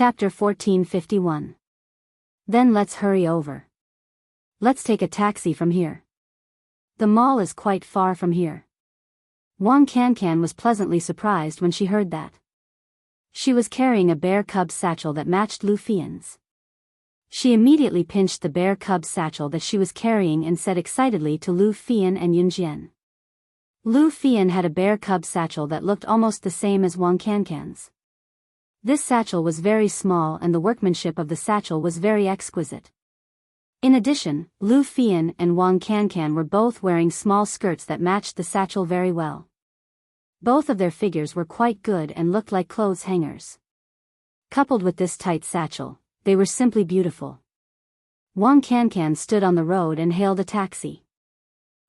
Chapter 1451. Then let's hurry over. Let's take a taxi from here. The mall is quite far from here. Wang Cancan was pleasantly surprised when she heard that. She was carrying a bear cub satchel that matched Lu Fian's. She immediately pinched the bear cub satchel that she was carrying and said excitedly to Lu Fian and Yunjian. Lu Fian had a bear cub satchel that looked almost the same as Wang Cancan's. This satchel was very small and the workmanship of the satchel was very exquisite. In addition, Lu Fian and Wang Cancan were both wearing small skirts that matched the satchel very well. Both of their figures were quite good and looked like clothes hangers. Coupled with this tight satchel, they were simply beautiful. Wang Cancan stood on the road and hailed a taxi.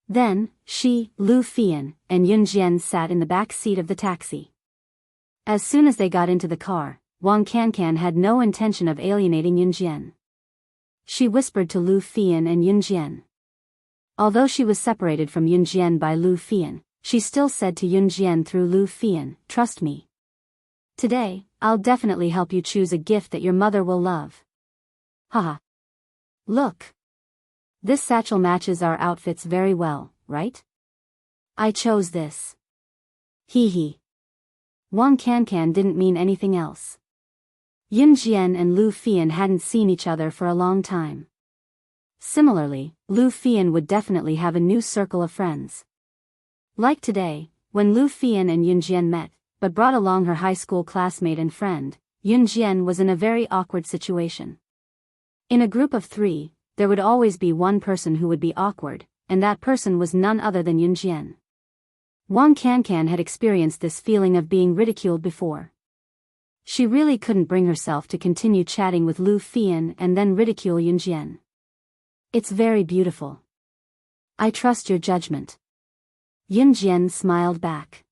Then, she, Lu Fian, and Yunjian sat in the back seat of the taxi. As soon as they got into the car, Wang Cancan had no intention of alienating Yunjian. She whispered to Lu Fian and Yunjian. Although she was separated from Yunjian by Lu Fian, she still said to Yunjian through Lu Fian, "Trust me. Today, I'll definitely help you choose a gift that your mother will love. Haha. Look. This satchel matches our outfits very well, right? I chose this. Hee hee." Wang Cancan didn't mean anything else. Yunjian and Lu Fian hadn't seen each other for a long time. Similarly, Lu Fian would definitely have a new circle of friends. Like today, when Lu Fian and Yunjian met, but brought along her high school classmate and friend, Yunjian was in a very awkward situation. In a group of 3, there would always be one person who would be awkward, and that person was none other than Yunjian. Wang Cancan had experienced this feeling of being ridiculed before. She really couldn't bring herself to continue chatting with Lu Fian and then ridicule Yunjian. "It's very beautiful. I trust your judgment." Yunjian smiled back.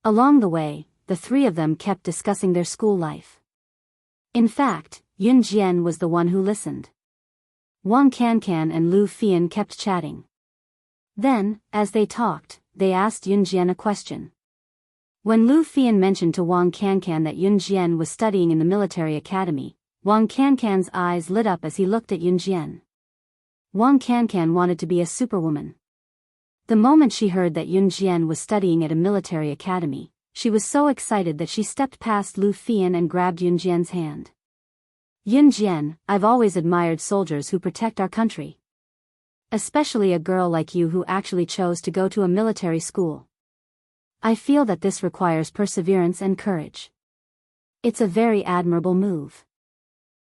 Along the way, the 3 of them kept discussing their school life. In fact, Yunjian was the one who listened. Wang Cancan and Lu Fian kept chatting. Then, as they talked, they asked Yunjian a question. When Lu Fian mentioned to Wang Cancan that Yunjian was studying in the military academy, Wang Cancan's eyes lit up as he looked at Yunjian. Wang Cancan wanted to be a superwoman. The moment she heard that Yunjian was studying at a military academy, she was so excited that she stepped past Lu Fian and grabbed Yunjian's hand. "Yunjian, I've always admired soldiers who protect our country. Especially a girl like you who actually chose to go to a military school. I feel that this requires perseverance and courage. It's a very admirable move."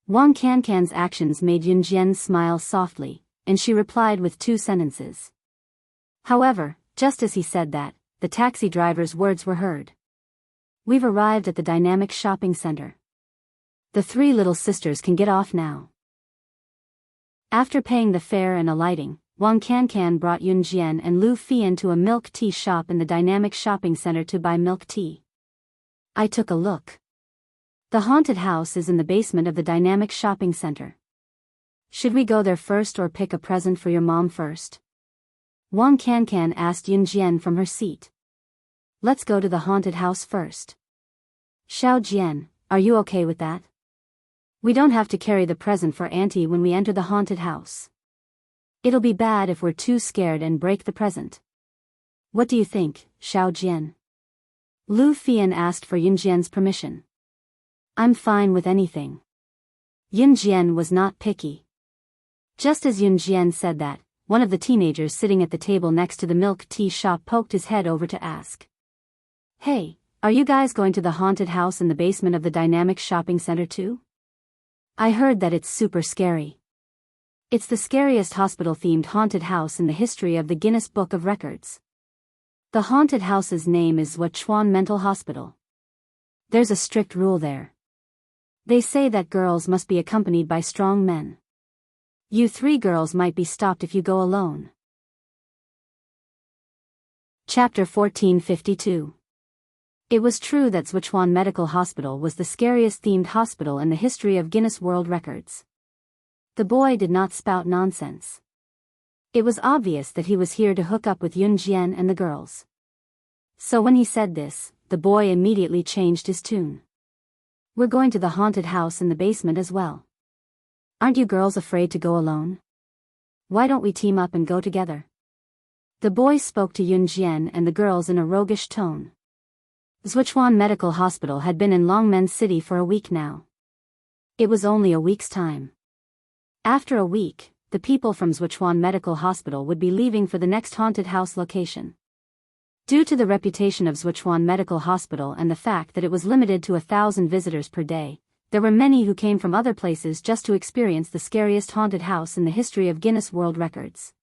Wang Cancan's actions made Yunjian smile softly, and she replied with 2 sentences. However, just as he said that, the taxi driver's words were heard. "We've arrived at the dynamic shopping center. The 3 little sisters can get off now." After paying the fare and alighting, Wang Cancan brought Yunjian and Lu Fian to a milk tea shop in the dynamic shopping center to buy milk tea. I took a look. The haunted house is in the basement of the dynamic shopping center. Should we go there first or pick a present for your mom first? Wang Cancan asked Yunjian from her seat. "Let's go to the haunted house first. Xiao Jian, are you okay with that? We don't have to carry the present for Auntie when we enter the haunted house. It'll be bad if we're too scared and break the present. What do you think, Xiao Jian?" Lu Fian asked for Yunjian's permission. "I'm fine with anything." Yunjian was not picky. Just as Yunjian said that, one of the teenagers sitting at the table next to the milk tea shop poked his head over to ask. "Hey, are you guys going to the haunted house in the basement of the dynamic shopping center too? I heard that it's super scary. It's the scariest hospital-themed haunted house in the history of the Guinness Book of Records. The haunted house's name is Wuxia Mental Hospital. There's a strict rule there. They say that girls must be accompanied by strong men. You 3 girls might be stopped if you go alone." Chapter 1452. It was true that Sichuan Medical Hospital was the scariest themed hospital in the history of Guinness World Records. The boy did not spout nonsense. It was obvious that he was here to hook up with Yunjian and the girls. So when he said this, the boy immediately changed his tune. We're going to the haunted house in the basement as well. Aren't you girls afraid to go alone? Why don't we team up and go together? The boys spoke to Yunjian and the girls in a roguish tone. Sichuan Medical Hospital had been in Longmen City for a week now. It was only a week's time. After a week, the people from Sichuan Medical Hospital would be leaving for the next haunted house location. Due to the reputation of Sichuan Medical Hospital and the fact that it was limited to 1,000 visitors per day, there were many who came from other places just to experience the scariest haunted house in the history of Guinness World Records.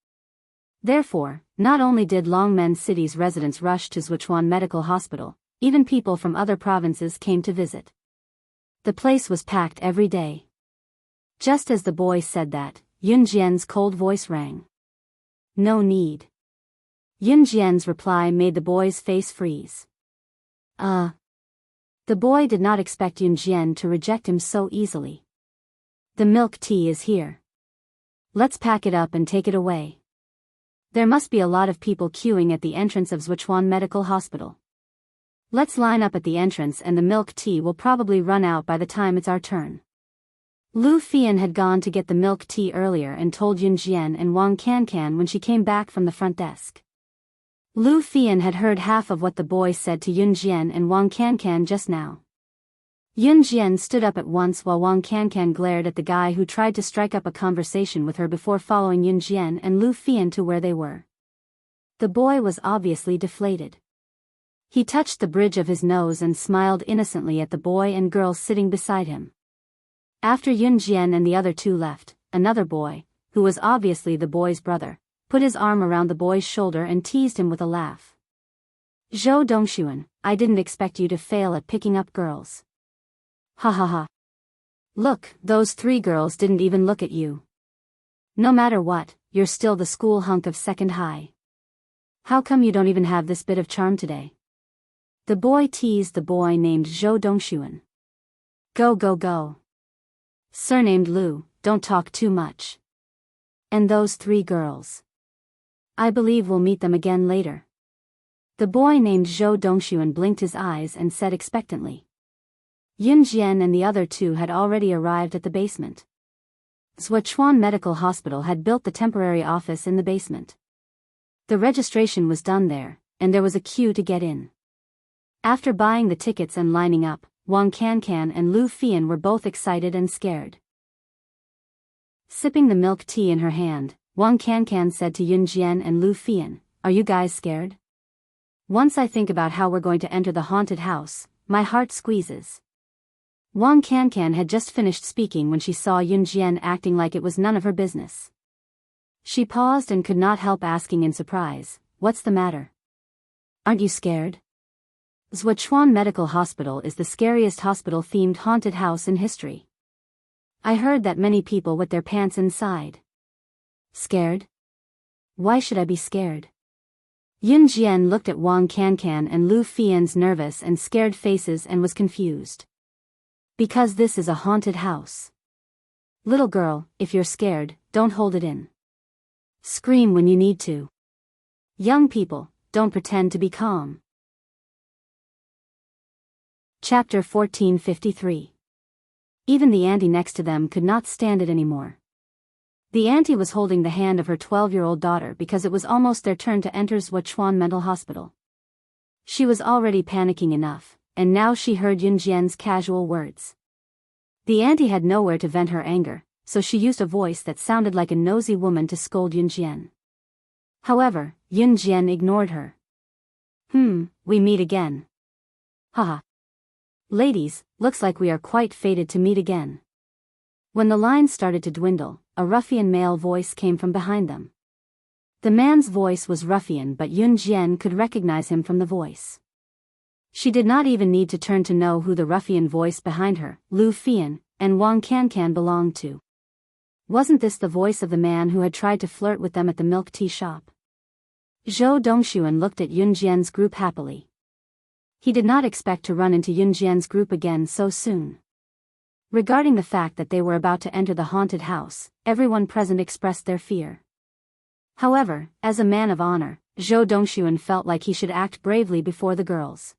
Therefore, not only did Longmen City's residents rush to Sichuan Medical Hospital, even people from other provinces came to visit. The place was packed every day. Just as the boy said that, Yunjian's cold voice rang. No need. Yunjian's reply made the boy's face freeze. The boy did not expect Yunjian to reject him so easily. The milk tea is here. Let's pack it up and take it away. There must be a lot of people queuing at the entrance of Sichuan Medical Hospital. Let's line up at the entrance and the milk tea will probably run out by the time it's our turn. Lu Fian had gone to get the milk tea earlier and told Yunjian and Wang Cancan when she came back from the front desk. Lu Fian had heard half of what the boy said to Yunjian and Wang Cancan just now. Yunjian stood up at once while Wang Cancan glared at the guy who tried to strike up a conversation with her before following Yunjian and Lu Fian to where they were. The boy was obviously deflated. He touched the bridge of his nose and smiled innocently at the boy and girl sitting beside him. After Yunjian and the other two left, another boy, who was obviously the boy's brother, put his arm around the boy's shoulder and teased him with a laugh. Zhou Dongshuan, I didn't expect you to fail at picking up girls. Ha ha ha. Look, those 3 girls didn't even look at you. No matter what, you're still the school hunk of second high. How come you don't even have this bit of charm today? The boy teased the boy named Zhou Dongshuan. Go go go. Surnamed Lu, don't talk too much. And those 3 girls. I believe we'll meet them again later. The boy named Zhou Dongshuan blinked his eyes and said expectantly. Yunjian and the other 2 had already arrived at the basement. Sichuan Medical Hospital had built the temporary office in the basement. The registration was done there, and there was a queue to get in. After buying the tickets and lining up, Wang Cancan and Lu Fian were both excited and scared. Sipping the milk tea in her hand, Wang Cancan said to Yunjian and Lu Fian, are you guys scared? Once I think about how we're going to enter the haunted house, my heart squeezes. Wang Cancan had just finished speaking when she saw Yunjian acting like it was none of her business. She paused and could not help asking in surprise, what's the matter? Aren't you scared? Sichuan Medical Hospital is the scariest hospital-themed haunted house in history. I heard that many people wet their pants inside. Scared? Why should I be scared? Yunjian looked at Wang Cancan and Lu Fian's nervous and scared faces and was confused. Because this is a haunted house. Little girl, if you're scared, don't hold it in. Scream when you need to. Young people, don't pretend to be calm. Chapter 1453. Even the auntie next to them could not stand it anymore. The auntie was holding the hand of her 12-year-old daughter because it was almost their turn to enter Sichuan Mental Hospital. She was already panicking enough, and now she heard Yunjian's casual words. The auntie had nowhere to vent her anger, so she used a voice that sounded like a nosy woman to scold Yunjian. However, Yunjian ignored her. We meet again. Haha. Ladies, looks like we are quite fated to meet again. When the line started to dwindle, a ruffian male voice came from behind them. The man's voice was ruffian, but Yunjian could recognize him from the voice. She did not even need to turn to know who the ruffian voice behind her, Lu Fian, and Wang Cancan belonged to. Wasn't this the voice of the man who had tried to flirt with them at the milk tea shop? Zhou Dongshuan looked at Yunjian's group happily. He did not expect to run into Yunjian's group again so soon. Regarding the fact that they were about to enter the haunted house, everyone present expressed their fear. However, as a man of honor, Zhou Dongshuan felt like he should act bravely before the girls.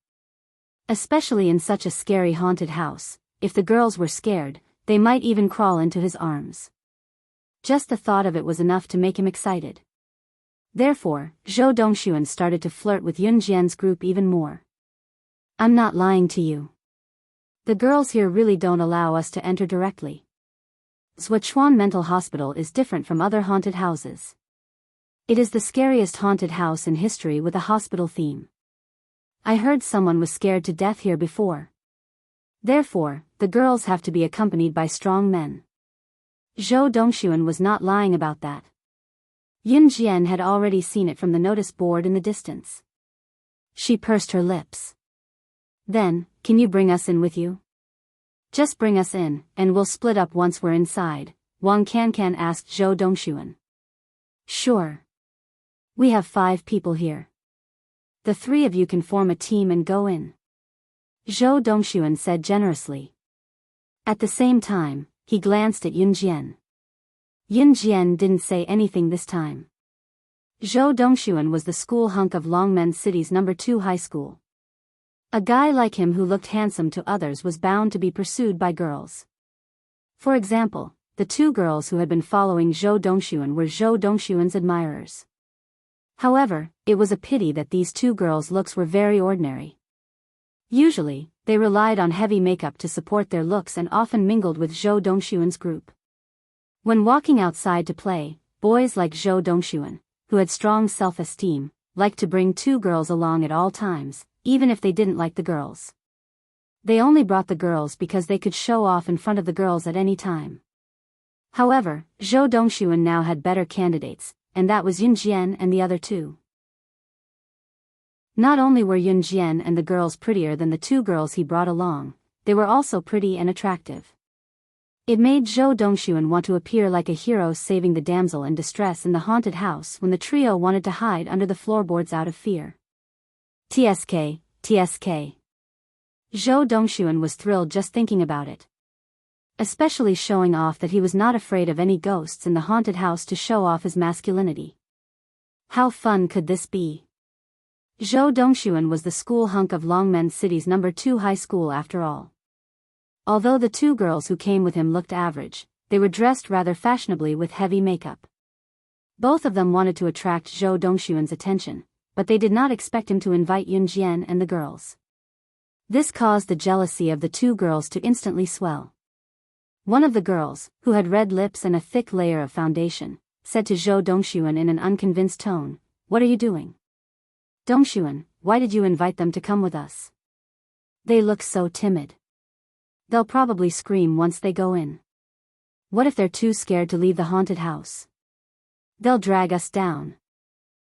Especially in such a scary haunted house, if the girls were scared, they might even crawl into his arms. Just the thought of it was enough to make him excited. Therefore, Zhou Dongxuan started to flirt with Yun Jian's group even more. I'm not lying to you. The girls here really don't allow us to enter directly. Zhuochuan Mental Hospital is different from other haunted houses. It is the scariest haunted house in history with a hospital theme. I heard someone was scared to death here before. Therefore, the girls have to be accompanied by strong men. Zhou Dongxuan was not lying about that. Yun Jian had already seen it from the notice board in the distance. She pursed her lips. Then, can you bring us in with you? Just bring us in, and we'll split up once we're inside, Wang Cancan asked Zhou Dongxuan. Sure. We have 5 people here. The 3 of you can form a team and go in. Zhou Dongxuan said generously. At the same time, he glanced at Yun Jian. Yun Jian didn't say anything this time. Zhou Dongxuan was the school hunk of Longmen City's No. 2 high school. A guy like him who looked handsome to others was bound to be pursued by girls. For example, the 2 girls who had been following Zhou Dongxuan were Zhou Dongxuan's admirers. However, it was a pity that these 2 girls' looks were very ordinary. Usually, they relied on heavy makeup to support their looks and often mingled with Zhou Dongxuan's group. When walking outside to play, boys like Zhou Dongxuan, who had strong self-esteem, liked to bring 2 girls along at all times, even if they didn't like the girls. They only brought the girls because they could show off in front of the girls at any time. However, Zhou Dongxuan now had better candidates, and that was Yun Jian and the other 2. Not only were Yun Jian and the girls prettier than the 2 girls he brought along, they were also pretty and attractive. It made Zhou Dongxuan want to appear like a hero saving the damsel in distress in the haunted house when the trio wanted to hide under the floorboards out of fear. TSK, TSK. Zhou Dongxuan was thrilled just thinking about it. Especially showing off that he was not afraid of any ghosts in the haunted house to show off his masculinity. How fun could this be? Zhou Dongxuan was the school hunk of Longmen City's No. 2 high school after all. Although the 2 girls who came with him looked average, they were dressed rather fashionably with heavy makeup. Both of them wanted to attract Zhou Dongxuan's attention, but they did not expect him to invite Yun Jian and the girls. This caused the jealousy of the 2 girls to instantly swell. One of the girls, who had red lips and a thick layer of foundation, said to Zhou Dongxuan in an unconvinced tone, "What are you doing? Dongxuan, why did you invite them to come with us? They look so timid. They'll probably scream once they go in. What if they're too scared to leave the haunted house? They'll drag us down.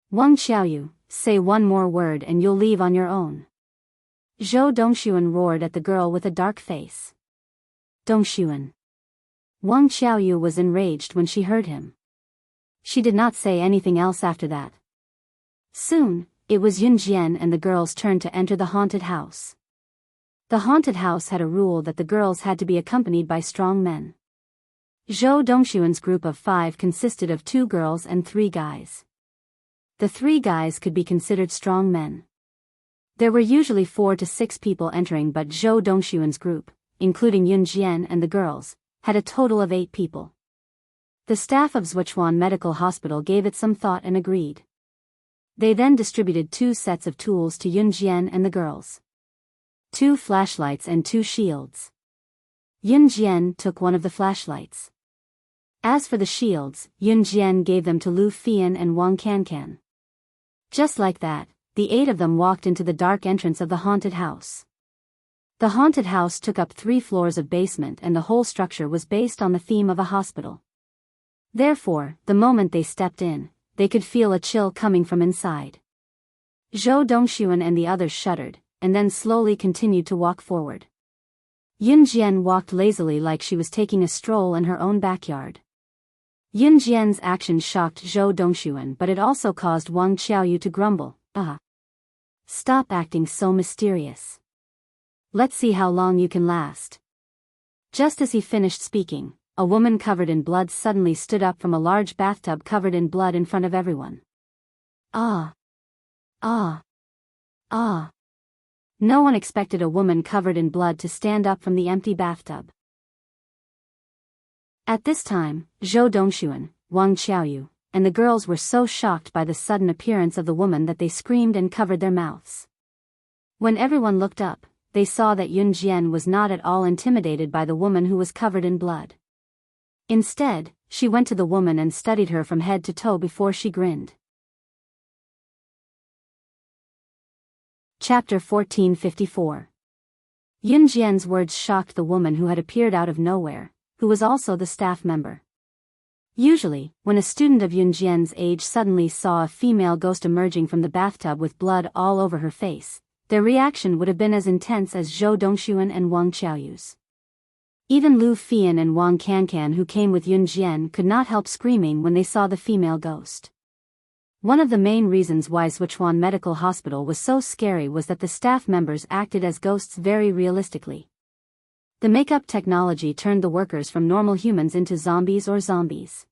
Wang Xiaoyu, say one more word and you'll leave on your own." Zhou Dongxuan roared at the girl with a dark face. Dongxuan. Wang Xiaoyu was enraged when she heard him. She did not say anything else after that. Soon, it was Yun Jian and the girls' turn to enter the haunted house. The haunted house had a rule that the girls had to be accompanied by strong men. Zhou Dongxuan's group of 5 consisted of 2 girls and 3 guys. The 3 guys could be considered strong men. There were usually 4 to 6 people entering, but Zhou Dongxuan's group, including Yun Jian and the girls, had a total of 8 people. The staff of Zhuochuan Medical Hospital gave it some thought and agreed. They then distributed 2 sets of tools to Yun Jian and the girls. 2 flashlights and 2 shields. Yun Jian took one of the flashlights. As for the shields, Yun Jian gave them to Lu Fian and Wang Cancan. Just like that, the 8 of them walked into the dark entrance of the haunted house. The haunted house took up 3 floors of basement and the whole structure was based on the theme of a hospital. Therefore, the moment they stepped in, they could feel a chill coming from inside. Zhou Dongxuan and the others shuddered, and then slowly continued to walk forward. Yun Jian walked lazily like she was taking a stroll in her own backyard. Yun Jian's action shocked Zhou Dongxuan, but it also caused Wang Xiaoyu to grumble, Stop acting so mysterious. Let's see how long you can last." Just as he finished speaking, a woman covered in blood suddenly stood up from a large bathtub covered in blood in front of everyone. Ah! Ah! Ah! No one expected a woman covered in blood to stand up from the empty bathtub. At this time, Zhou Dongxuan, Wang Qiaoyu, and the girls were so shocked by the sudden appearance of the woman that they screamed and covered their mouths. When everyone looked up, they saw that Yun Jian was not at all intimidated by the woman who was covered in blood. Instead, she went to the woman and studied her from head to toe before she grinned. Chapter 1454. Yun Jian's words shocked the woman who had appeared out of nowhere, who was also the staff member. Usually, when a student of Yun Jian's age suddenly saw a female ghost emerging from the bathtub with blood all over her face, their reaction would have been as intense as Zhou Dongxuan and Wang Qiaoyu's. Even Lu Fian and Wang Cancan, who came with Yun Jian, could not help screaming when they saw the female ghost. One of the main reasons why Sichuan Medical Hospital was so scary was that the staff members acted as ghosts very realistically. The makeup technology turned the workers from normal humans into zombies or zombies.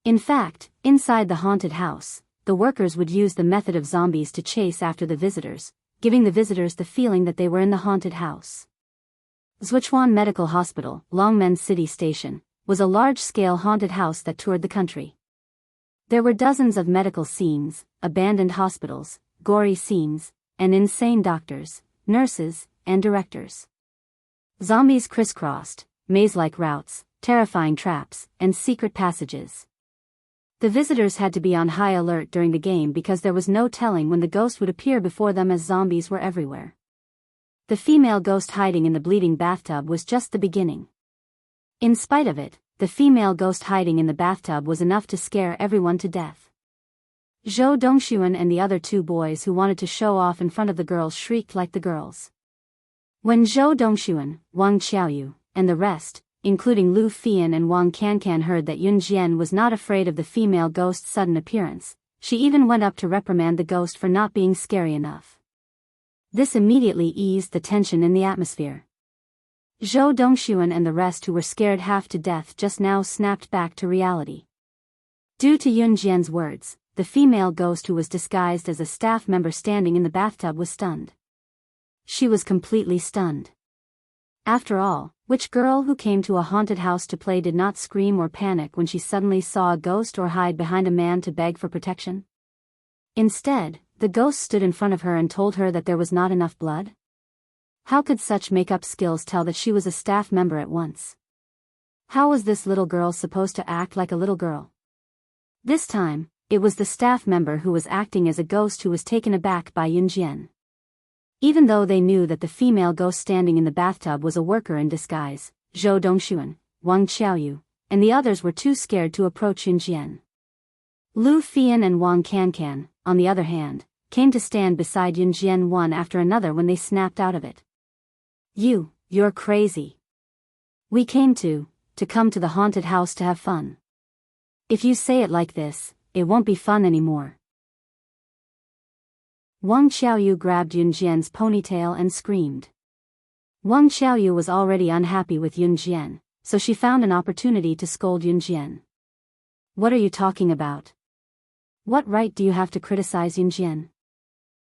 In fact, inside the haunted house, the workers would use the method of zombies to chase after the visitors, giving the visitors the feeling that they were in the haunted house. Sichuan Medical Hospital, Longmen City Station, was a large-scale haunted house that toured the country. There were dozens of medical scenes, abandoned hospitals, gory scenes, and insane doctors, nurses, and directors. Zombies crisscrossed, maze-like routes, terrifying traps, and secret passages. The visitors had to be on high alert during the game because there was no telling when the ghost would appear before them, as zombies were everywhere. The female ghost hiding in the bleeding bathtub was just the beginning. In spite of it, the female ghost hiding in the bathtub was enough to scare everyone to death. Zhou Dongxuan and the other two boys who wanted to show off in front of the girls shrieked like the girls. When Zhou Dongxuan, Wang Qiaoyu, and the rest, including Lu Fian and Wang Cancan, heard that Yun Jian was not afraid of the female ghost's sudden appearance, she even went up to reprimand the ghost for not being scary enough. This immediately eased the tension in the atmosphere. Zhou Dongxuan and the rest, who were scared half to death just now, snapped back to reality. Due to Yun Jian's words, the female ghost, who was disguised as a staff member standing in the bathtub, was stunned. She was completely stunned. After all, which girl who came to a haunted house to play did not scream or panic when she suddenly saw a ghost or hide behind a man to beg for protection? Instead, the ghost stood in front of her and told her that there was not enough blood? How could such makeup skills tell that she was a staff member at once? How was this little girl supposed to act like a little girl? This time, it was the staff member who was acting as a ghost who was taken aback by Yun Jian. Even though they knew that the female ghost standing in the bathtub was a worker in disguise, Zhou Dongxuan, Wang Qiaoyu, and the others were too scared to approach Yun Jian. Lu Fian and Wang Cancan, on the other hand, came to stand beside Yun Jian one after another when they snapped out of it. You're crazy. We came to come to the haunted house to have fun. If you say it like this, it won't be fun anymore. Wang Qiaoyu grabbed Yun Jian's ponytail and screamed. Wang Qiaoyu was already unhappy with Yun Jian, so she found an opportunity to scold Yun Jian. What are you talking about? What right do you have to criticize Yun Jian?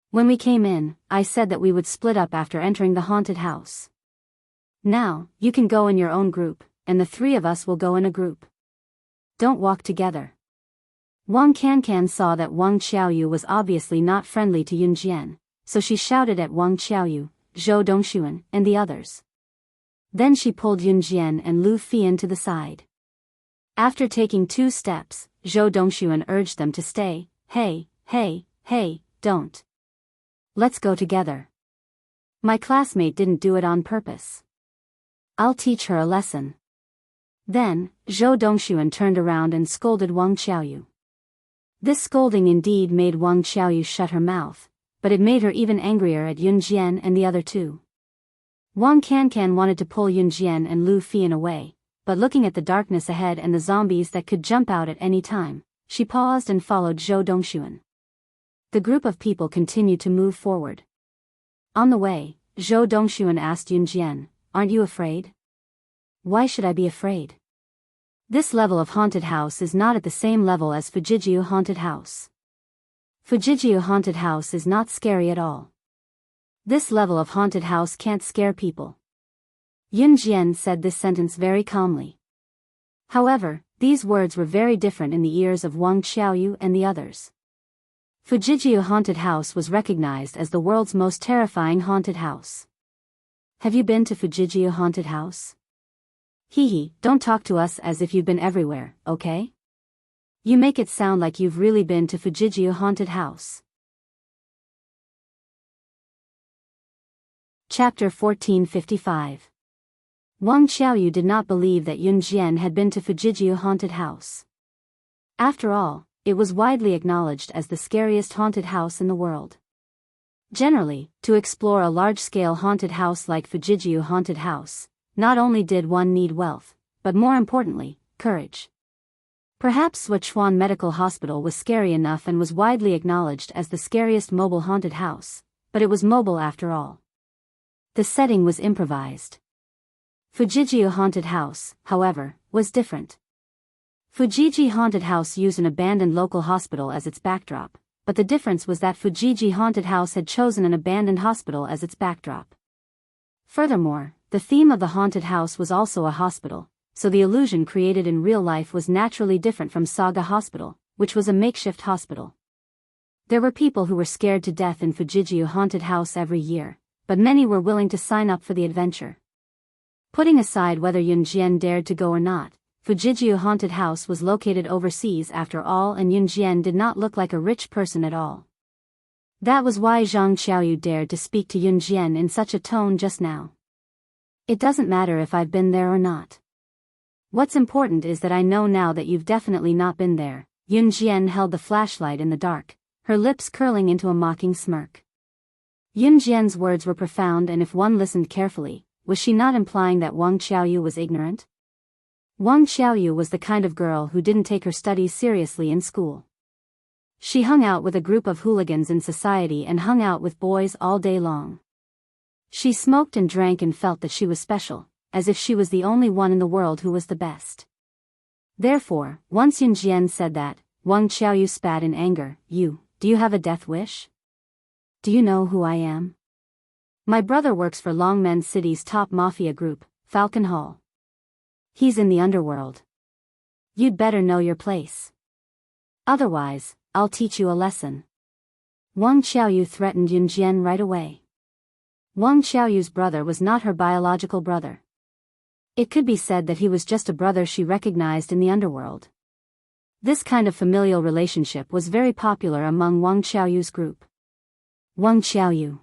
When we came in, I said that we would split up after entering the haunted house. Now, you can go in your own group, and the three of us will go in a group. Don't walk together. Wang Cancan saw that Wang Qiaoyu was obviously not friendly to Yun Jian, so she shouted at Wang Qiaoyu, Zhou Dongxuan, and the others. Then she pulled Yun Jian and Lu Fian to the side. After taking 2 steps, Zhou Dongxuan urged them to stay. Hey, don't. Let's go together. My classmate didn't do it on purpose. I'll teach her a lesson. Then, Zhou Dongxuan turned around and scolded Wang Qiaoyu. This scolding indeed made Wang Qiaoyu shut her mouth, but it made her even angrier at Yun Jian and the other two. Wang Cancan wanted to pull Yun Jian and Lu Fian away, but looking at the darkness ahead and the zombies that could jump out at any time, she paused and followed Zhou Dongxuan. The group of people continued to move forward. On the way, Zhou Dongxuan asked Yun Jian, "Aren't you afraid?" "Why should I be afraid? This level of haunted house is not at the same level as Fujiju Haunted House. Fujiju Haunted House is not scary at all. This level of haunted house can't scare people. Yun Jian said this sentence very calmly. However, these words were very different in the ears of Wang Xiaoyu and the others. Fujijiu Haunted House was recognized as the world's most terrifying haunted house. Have you been to Fujijiu Haunted House? Hee, don't talk to us as if you've been everywhere, okay? You make it sound like you've really been to Fujijiu Haunted House. Chapter 1455. Wang Xiaoyu did not believe that Yun Jian had been to Fujijiu Haunted House. After all, it was widely acknowledged as the scariest haunted house in the world. Generally, to explore a large-scale haunted house like Fujijiu Haunted House, not only did one need wealth, but more importantly, courage. Perhaps Sichuan Medical Hospital was scary enough and was widely acknowledged as the scariest mobile haunted house, but it was mobile after all. The setting was improvised. Fujijiu Haunted House, however, was different. Fujiji Haunted House used an abandoned local hospital as its backdrop, but the difference was that Fujiji Haunted House had chosen an abandoned hospital as its backdrop. Furthermore, the theme of the haunted house was also a hospital, so the illusion created in real life was naturally different from Saga Hospital, which was a makeshift hospital. There were people who were scared to death in Fujijiu Haunted House every year, but many were willing to sign up for the adventure. Putting aside whether Yun Jian dared to go or not, Fujijiu Haunted House was located overseas after all, and Yun Jian did not look like a rich person at all. That was why Zhang Xiaoyu dared to speak to Yun Jian in such a tone just now. It doesn't matter if I've been there or not. What's important is that I know now that you've definitely not been there. Yun Jian held the flashlight in the dark, her lips curling into a mocking smirk. Yun Jian's words were profound, and if one listened carefully, was she not implying that Wang Xiaoyu was ignorant? Wang Xiaoyu was the kind of girl who didn't take her studies seriously in school. She hung out with a group of hooligans in society and hung out with boys all day long. She smoked and drank and felt that she was special, as if she was the only one in the world who was the best. Therefore, once Yun Jian said that, Wang Xiaoyu spat in anger. Do you have a death wish? Do you know who I am? My brother works for Longmen City's top mafia group, Falcon Hall. He's in the underworld. You'd better know your place. Otherwise, I'll teach you a lesson. Wang Xiaoyu threatened Yun Jian right away. Wang Xiaoyu's brother was not her biological brother. It could be said that he was just a brother she recognized in the underworld. This kind of familial relationship was very popular among Wang Xiaoyu's group. Wang Xiaoyu,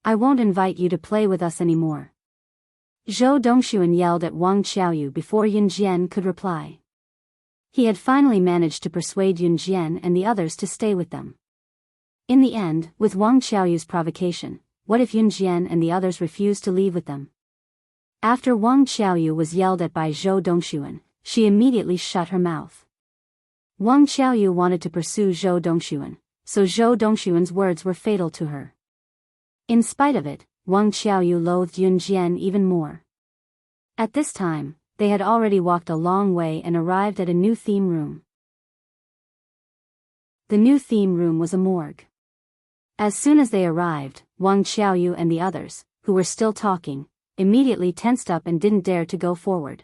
I won't invite you to play with us anymore. Zhou Dongxuan yelled at Wang Xiaoyu before Yun Jian could reply. He had finally managed to persuade Yun Jian and the others to stay with them. In the end, with Wang Xiaoyu's provocation, what if Yun Jian and the others refused to leave with them? After Wang Xiaoyu was yelled at by Zhou Dongxuan, she immediately shut her mouth. Wang Xiaoyu wanted to pursue Zhou Dongxuan, so Zhou Dongxuan's words were fatal to her. In spite of it, Wang Xiaoyu loathed Yun Jian even more. At this time, they had already walked a long way and arrived at a new theme room. The new theme room was a morgue. As soon as they arrived, Wang Xiaoyu and the others, who were still talking, immediately tensed up and didn't dare to go forward.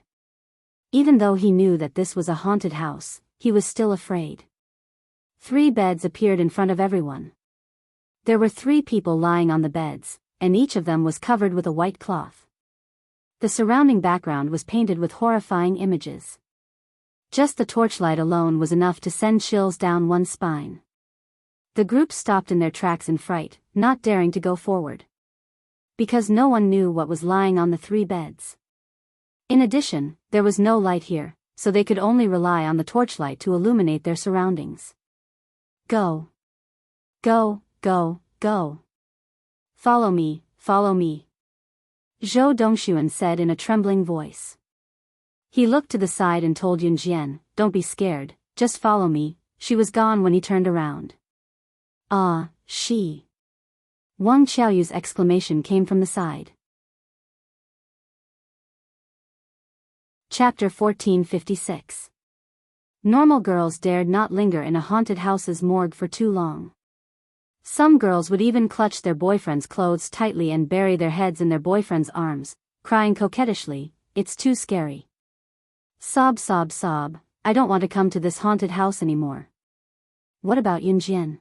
Even though he knew that this was a haunted house, he was still afraid. 3 beds appeared in front of everyone. There were 3 people lying on the beds, and each of them was covered with a white cloth. The surrounding background was painted with horrifying images. Just the torchlight alone was enough to send chills down one's spine. The group stopped in their tracks in fright, not daring to go forward. Because no one knew what was lying on the 3 beds. In addition, there was no light here, so they could only rely on the torchlight to illuminate their surroundings. Go. Go, go, go. Follow me, Zhou Dongxuan said in a trembling voice. He looked to the side and told Yun Jian, don't be scared, just follow me. She was gone when he turned around. She. Wang Xiaoyu's exclamation came from the side. Chapter 1456. Normal girls dared not linger in a haunted house's morgue for too long. Some girls would even clutch their boyfriend's clothes tightly and bury their heads in their boyfriend's arms, crying coquettishly, "It's too scary. Sob sob sob, I don't want to come to this haunted house anymore." What about Yunjian?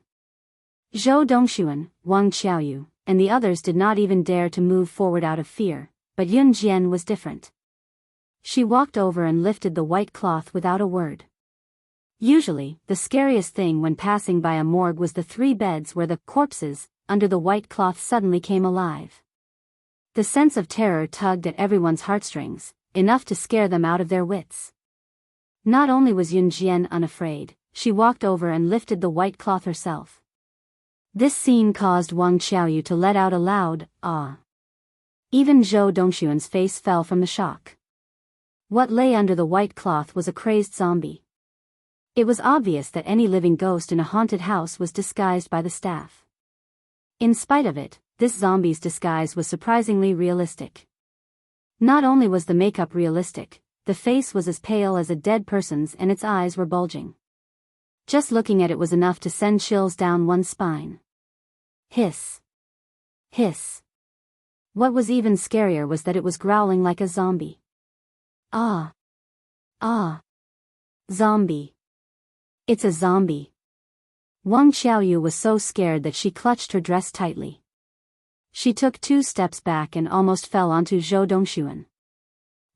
Zhou Dongxuan, Wang Qiaoyu, and the others did not even dare to move forward out of fear, but Yunjian was different. She walked over and lifted the white cloth without a word. Usually, the scariest thing when passing by a morgue was the 3 beds where the corpses, under the white cloth, suddenly came alive. The sense of terror tugged at everyone's heartstrings, enough to scare them out of their wits. Not only was Yunjian unafraid, she walked over and lifted the white cloth herself. This scene caused Wang Qiaoyu to let out a loud "ah." Even Zhou Dongxuan's face fell from the shock. What lay under the white cloth was a crazed zombie. It was obvious that any living ghost in a haunted house was disguised by the staff. In spite of it, this zombie's disguise was surprisingly realistic. Not only was the makeup realistic, the face was as pale as a dead person's and its eyes were bulging. Just looking at it was enough to send chills down one's spine. Hiss. Hiss. What was even scarier was that it was growling like a zombie. Ah. Ah. Zombie. It's a zombie. Wang Qiaoyu was so scared that she clutched her dress tightly. She took 2 steps back and almost fell onto Zhou Dongxuan.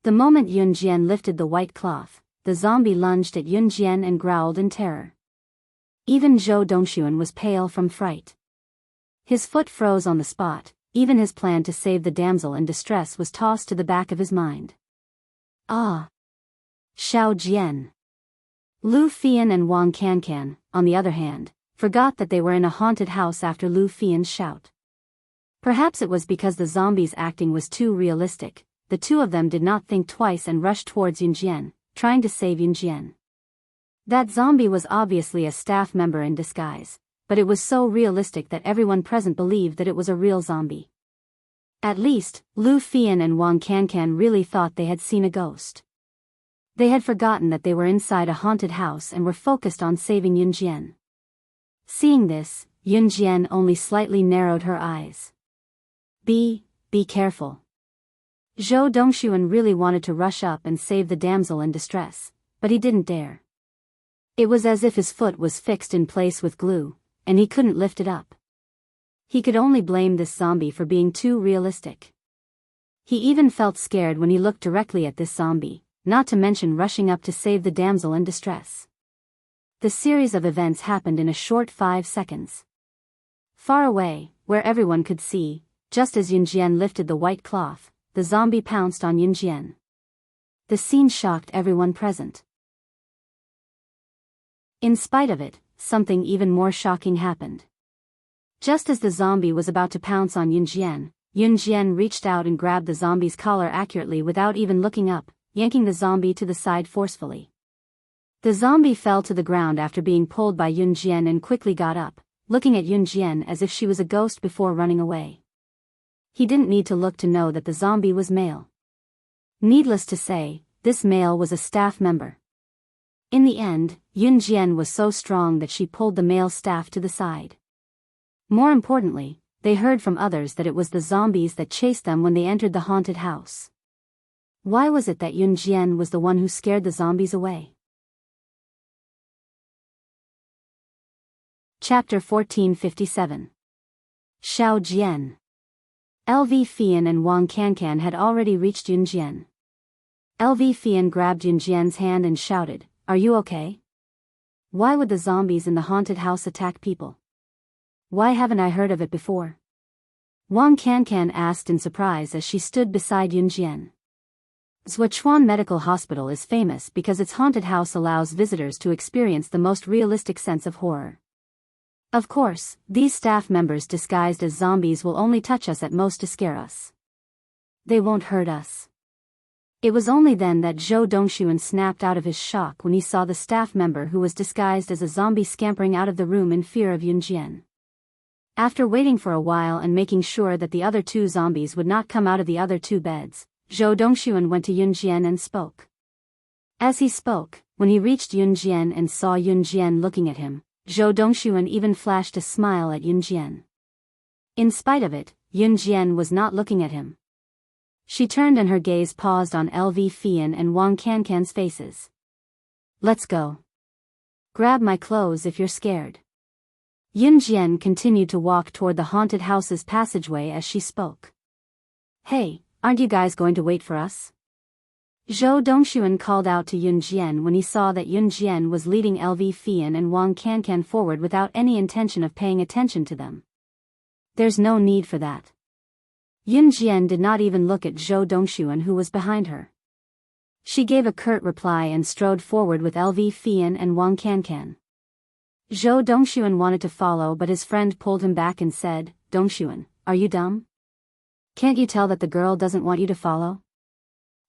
The moment Yunjian lifted the white cloth, the zombie lunged at Yunjian and growled in terror. Even Zhou Dongxuan was pale from fright. His foot froze on the spot, even his plan to save the damsel in distress was tossed to the back of his mind. Ah! Xiao Jian. Lu Fian and Wang Cancan, on the other hand, forgot that they were in a haunted house after Lu Fian's shout. Perhaps it was because the zombie's acting was too realistic, the 2 of them did not think twice and rushed towards Yunjian, trying to save Yunjian. That zombie was obviously a staff member in disguise, but it was so realistic that everyone present believed that it was a real zombie. At least, Lu Fian and Wang Cancan really thought they had seen a ghost. They had forgotten that they were inside a haunted house and were focused on saving Yunjian. Seeing this, Yunjian only slightly narrowed her eyes. Be careful. Zhou Dongxuan really wanted to rush up and save the damsel in distress, but he didn't dare. It was as if his foot was fixed in place with glue, and he couldn't lift it up. He could only blame this zombie for being too realistic. He even felt scared when he looked directly at this zombie, not to mention rushing up to save the damsel in distress. The series of events happened in a short 5 seconds. Far away, where everyone could see, just as Yunjian lifted the white cloth, the zombie pounced on Yunjian. The scene shocked everyone present. In spite of it, something even more shocking happened. Just as the zombie was about to pounce on Yunjian, Yunjian reached out and grabbed the zombie's collar accurately without even looking up, yanking the zombie to the side forcefully. The zombie fell to the ground after being pulled by Yunjian and quickly got up, looking at Yunjian as if she was a ghost before running away. He didn't need to look to know that the zombie was male. Needless to say, this male was a staff member. In the end, Yunjian was so strong that she pulled the male staff to the side. More importantly, they heard from others that it was the zombies that chased them when they entered the haunted house. Why was it that Yunjian was the one who scared the zombies away? Chapter 1457. Xiao Jian. LV Fian and Wang Cancan had already reached Yunjian. LV Fian grabbed Yunjian's hand and shouted, "Are you okay? Why would the zombies in the haunted house attack people? Why haven't I heard of it before?" Wang Cancan asked in surprise as she stood beside Yunjian. Zhuochuan Medical Hospital is famous because its haunted house allows visitors to experience the most realistic sense of horror. Of course, these staff members disguised as zombies will only touch us at most to scare us. They won't hurt us. It was only then that Zhou Dongxuan snapped out of his shock when he saw the staff member who was disguised as a zombie scampering out of the room in fear of Yunjian. After waiting for a while and making sure that the other 2 zombies would not come out of the other 2 beds, Zhou Dongxuan went to Yunjian and spoke. As he spoke, when he reached Yunjian and saw Yunjian looking at him, Zhou Dongxuan even flashed a smile at Yun Jian. In spite of it, Yun Jian was not looking at him. She turned and her gaze paused on LV Fian and Wang Cancan's faces. Let's go. Grab my clothes if you're scared. Yun Jian continued to walk toward the haunted house's passageway as she spoke. Hey, aren't you guys going to wait for us? Zhou Dongxuan called out to Yun Jian when he saw that Yun Jian was leading LV Fian and Wang Cancan forward without any intention of paying attention to them. There's no need for that. Yun Jian did not even look at Zhou Dongxuan, who was behind her. She gave a curt reply and strode forward with LV Fian and Wang Cancan. Zhou Dongxuan wanted to follow, but his friend pulled him back and said, Dongxuan, are you dumb? Can't you tell that the girl doesn't want you to follow?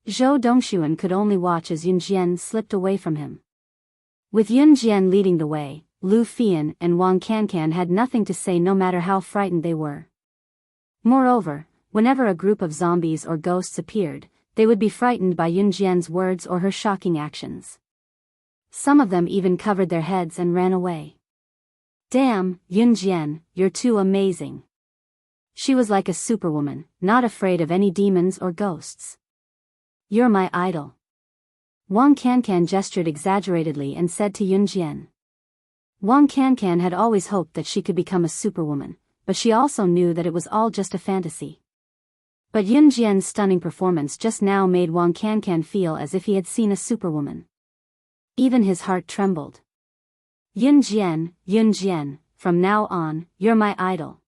Zhou Dongxuan could only watch as Yun Jian slipped away from him. With Yun Jian leading the way, Lu Fian and Wang Cancan had nothing to say no matter how frightened they were. Moreover, whenever a group of zombies or ghosts appeared, they would be frightened by Yun Jian's words or her shocking actions. Some of them even covered their heads and ran away. Damn, Yun Jian, you're too amazing. She was like a superwoman, not afraid of any demons or ghosts. You're my idol. Wang Cancan gestured exaggeratedly and said to Yun Jian. Wang Cancan had always hoped that she could become a superwoman, but she also knew that it was all just a fantasy. But Yun Jian's stunning performance just now made Wang Cancan feel as if he had seen a superwoman. Even his heart trembled. Yun Jian, from now on, you're my idol.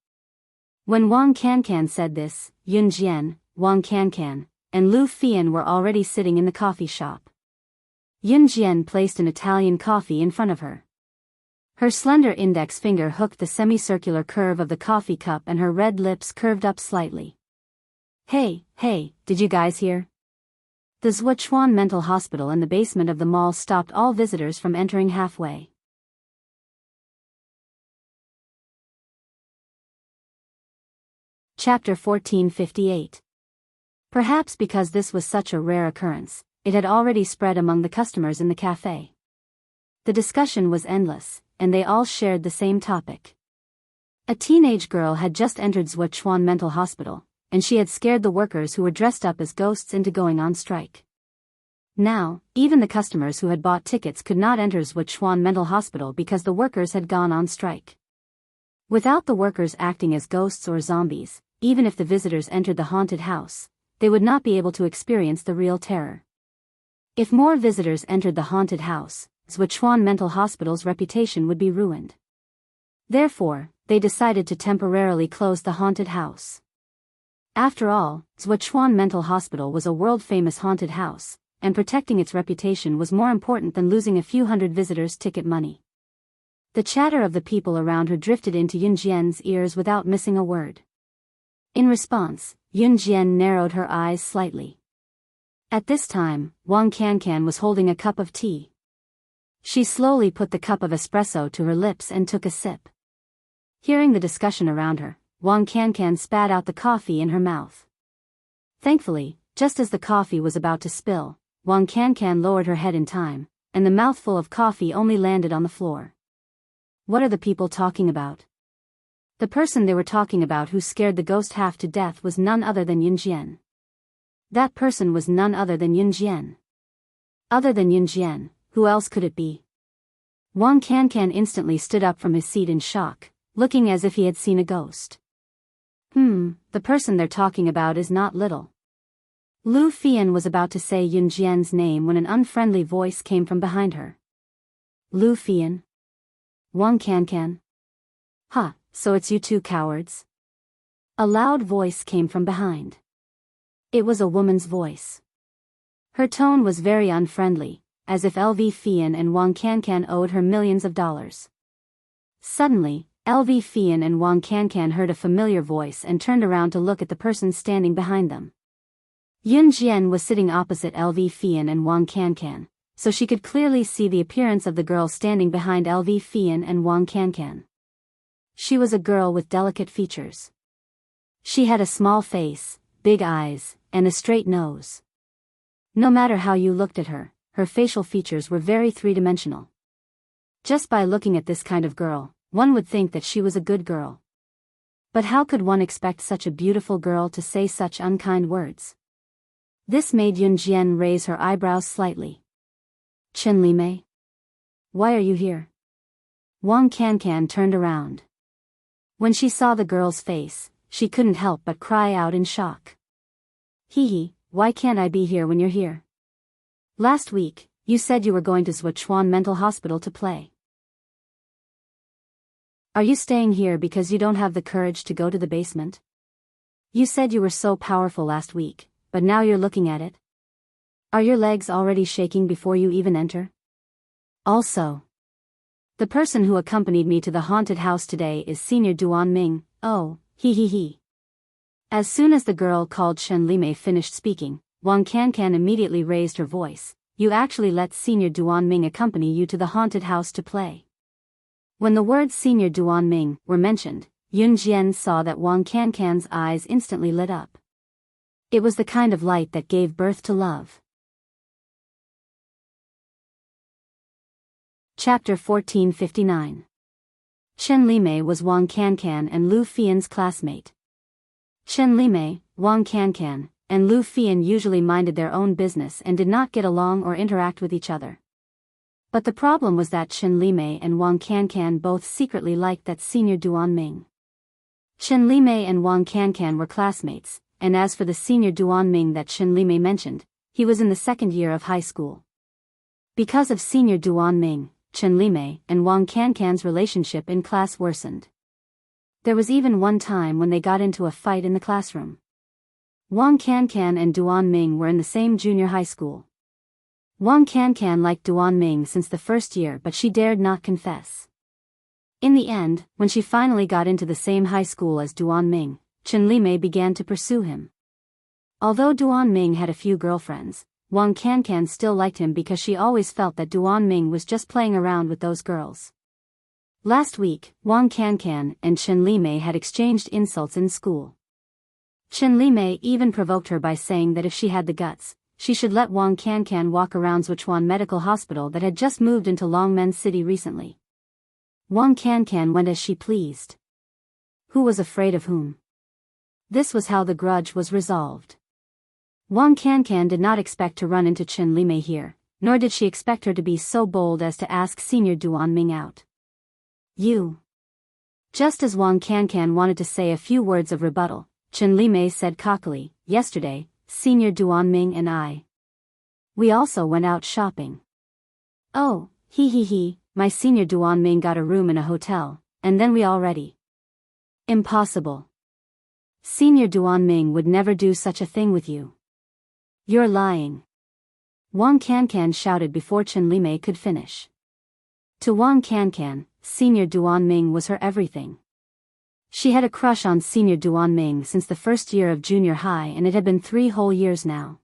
When Wang Cancan said this, Yun Jian, Wang Cancan, and Lu Fian were already sitting in the coffee shop. Yun Jian placed an Italian coffee in front of her. Her slender index finger hooked the semicircular curve of the coffee cup and her red lips curved up slightly. Hey, did you guys hear? The Zhuochuan Mental Hospital in the basement of the mall stopped all visitors from entering halfway. Chapter 1458. Perhaps because this was such a rare occurrence, it had already spread among the customers in the cafe. The discussion was endless, and they all shared the same topic. A teenage girl had just entered Zhuochuan Mental Hospital, and she had scared the workers who were dressed up as ghosts into going on strike. Now, even the customers who had bought tickets could not enter Zhuochuan Mental Hospital because the workers had gone on strike. Without the workers acting as ghosts or zombies, even if the visitors entered the haunted house, they would not be able to experience the real terror. If more visitors entered the haunted house, Zhuochuan Mental Hospital's reputation would be ruined. Therefore, they decided to temporarily close the haunted house. After all, Zhuochuan Mental Hospital was a world-famous haunted house, and protecting its reputation was more important than losing a few hundred visitors' ticket money. The chatter of the people around her drifted into Yun Jian's ears without missing a word. In response, Yun Jian narrowed her eyes slightly. At this time, Wang Cancan was holding a cup of tea. She slowly put the cup of espresso to her lips and took a sip. Hearing the discussion around her, Wang Cancan spat out the coffee in her mouth. Thankfully, just as the coffee was about to spill, Wang Cancan lowered her head in time, and the mouthful of coffee only landed on the floor. What are the people talking about? The person they were talking about who scared the ghost half to death was none other than Yun Jian. That person was none other than Yun Jian. Other than Yun Jian, who else could it be? Wang Cancan instantly stood up from his seat in shock, looking as if he had seen a ghost. The person they're talking about is not little. Lu Fian was about to say Yun Jian's name when an unfriendly voice came from behind her. Lu Fian? Wang Cancan? Ha, so it's you two cowards? A loud voice came from behind. It was a woman's voice. Her tone was very unfriendly, as if LV Fian and Wang Cancan owed her millions of dollars. Suddenly, LV Fian and Wang Cancan heard a familiar voice and turned around to look at the person standing behind them. Yun Jian was sitting opposite LV Fian and Wang Cancan, so she could clearly see the appearance of the girl standing behind LV Fian and Wang Cancan. She was a girl with delicate features. She had a small face, big eyes, and a straight nose. No matter how you looked at her, her facial features were very three-dimensional. Just by looking at this kind of girl, one would think that she was a good girl. But how could one expect such a beautiful girl to say such unkind words? This made Yunjian raise her eyebrows slightly. Chen Limei? Why are you here? Wang Cancan turned around. When she saw the girl's face, she couldn't help but cry out in shock. Hee, why can't I be here when you're here? Last week, you said you were going to Sichuan Mental Hospital to play. Are you staying here because you don't have the courage to go to the basement? You said you were so powerful last week, but now you're looking at it. Are your legs already shaking before you even enter? Also, the person who accompanied me to the haunted house today is Senior Duan Ming. Oh, he. As soon as the girl called Chen Limei finished speaking, Wang Cancan immediately raised her voice. You actually let Senior Duan Ming accompany you to the haunted house to play. When the words Senior Duan Ming were mentioned, Yun Jian saw that Wang Cancan's eyes instantly lit up. It was the kind of light that gave birth to love. Chapter 1459. Chen Limei was Wang Cancan and Lu Fian's classmate. Chen Limei, Wang Cancan, and Lu Fian usually minded their own business and did not get along or interact with each other. But the problem was that Chen Limei and Wang Cancan both secretly liked that Senior Duan Ming. Chen Limei and Wang Cancan were classmates, and as for the Senior Duan Ming that Chen Limei mentioned, he was in the second year of high school. Because of Senior Duan Ming, Chen Limei and Wang Cancan's relationship in class worsened. There was even one time when they got into a fight in the classroom. Wang Cancan and Duan Ming were in the same junior high school. Wang Cancan liked Duan Ming since the first year, but she dared not confess. In the end, when she finally got into the same high school as Duan Ming, Chen Limei began to pursue him. Although Duan Ming had a few girlfriends, Wang Cancan still liked him because she always felt that Duan Ming was just playing around with those girls. Last week, Wang Cancan and Chen Limei had exchanged insults in school. Chen Limei even provoked her by saying that if she had the guts, she should let Wang Cancan walk around Sichuan Medical Hospital that had just moved into Longmen City recently. Wang Cancan went as she pleased. Who was afraid of whom? This was how the grudge was resolved. Wang Cancan did not expect to run into Chen Limei here, nor did she expect her to be so bold as to ask Senior Duan Ming out. You. Just as Wang Cancan wanted to say a few words of rebuttal, Chen Limei said cockily, yesterday, Senior Duan Ming and I. We also went out shopping. Oh, he, my Senior Duan Ming got a room in a hotel, and then we already. Impossible. Senior Duan Ming would never do such a thing with you. You're lying. Wang Cancan shouted before Chen Limei could finish. To Wang Cancan, Senior Duan Ming was her everything. She had a crush on Senior Duan Ming since the first year of junior high, and it had been 3 whole years now.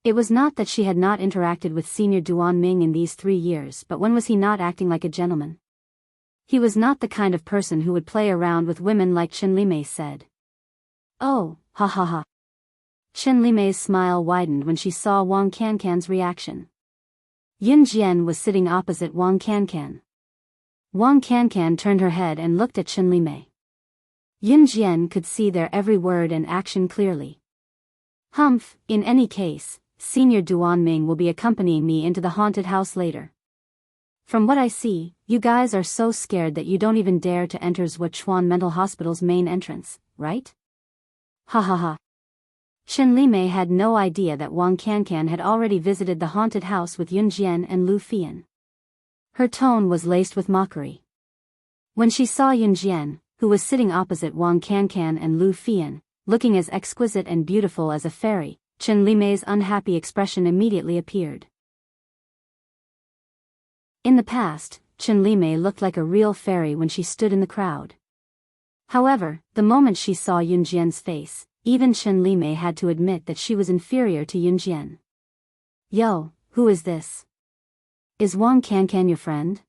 It was not that she had not interacted with Senior Duan Ming in these 3 years, but when was he not acting like a gentleman? He was not the kind of person who would play around with women like Chen Limei said. Oh, ha. Chen Limei's smile widened when she saw Wang Cancan's reaction. Yun Jian was sitting opposite Wang Cancan. Wang Cancan turned her head and looked at Chen Limei. Yun Jian could see their every word and action clearly. Humph, in any case, Senior Duan Ming will be accompanying me into the haunted house later. From what I see, you guys are so scared that you don't even dare to enter Sichuan Mental Hospital's main entrance, right? Ha. Chen Limei had no idea that Wang Cancan had already visited the haunted house with Yun Jian and Lu Fian. Her tone was laced with mockery. When she saw Yun Jian, who was sitting opposite Wang Cancan and Lu Fian, looking as exquisite and beautiful as a fairy, Chen Limei's unhappy expression immediately appeared. In the past, Chen Limei looked like a real fairy when she stood in the crowd. However, the moment she saw Yun Jian's face, even Chen Limei had to admit that she was inferior to Yun Jian. Yo, who is this? Is Wang Cancan your friend?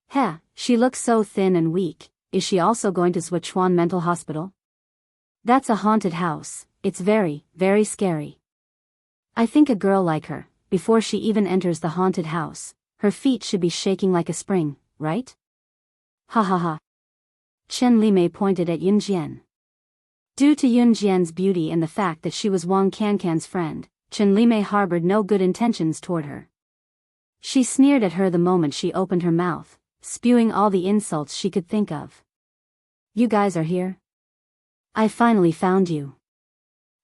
Heh, she looks so thin and weak. Is she also going to Sichuan Mental Hospital? That's a haunted house. It's very, very scary. I think a girl like her, before she even enters the haunted house, her feet should be shaking like a spring, right? Ha ha ha. Chen Limei pointed at Yunjian. Due to Yunjian's beauty and the fact that she was Wang Cancan's friend, Chen Limei harbored no good intentions toward her. She sneered at her the moment she opened her mouth, spewing all the insults she could think of. You guys are here? I finally found you.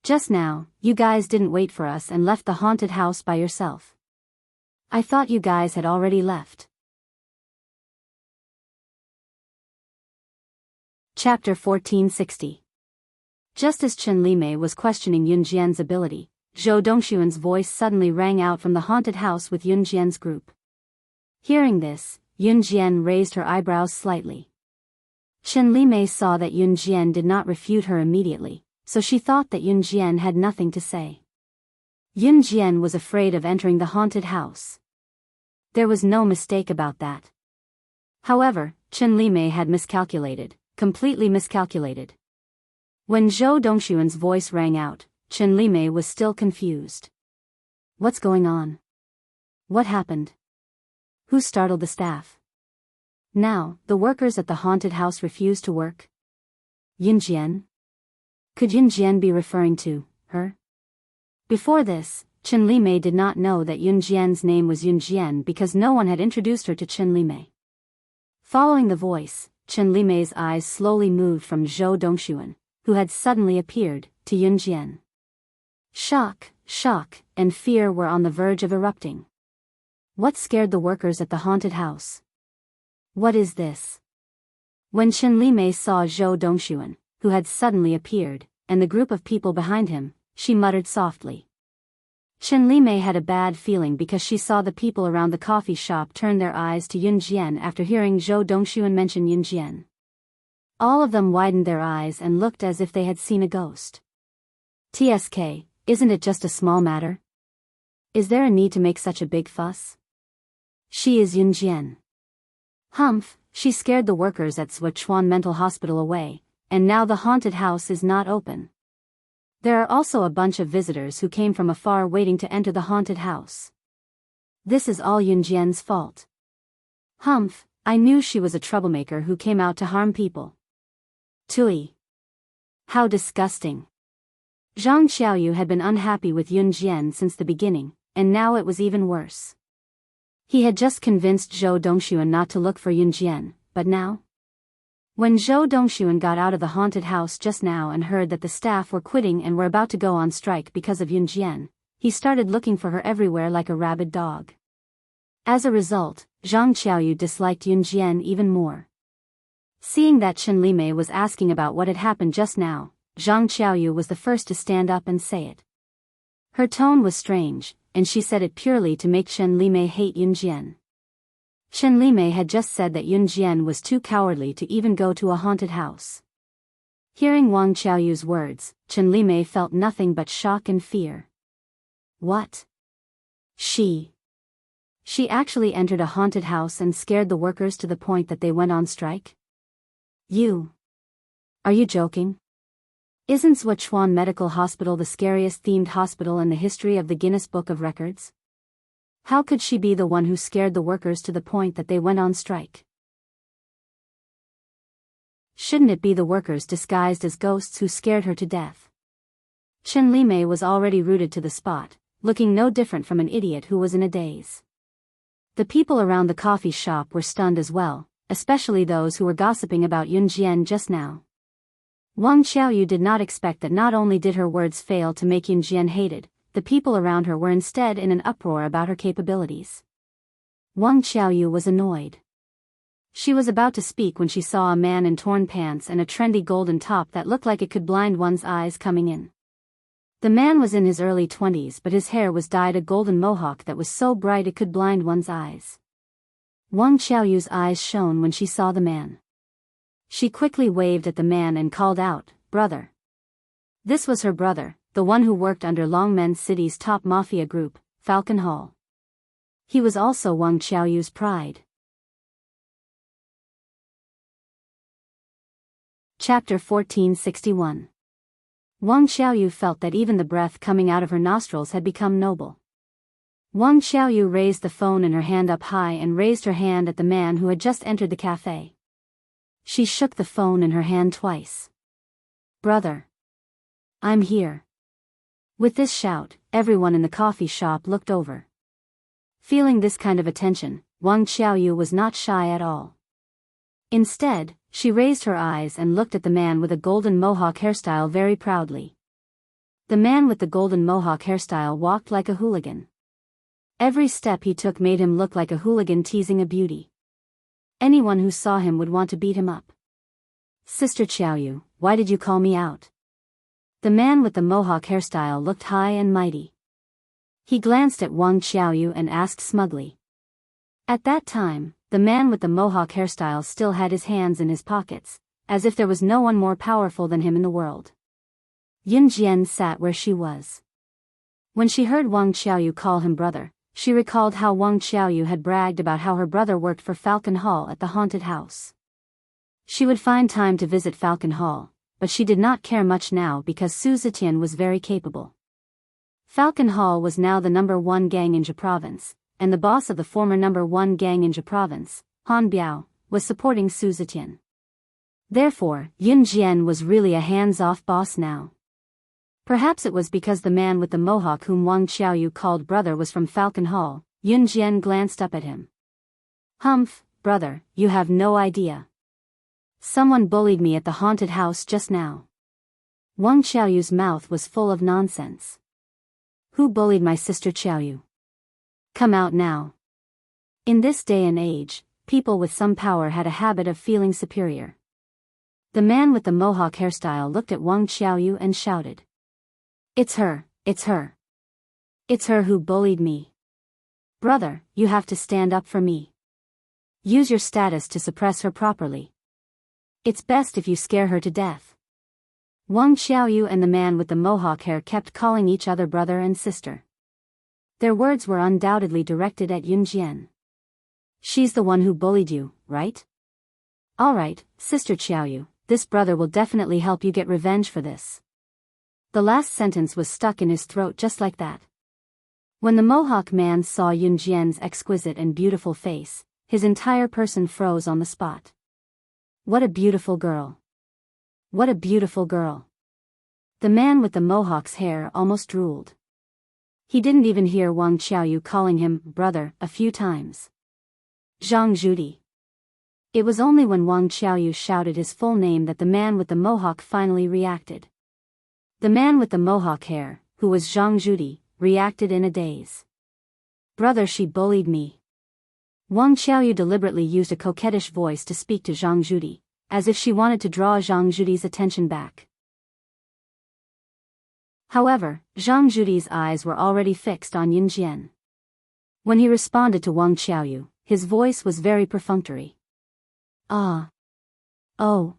Just now, you guys didn't wait for us and left the haunted house by yourself. I thought you guys had already left. Chapter 1460. Just as Chen Limei was questioning Yunjian's ability, Zhou Dongxuan's voice suddenly rang out from the haunted house with Yunjian's group. Hearing this, Yunjian raised her eyebrows slightly. Chen Limei saw that Yunjian did not refute her immediately, so she thought that Yunjian had nothing to say. Yunjian was afraid of entering the haunted house. There was no mistake about that. However, Chen Limei had miscalculated, completely miscalculated. When Zhou Dongxuan's voice rang out, Chen Limei was still confused. What's going on? What happened? Who startled the staff? Now, the workers at the haunted house refuse to work? Yunjian? Could Yunjian be referring to her? Before this, Chen Limei did not know that Yunjian's name was Yunjian because no one had introduced her to Chen Limei. Following the voice, Chen Limei's eyes slowly moved from Zhou Dongxuan, who had suddenly appeared, to Yunjian. Shock, and fear were on the verge of erupting. What scared the workers at the haunted house? What is this? When Chen Limei saw Zhou Dongxuan, who had suddenly appeared, and the group of people behind him, she muttered softly. Chen Limei had a bad feeling because she saw the people around the coffee shop turn their eyes to Yunjian after hearing Zhou Dongxuan mention Yunjian. All of them widened their eyes and looked as if they had seen a ghost. TSK, isn't it just a small matter? Is there a need to make such a big fuss? She is Yunjian. Humph, she scared the workers at Sichuan Mental Hospital away, and now the haunted house is not open. There are also a bunch of visitors who came from afar waiting to enter the haunted house. This is all Yunjian's fault. Humph, I knew she was a troublemaker who came out to harm people. Tui. How disgusting. Zhang Xiaoyu had been unhappy with Yunjian since the beginning, and now it was even worse. He had just convinced Zhou Dongxuan not to look for Yunjian, but now? When Zhou Dongxuan got out of the haunted house just now and heard that the staff were quitting and were about to go on strike because of Yunjian, he started looking for her everywhere like a rabid dog. As a result, Zhang Xiaoyu disliked Yunjian even more. Seeing that Chen Limei was asking about what had happened just now, Zhang Xiaoyu was the first to stand up and say it. Her tone was strange, and she said it purely to make Chen Limei hate Yunjian. Chen Limei had just said that Yunjian was too cowardly to even go to a haunted house. Hearing Wang Qiaoyu's words, Chen Limei felt nothing but shock and fear. What? She actually entered a haunted house and scared the workers to the point that they went on strike? Are you joking? Isn't Sichuan Medical Hospital the scariest themed hospital in the history of the Guinness Book of Records? How could she be the one who scared the workers to the point that they went on strike? Shouldn't it be the workers disguised as ghosts who scared her to death? Chen Limei was already rooted to the spot, looking no different from an idiot who was in a daze. The people around the coffee shop were stunned as well, especially those who were gossiping about Yunjian just now. Wang Qiaoyu did not expect that not only did her words fail to make Yunjian hated, the people around her were instead in an uproar about her capabilities. Wang Qiaoyu was annoyed. She was about to speak when she saw a man in torn pants and a trendy golden top that looked like it could blind one's eyes coming in. The man was in his early 20s, but his hair was dyed a golden mohawk that was so bright it could blind one's eyes. Wang Qiaoyu's eyes shone when she saw the man. She quickly waved at the man and called out, "Brother." This was her brother, the one who worked under Longmen City's top mafia group, Falcon Hall. He was also Wang Qiaoyu's pride. Chapter 1461. Wang Qiaoyu felt that even the breath coming out of her nostrils had become noble. Wang Xiaoyu raised the phone in her hand up high and raised her hand at the man who had just entered the cafe. She shook the phone in her hand twice. "Brother. I'm here." With this shout, everyone in the coffee shop looked over. Feeling this kind of attention, Wang Xiaoyu was not shy at all. Instead, she raised her eyes and looked at the man with a golden mohawk hairstyle very proudly. The man with the golden mohawk hairstyle walked like a hooligan. Every step he took made him look like a hooligan teasing a beauty. Anyone who saw him would want to beat him up. "Sister Xiaoyu, why did you call me out?" The man with the mohawk hairstyle looked high and mighty. He glanced at Wang Xiaoyu and asked smugly. At that time, the man with the mohawk hairstyle still had his hands in his pockets, as if there was no one more powerful than him in the world. Yun Jian sat where she was. When she heard Wang Xiaoyu call him brother, she recalled how Wang Xiaoyu had bragged about how her brother worked for Falcon Hall at the haunted house. She would find time to visit Falcon Hall, but she did not care much now because Su Zetian was very capable. Falcon Hall was now the #1 gang in Jia province, and the boss of the former #1 gang in Jia province, Han Biyao, was supporting Su Zetian. Therefore, Yun Jian was really a hands-off boss now. Perhaps it was because the man with the mohawk whom Wang Xiaoyu called brother was from Falcon Hall. Yun Jian glanced up at him. "Humph, brother, you have no idea. Someone bullied me at the haunted house just now." Wang Xiaoyu's mouth was full of nonsense. "Who bullied my sister Xiaoyu? Come out now." In this day and age, people with some power had a habit of feeling superior. The man with the mohawk hairstyle looked at Wang Xiaoyu and shouted. "It's her, it's her. It's her who bullied me. Brother, you have to stand up for me. Use your status to suppress her properly. It's best if you scare her to death." Wang Xiaoyu and the man with the mohawk hair kept calling each other brother and sister. Their words were undoubtedly directed at Yun Jian. "She's the one who bullied you, right? All right, Sister Xiaoyu, this brother will definitely help you get revenge for this." The last sentence was stuck in his throat just like that. When the mohawk man saw Yun Jian's exquisite and beautiful face, his entire person froze on the spot. What a beautiful girl. What a beautiful girl. The man with the mohawk's hair almost drooled. He didn't even hear Wang Xiaoyu calling him brother a few times. Zhang Zhudi. It was only when Wang Xiaoyu shouted his full name that the man with the mohawk finally reacted. The man with the mohawk hair, who was Zhang Zhudi, reacted in a daze. "Brother, she bullied me." Wang Xiaoyu deliberately used a coquettish voice to speak to Zhang Zhudi, as if she wanted to draw Zhang Zhudi's attention back. However, Zhang Zhudi's eyes were already fixed on Yun Jian. When he responded to Wang Xiaoyu, his voice was very perfunctory. "Ah. Oh.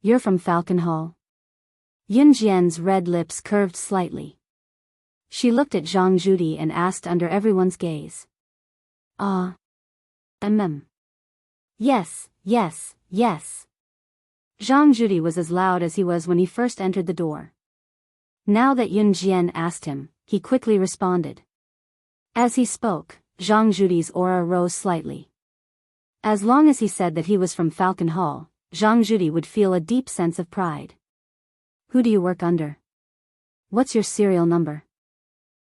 You're from Falcon Hall?" Yun Jian's red lips curved slightly. She looked at Zhang Zhudi and asked under everyone's gaze. "Ah. Yes. Zhang Zhudi was as loud as he was when he first entered the door. Now that Yun Jian asked him, he quickly responded. As he spoke, Zhang Zhudi's aura rose slightly. As long as he said that he was from Falcon Hall, Zhang Zhudi would feel a deep sense of pride. "Who do you work under? What's your serial number?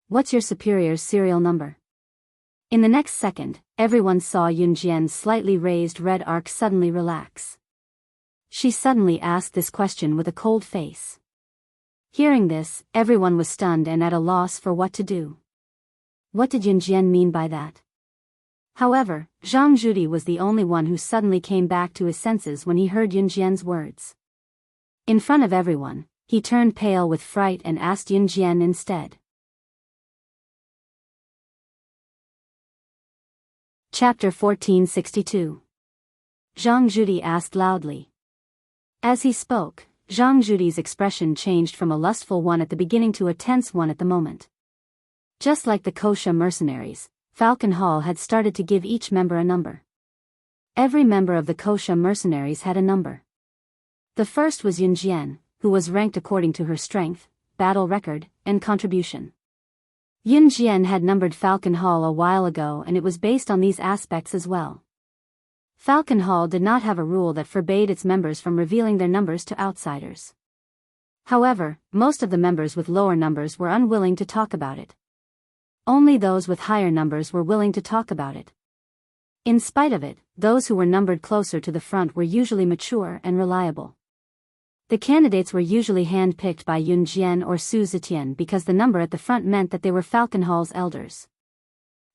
What's your superior's serial number?" In the next second, everyone saw Yun Jian's slightly raised red arc suddenly relax. She suddenly asked this question with a cold face. Hearing this, everyone was stunned and at a loss for what to do. What did Yun Jian mean by that? However, Zhang Zhudi was the only one who suddenly came back to his senses when he heard Yun Jian's words. In front of everyone, he turned pale with fright and asked Yun Jian instead. Chapter 1462. Zhang Zhudi asked loudly. As he spoke, Zhang Zhudi's expression changed from a lustful one at the beginning to a tense one at the moment. Just like the Kosha mercenaries, Falcon Hall had started to give each member a number. Every member of the Kosha mercenaries had a number. The first was Yun Jian, who was ranked according to her strength, battle record, and contribution. Yun Jian had numbered Falcon Hall a while ago, and it was based on these aspects as well. Falcon Hall did not have a rule that forbade its members from revealing their numbers to outsiders. However, most of the members with lower numbers were unwilling to talk about it. Only those with higher numbers were willing to talk about it. In spite of it, those who were numbered closer to the front were usually mature and reliable. The candidates were usually hand-picked by Yun Jian or Su Zetian because the number at the front meant that they were Falcon Hall's elders.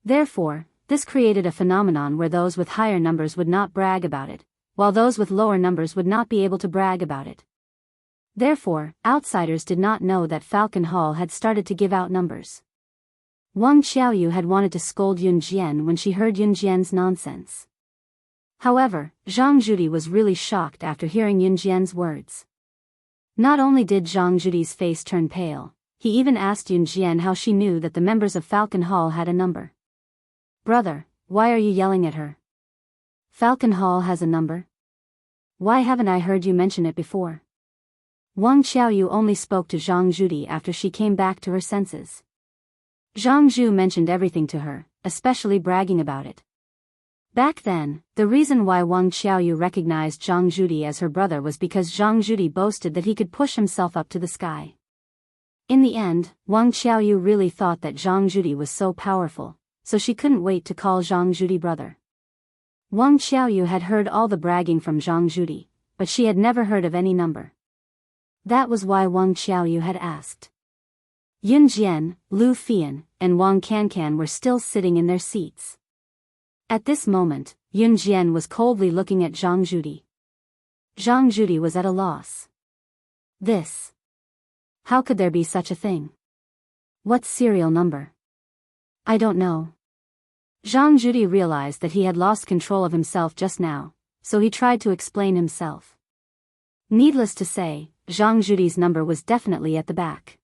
Therefore, this created a phenomenon where those with higher numbers would not brag about it, while those with lower numbers would not be able to brag about it. Therefore, outsiders did not know that Falcon Hall had started to give out numbers. Wang Xiaoyu had wanted to scold Yun Jian when she heard Yun Jian's nonsense. However, Zhang Zhudi was really shocked after hearing Yun Jian's words. Not only did Zhang Zhudi's face turn pale, he even asked Yun Jian how she knew that the members of Falcon Hall had a number. "Brother, why are you yelling at her? Falcon Hall has a number? Why haven't I heard you mention it before?" Wang Xiaoyu only spoke to Zhang Zhudi after she came back to her senses. Zhang Zhu mentioned everything to her, especially bragging about it. Back then, the reason why Wang Xiaoyu recognized Zhang Zhudi as her brother was because Zhang Zhudi boasted that he could push himself up to the sky. In the end, Wang Xiaoyu really thought that Zhang Zhudi was so powerful, so she couldn't wait to call Zhang Zhudi brother. Wang Xiaoyu had heard all the bragging from Zhang Zhudi, but she had never heard of any number. That was why Wang Xiaoyu had asked. Yun Jian, Lu Fian, and Wang Cancan were still sitting in their seats. At this moment, Yun Jian was coldly looking at Zhang Zhudi. Zhang Zhudi was at a loss. This. How could there be such a thing? What serial number? I don't know. Zhang Zhudi realized that he had lost control of himself just now, so he tried to explain himself. Needless to say, Zhang Zhudi's number was definitely at the back.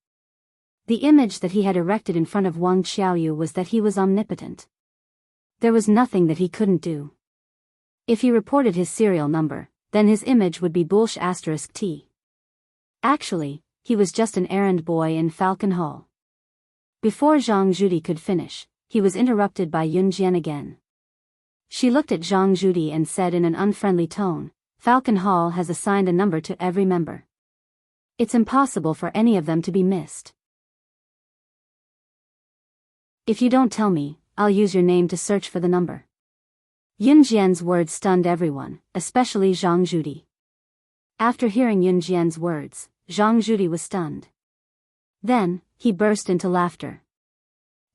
The image that he had erected in front of Wang Xiaoyu was that he was omnipotent. There was nothing that he couldn't do. If he reported his serial number, then his image would be **T. Actually, he was just an errand boy in Falcon Hall. Before Zhang Zhudi could finish, he was interrupted by Yun Jian again. She looked at Zhang Zhudi and said in an unfriendly tone, "Falcon Hall has assigned a number to every member. It's impossible for any of them to be missed. If you don't tell me, I'll use your name to search for the number." Yun Jian's words stunned everyone, especially Zhang Zhudi. After hearing Yun Jian's words, Zhang Zhudi was stunned. Then, he burst into laughter.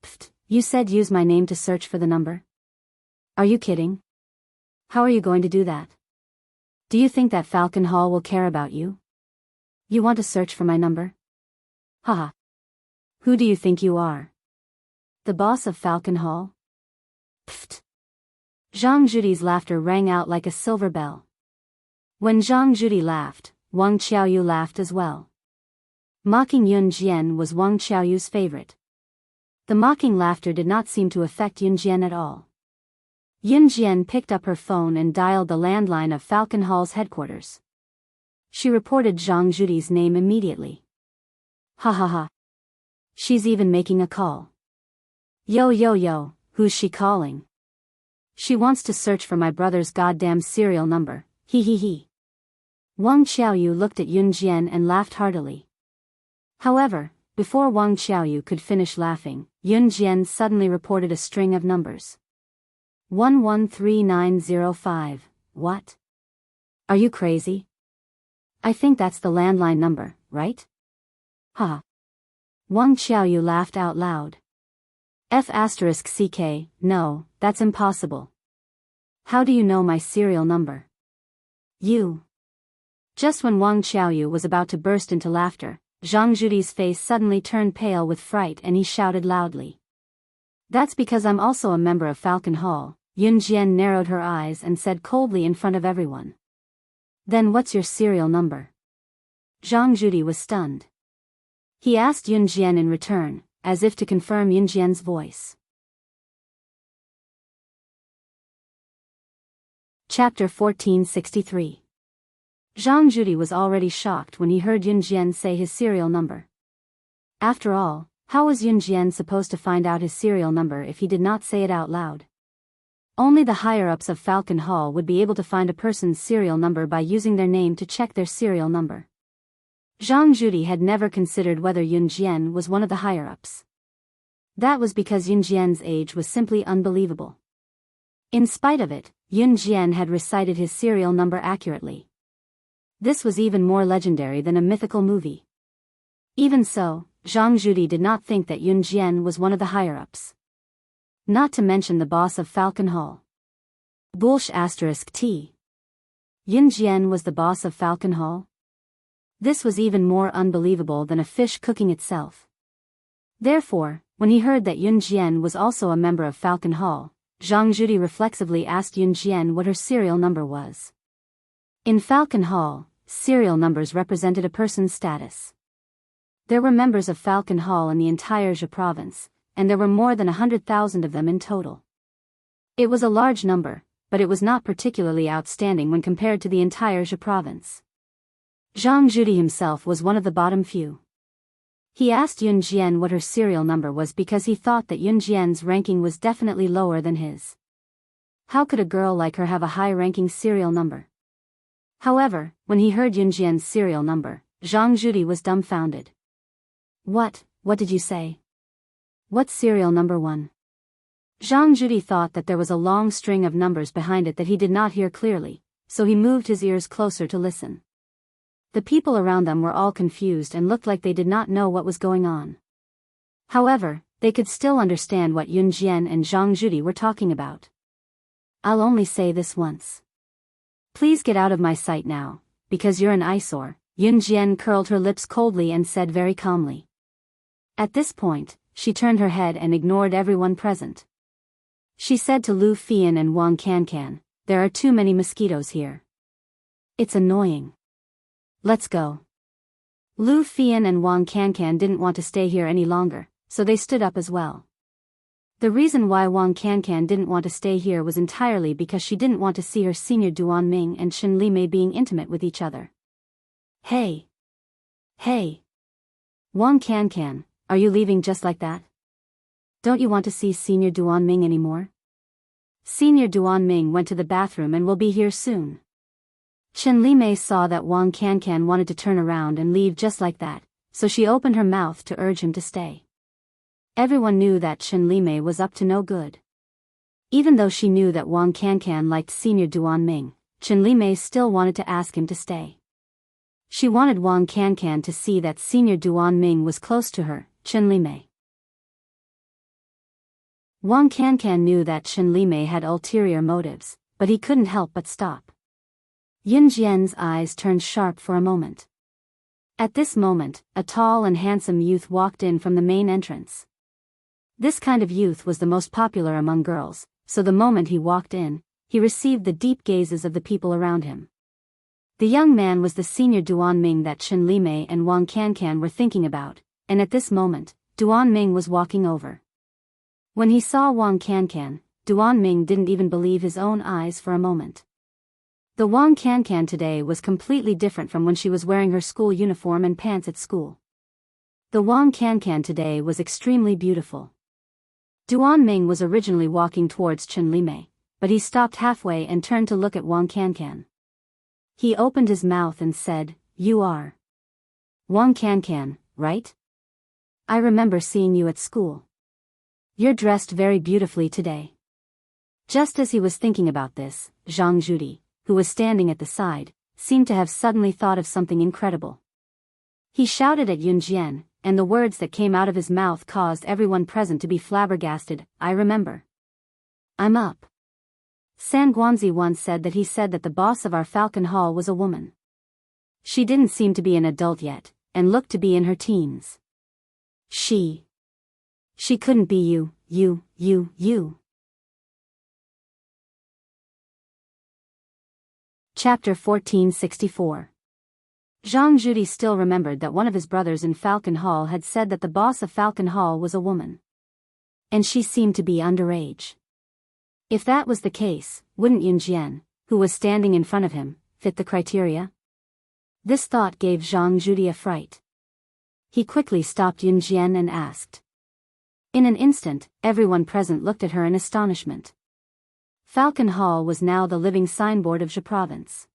"Pfft, you said use my name to search for the number? Are you kidding? How are you going to do that? Do you think that Falcon Hall will care about you? You want to search for my number? Haha. Who do you think you are? The boss of Falcon Hall?" Pfft. Zhang Zhudi's laughter rang out like a silver bell. When Zhang Zhudi laughed, Wang Xiaoyu laughed as well. Mocking Yun Jian was Wang Xiaoyu's favorite. The mocking laughter did not seem to affect Yun Jian at all. Yun Jian picked up her phone and dialed the landline of Falcon Hall's headquarters. She reported Zhang Zhudi's name immediately. Ha ha ha. She's even making a call. Yo, who's she calling? She wants to search for my brother's goddamn serial number, he. Wang Xiaoyu looked at Yun Jian and laughed heartily. However, before Wang Xiaoyu could finish laughing, Yun Jian suddenly reported a string of numbers. 113905, what? Are you crazy? I think that's the landline number, right? Ha. Wang Xiaoyu laughed out loud. F***ck, no, that's impossible. How do you know my serial number? You. Just when Wang Xiaoyu was about to burst into laughter, Zhang Zhudi's face suddenly turned pale with fright and he shouted loudly. That's because I'm also a member of Falcon Hall. Yun Jian narrowed her eyes and said coldly in front of everyone. Then what's your serial number? Zhang Zhudi was stunned. He asked Yun Jian in return, as if to confirm Yun Jian's voice. Chapter 1463. Zhang Zhudi was already shocked when he heard Yun Jian say his serial number. After all, How was Yun Jian supposed to find out his serial number if he did not say it out loud? Only the higher-ups of Falcon Hall would be able to find a person's serial number by using their name to check their serial number. Zhang Judy had never considered whether Yun Jian was one of the higher-ups. That was because Yun Jian's age was simply unbelievable. In spite of it, Yun Jian had recited his serial number accurately. This was even more legendary than a mythical movie. Even so, Zhang Judy did not think that Yun Jian was one of the higher-ups. Not to mention the boss of Falcon Hall. *T. Yun Jian was the boss of Falcon Hall? This was even more unbelievable than a fish cooking itself. Therefore, when he heard that Yun Jian was also a member of Falcon Hall, Zhang Judy reflexively asked Yun Jian what her serial number was. In Falcon Hall, serial numbers represented a person's status. There were members of Falcon Hall in the entire Zhe province, and there were more than 100,000 of them in total. It was a large number, but it was not particularly outstanding when compared to the entire Zhe province. Zhang Judy himself was one of the bottom few. He asked Yun Jian what her serial number was because he thought that Yun Jian's ranking was definitely lower than his. How could a girl like her have a high-ranking serial number? However, when he heard Yun Jian's serial number, Zhang Judy was dumbfounded. What did you say? What's serial number 1? Zhang Judy thought that there was a long string of numbers behind it that he did not hear clearly, so he moved his ears closer to listen. The people around them were all confused and looked like they did not know what was going on. However, they could still understand what Yun Jian and Zhang Judy were talking about. I'll only say this once. Please get out of my sight now, because you're an eyesore, Yun Jian curled her lips coldly and said very calmly. At this point, she turned her head and ignored everyone present. She said to Lu Fian and Wang Cancan, "There are too many mosquitoes here. It's annoying. Let's go." Lu Fian and Wang Cancan didn't want to stay here any longer, so they stood up as well. The reason why Wang Cancan didn't want to stay here was entirely because she didn't want to see her senior Duan Ming and Chen Limei being intimate with each other. Hey! Wang Cancan, are you leaving just like that? Don't you want to see Senior Duan Ming anymore? Senior Duan Ming went to the bathroom and will be here soon. Chen Limei saw that Wang Cancan wanted to turn around and leave just like that, so she opened her mouth to urge him to stay. Everyone knew that Chen Limei was up to no good. Even though she knew that Wang Cancan liked Senior Duan Ming, Chen Limei still wanted to ask him to stay. She wanted Wang Cancan to see that Senior Duan Ming was close to her, Chen Limei. Wang Cancan knew that Chen Limei had ulterior motives, but he couldn't help but stop. Yun Jian's eyes turned sharp for a moment. At this moment, a tall and handsome youth walked in from the main entrance. This kind of youth was the most popular among girls, so the moment he walked in, he received the deep gazes of the people around him. The young man was the senior Duan Ming that Chen Limei and Wang Cancan were thinking about, and at this moment, Duan Ming was walking over. When he saw Wang Cancan, Duan Ming didn't even believe his own eyes for a moment. The Wang Cancan today was completely different from when she was wearing her school uniform and pants at school. The Wang Cancan today was extremely beautiful. Duan Ming was originally walking towards Chen Limei, but he stopped halfway and turned to look at Wang Cancan. He opened his mouth and said, "You are Wang Cancan, right? I remember seeing you at school. You're dressed very beautifully today." Just as he was thinking about this, Zhang Judy, who was standing at the side, seemed to have suddenly thought of something incredible. He shouted at Yun Jian, and the words that came out of his mouth caused everyone present to be flabbergasted. "I remember. I'm up. San Guanzi once said that he said that the boss of our Falcon Hall was a woman. She didn't seem to be an adult yet, and looked to be in her teens. She couldn't be you. Chapter 1464. Zhang Judy still remembered that one of his brothers in Falcon Hall had said that the boss of Falcon Hall was a woman. And she seemed to be underage. If that was the case, wouldn't Yun Jian, who was standing in front of him, fit the criteria? This thought gave Zhang Judy a fright. He quickly stopped Yun Jian and asked, In an instant, everyone present looked at her in astonishment. Falcon Hall was now the living signboard of Jia province.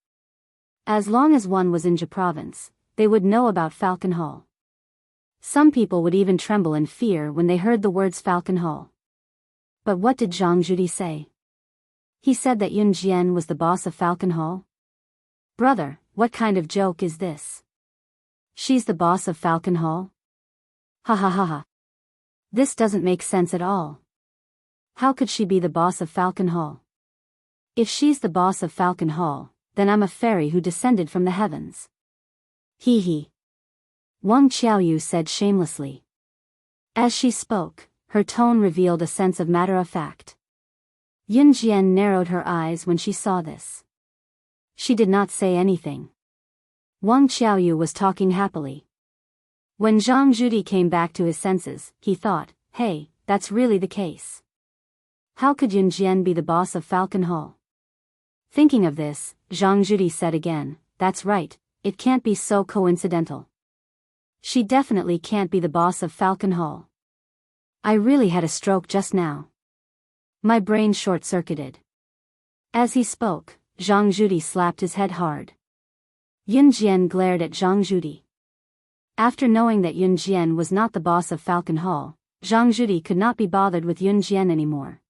As long as one was in Jia province, they would know about Falcon Hall. Some people would even tremble in fear when they heard the words Falcon Hall. But what did Zhang Zhudi say? He said that Yun Jian was the boss of Falcon Hall? Brother, what kind of joke is this? She's the boss of Falcon Hall? Ha ha ha ha. This doesn't make sense at all. How could she be the boss of Falcon Hall? If she's the boss of Falcon Hall, then I'm a fairy who descended from the heavens. Hee hee. Wang Qiaoyu said shamelessly. As she spoke, her tone revealed a sense of matter-of-fact. Yun Jian narrowed her eyes when she saw this. She did not say anything. Wang Qiaoyu was talking happily. When Zhang Zhudi came back to his senses, he thought, hey, that's really the case. How could Yun Jian be the boss of Falcon Hall? Thinking of this, Zhang Zhudi said again, that's right, it can't be so coincidental. She definitely can't be the boss of Falcon Hall. I really had a stroke just now. My brain short-circuited. As he spoke, Zhang Zhudi slapped his head hard. Yun Jian glared at Zhang Zhudi. After knowing that Yun Jian was not the boss of Falcon Hall, Zhang Zhudi could not be bothered with Yun Jian anymore.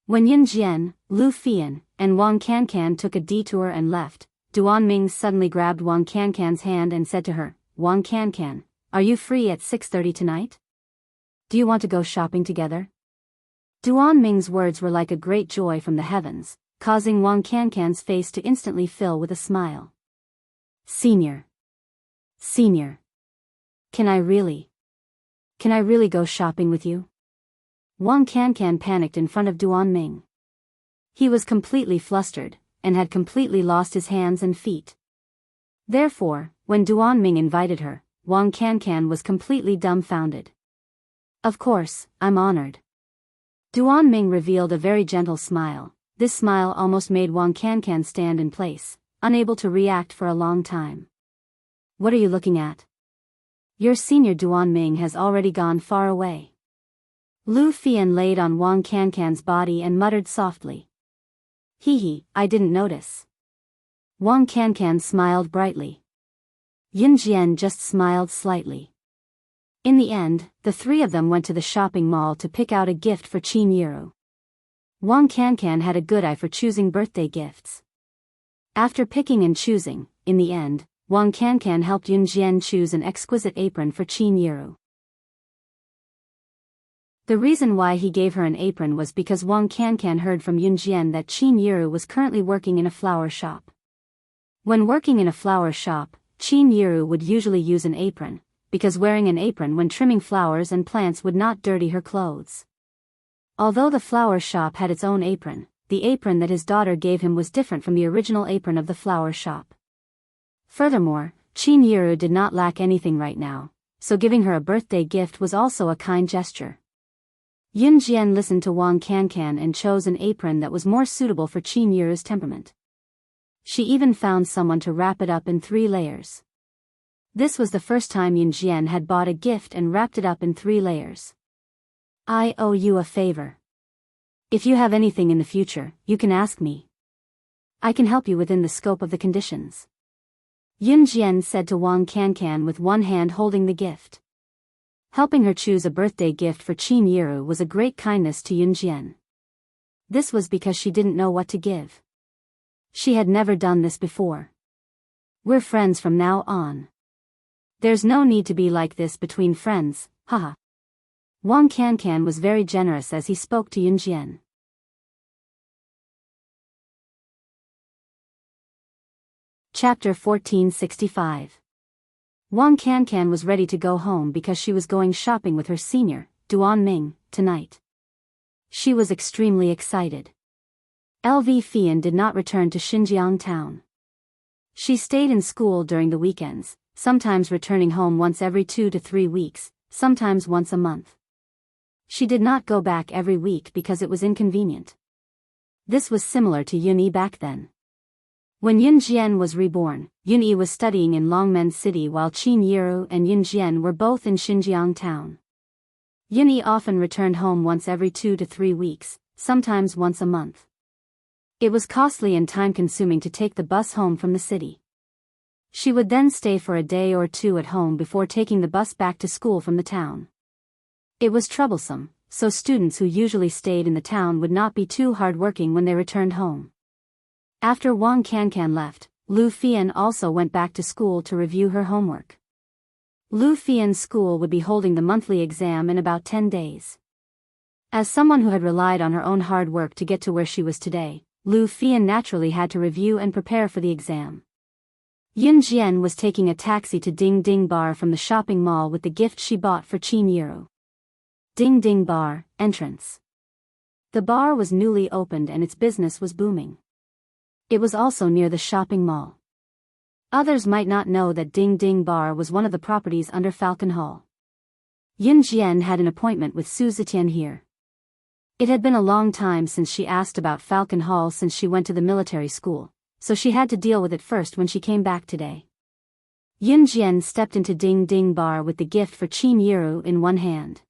When Yun Jian, Lu Fian, and Wang Cancan took a detour and left, Duan Ming suddenly grabbed Wang Cancan's hand and said to her, Wang Cancan, are you free at 6:30 tonight? Do you want to go shopping together? Duan Ming's words were like a great joy from the heavens, causing Wang Cancan's face to instantly fill with a smile. Senior. Can I really go shopping with you? Wang Cancan panicked in front of Duan Ming. He was completely flustered, and had completely lost his hands and feet. Therefore, when Duan Ming invited her, Wang Cancan was completely dumbfounded. Of course, I'm honored. Duan Ming revealed a very gentle smile. This smile almost made Wang Cancan stand in place, unable to react for a long time. What are you looking at? Your senior Duan Ming has already gone far away. Lu Fian laid on Wang Cancan's body and muttered softly. Hee hee, I didn't notice. Wang Cancan smiled brightly. Yun Jian just smiled slightly. In the end, the three of them went to the shopping mall to pick out a gift for Qin Yiru. Wang Cancan had a good eye for choosing birthday gifts. After picking and choosing, in the end, Wang Cancan helped Yun Jian choose an exquisite apron for Qin Yiru. The reason why he gave her an apron was because Wang Cancan heard from Yun Jian that Qin Yiru was currently working in a flower shop. When working in a flower shop, Qin Yiru would usually use an apron, because wearing an apron when trimming flowers and plants would not dirty her clothes. Although the flower shop had its own apron, the apron that his daughter gave him was different from the original apron of the flower shop. Furthermore, Qin Yiru did not lack anything right now, so giving her a birthday gift was also a kind gesture. Yun Jian listened to Wang Cancan and chose an apron that was more suitable for Qin Yiru's temperament. She even found someone to wrap it up in 3 layers. This was the first time Yun Jian had bought a gift and wrapped it up in 3 layers. I owe you a favor. If you have anything in the future, you can ask me. I can help you within the scope of the conditions. Yun Jian said to Wang Cancan with one hand holding the gift. Helping her choose a birthday gift for Qin Yiru was a great kindness to Yun Jian. This was because she didn't know what to give. She had never done this before. We're friends from now on. There's no need to be like this between friends, haha. Wang Cancan was very generous as he spoke to Yun Jian. Chapter 1465. Wang Cancan was ready to go home because she was going shopping with her senior, Duan Ming, tonight. She was extremely excited. LV Fian did not return to Xinjiang town. She stayed in school during the weekends, sometimes returning home once every 2 to 3 weeks, sometimes once a month. She did not go back every week because it was inconvenient. This was similar to Yun Yi back then. When Yun Jian was reborn, Yun Yi was studying in Longmen City while Qin Yiru and Yun Jian were both in Xinjiang town. Yunyi often returned home once every 2 to 3 weeks, sometimes once a month. It was costly and time-consuming to take the bus home from the city. She would then stay for a day or two at home before taking the bus back to school from the town. It was troublesome, so students who usually stayed in the town would not be too hard-working when they returned home. After Wang Cancan left, Lu Fian also went back to school to review her homework. Lu Fian's school would be holding the monthly exam in about 10 days. As someone who had relied on her own hard work to get to where she was today, Lu Fian naturally had to review and prepare for the exam. Yun Jian was taking a taxi to Ding Ding Bar from the shopping mall with the gift she bought for Qin Yiru. Ding Ding Bar, entrance. The bar was newly opened and its business was booming. It was also near the shopping mall. Others might not know that Ding Ding Bar was one of the properties under Falcon Hall. Yun Jian had an appointment with Su Zetian here. It had been a long time since she asked about Falcon Hall since she went to the military school, so she had to deal with it first when she came back today. Yun Jian stepped into Ding Ding Bar with the gift for Qin Yiru in one hand.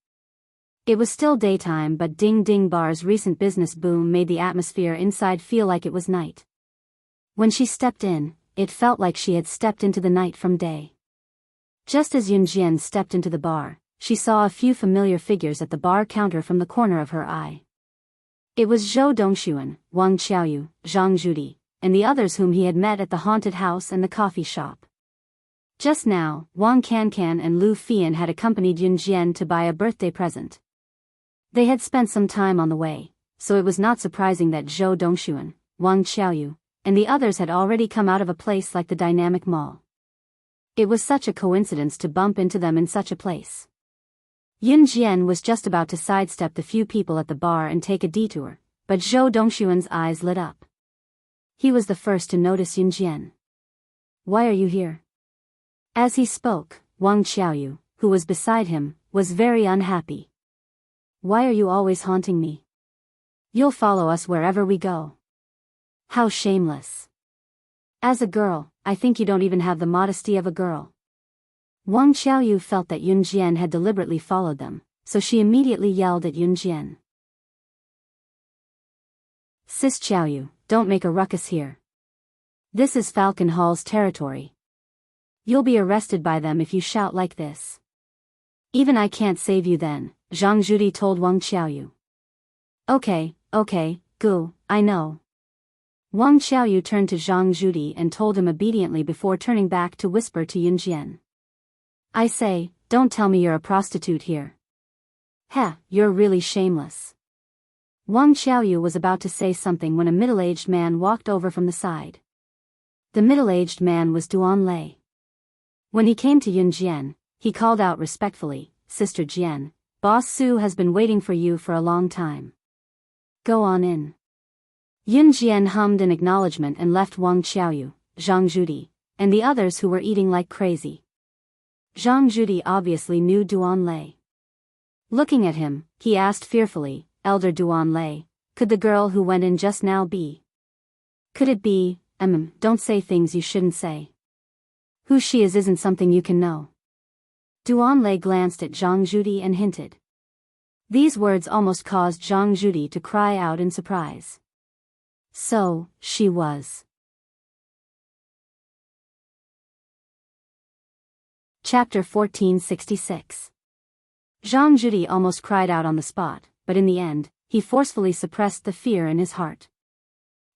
It was still daytime, but Ding Ding Bar's recent business boom made the atmosphere inside feel like it was night. When she stepped in, it felt like she had stepped into the night from day. Just as Yun Jian stepped into the bar, she saw a few familiar figures at the bar counter from the corner of her eye. It was Zhou Dongxuan, Wang Qiaoyu, Zhang Zhudi, and the others whom he had met at the haunted house and the coffee shop. Just now, Wang Cancan and Lu Fian had accompanied Yun Jian to buy a birthday present. They had spent some time on the way, so it was not surprising that Zhou Dongxuan, Wang Qiaoyu, and the others had already come out of a place like the Dynamic Mall. It was such a coincidence to bump into them in such a place. Yun Jian was just about to sidestep the few people at the bar and take a detour, but Zhou Dongxuan's eyes lit up. He was the first to notice Yun Jian. "Why are you here?" As he spoke, Wang Qiaoyu, who was beside him, was very unhappy. "Why are you always haunting me? You'll follow us wherever we go. How shameless. As a girl, I think you don't even have the modesty of a girl." Wang Qiaoyu felt that Yun Jian had deliberately followed them, so she immediately yelled at Yun Jian. "Sis Qiaoyu, don't make a ruckus here. This is Falcon Hall's territory. You'll be arrested by them if you shout like this." "Even I can't save you then," Zhang Zhudi told Wang Qiaoyu. Okay, gu, I know." Wang Qiaoyu turned to Zhang Zhudi and told him obediently before turning back to whisper to Yun Jian. "I say, don't tell me you're a prostitute here. Heh, you're really shameless." Wang Qiaoyu was about to say something when a middle-aged man walked over from the side. The middle-aged man was Duan Lei. When he came to Yun Jian, he called out respectfully, "Sister Jian, Boss Su has been waiting for you for a long time. Go on in." Yun Jian hummed in acknowledgement and left Wang Qiaoyu, Zhang Zhudi, and the others who were eating like crazy. Zhang Zhudi obviously knew Duan Lei. Looking at him, he asked fearfully, "Elder Duan Lei, could the girl who went in just now be? Could it be, don't say things you shouldn't say. Who she is isn't something you can know." Duan Lei glanced at Zhang Zhudi and hinted. These words almost caused Zhang Zhudi to cry out in surprise. So, she was. Chapter 1466. Zhang Zhudi almost cried out on the spot, but in the end, he forcefully suppressed the fear in his heart.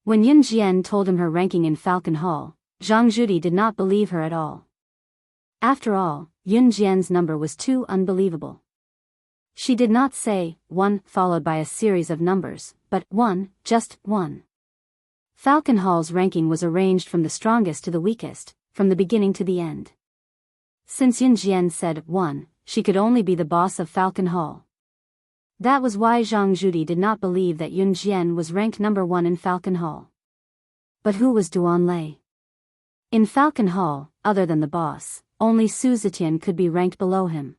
When Yun Jian told him her ranking in Falcon Hall, Zhang Zhudi did not believe her at all. After all, Yun Jian's number was too unbelievable. She did not say 1 followed by a series of numbers, but 1, just 1. Falcon Hall's ranking was arranged from the strongest to the weakest, from the beginning to the end. Since Yun Jian said 1, she could only be the boss of Falcon Hall. That was why Zhang Zhudi did not believe that Yun Jian was ranked number 1 in Falcon Hall. But who was Duan Lei? In Falcon Hall, other than the boss, only Su Zetian could be ranked below him.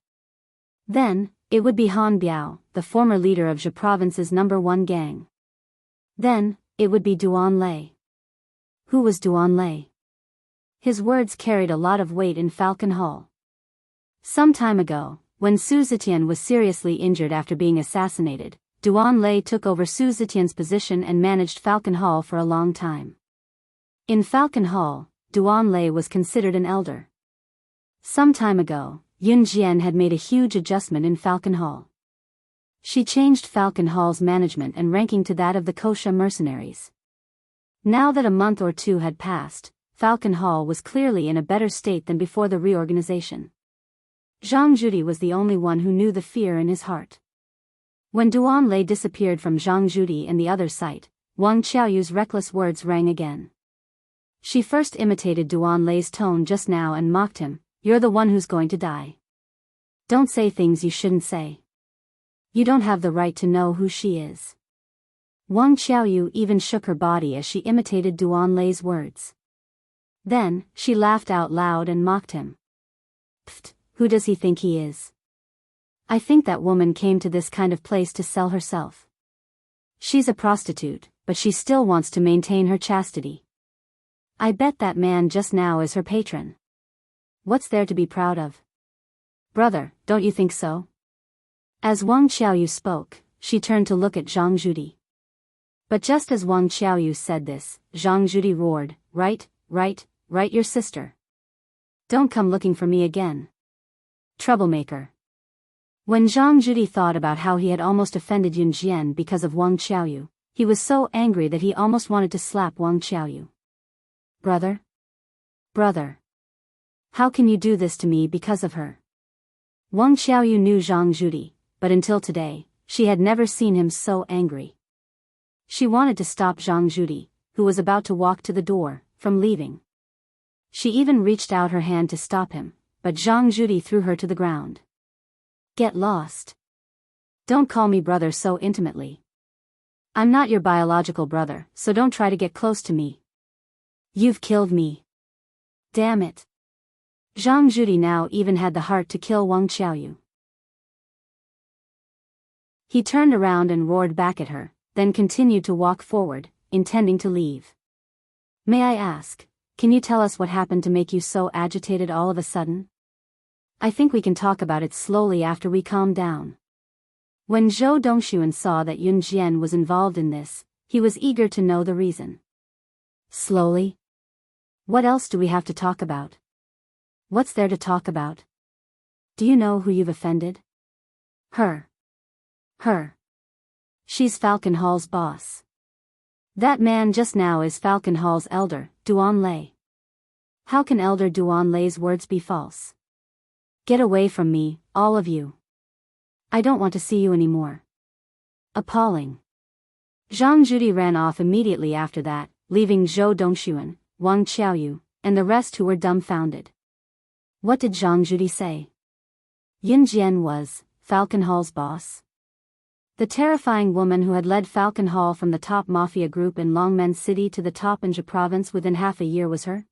Then, it would be Han Biyao, the former leader of Zhe Province's number 1 gang. Then, it would be Duan Lei. Who was Duan Lei? His words carried a lot of weight in Falcon Hall. Some time ago, when Su Zetian was seriously injured after being assassinated, Duan Lei took over Su Zetian's position and managed Falcon Hall for a long time. In Falcon Hall, Duan Lei was considered an elder. Some time ago, Yun Jian had made a huge adjustment in Falcon Hall. She changed Falcon Hall's management and ranking to that of the Kosha mercenaries. Now that a month or two had passed, Falcon Hall was clearly in a better state than before the reorganization. Zhang Judi was the only one who knew the fear in his heart. When Duan Lei disappeared from Zhang Judi and the other sight, Wang Qiaoyu's reckless words rang again. She first imitated Duan Lei's tone just now and mocked him, "You're the one who's going to die. Don't say things you shouldn't say. You don't have the right to know who she is." Wang Qiaoyu even shook her body as she imitated Duan Lei's words. Then, she laughed out loud and mocked him. "Pfft, who does he think he is? I think that woman came to this kind of place to sell herself. She's a prostitute, but she still wants to maintain her chastity. I bet that man just now is her patron. What's there to be proud of? Brother, don't you think so?" As Wang Qiaoyu spoke, she turned to look at Zhang Judi. But just as Wang Qiaoyu said this, Zhang Judi roared, Right, your sister. Don't come looking for me again. Troublemaker." When Zhang Judi thought about how he had almost offended Yun Jian because of Wang Qiaoyu, he was so angry that he almost wanted to slap Wang Qiaoyu. Brother? How can you do this to me because of her?" Wang Qiaoyu knew Zhang Judi, but until today, she had never seen him so angry. She wanted to stop Zhang Judi, who was about to walk to the door, from leaving. She even reached out her hand to stop him, but Zhang Judi threw her to the ground. "Get lost. Don't call me brother so intimately. I'm not your biological brother, so don't try to get close to me. You've killed me. Damn it." Zhang Judi now even had the heart to kill Wang Qiaoyu. He turned around and roared back at her, then continued to walk forward, intending to leave. "May I ask, can you tell us what happened to make you so agitated all of a sudden? I think we can talk about it slowly after we calm down." When Zhou Dongxuan saw that Yun Jian was involved in this, he was eager to know the reason. "Slowly? What else do we have to talk about? What's there to talk about? Do you know who you've offended?" Her. She's Falcon Hall's boss. That man just now is Falcon Hall's elder, Duan Lei. How can Elder Duan Lei's words be false? Get away from me, all of you. I don't want to see you anymore. Appalling. Zhang Judi ran off immediately after that, leaving Zhou Dongxuan, Wang Qiaoyu, and the rest who were dumbfounded. What did Zhang Judi say? Yun Jian was Falcon Hall's boss? The terrifying woman who had led Falcon Hall from the top mafia group in Longmen City to the top Anja province within half a year was her?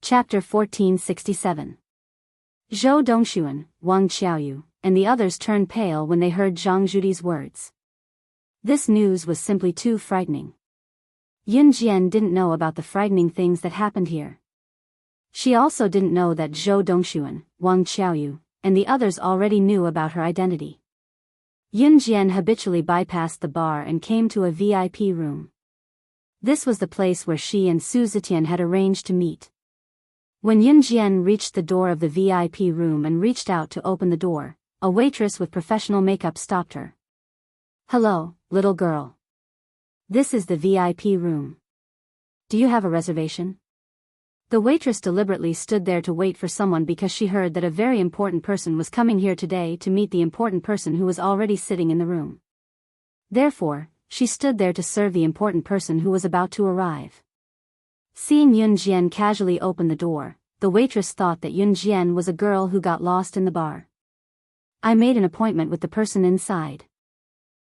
Chapter 1467. Zhou Dongxuan, Wang Qiaoyu, and the others turned pale when they heard Zhang Judi's words. This news was simply too frightening. Yun Jian didn't know about the frightening things that happened here. She also didn't know that Zhou Dongxuan, Wang Qiaoyu, and the others already knew about her identity. Yun Jian habitually bypassed the bar and came to a VIP room. This was the place where she and Su Zetian had arranged to meet. When Yun Jian reached the door of the VIP room and reached out to open the door, a waitress with professional makeup stopped her. "Hello, little girl. This is the VIP room. Do you have a reservation?" The waitress deliberately stood there to wait for someone because she heard that a very important person was coming here today to meet the important person who was already sitting in the room. Therefore, she stood there to serve the important person who was about to arrive. Seeing Yun Jian casually open the door, the waitress thought that Yun Jian was a girl who got lost in the bar. "I made an appointment with the person inside."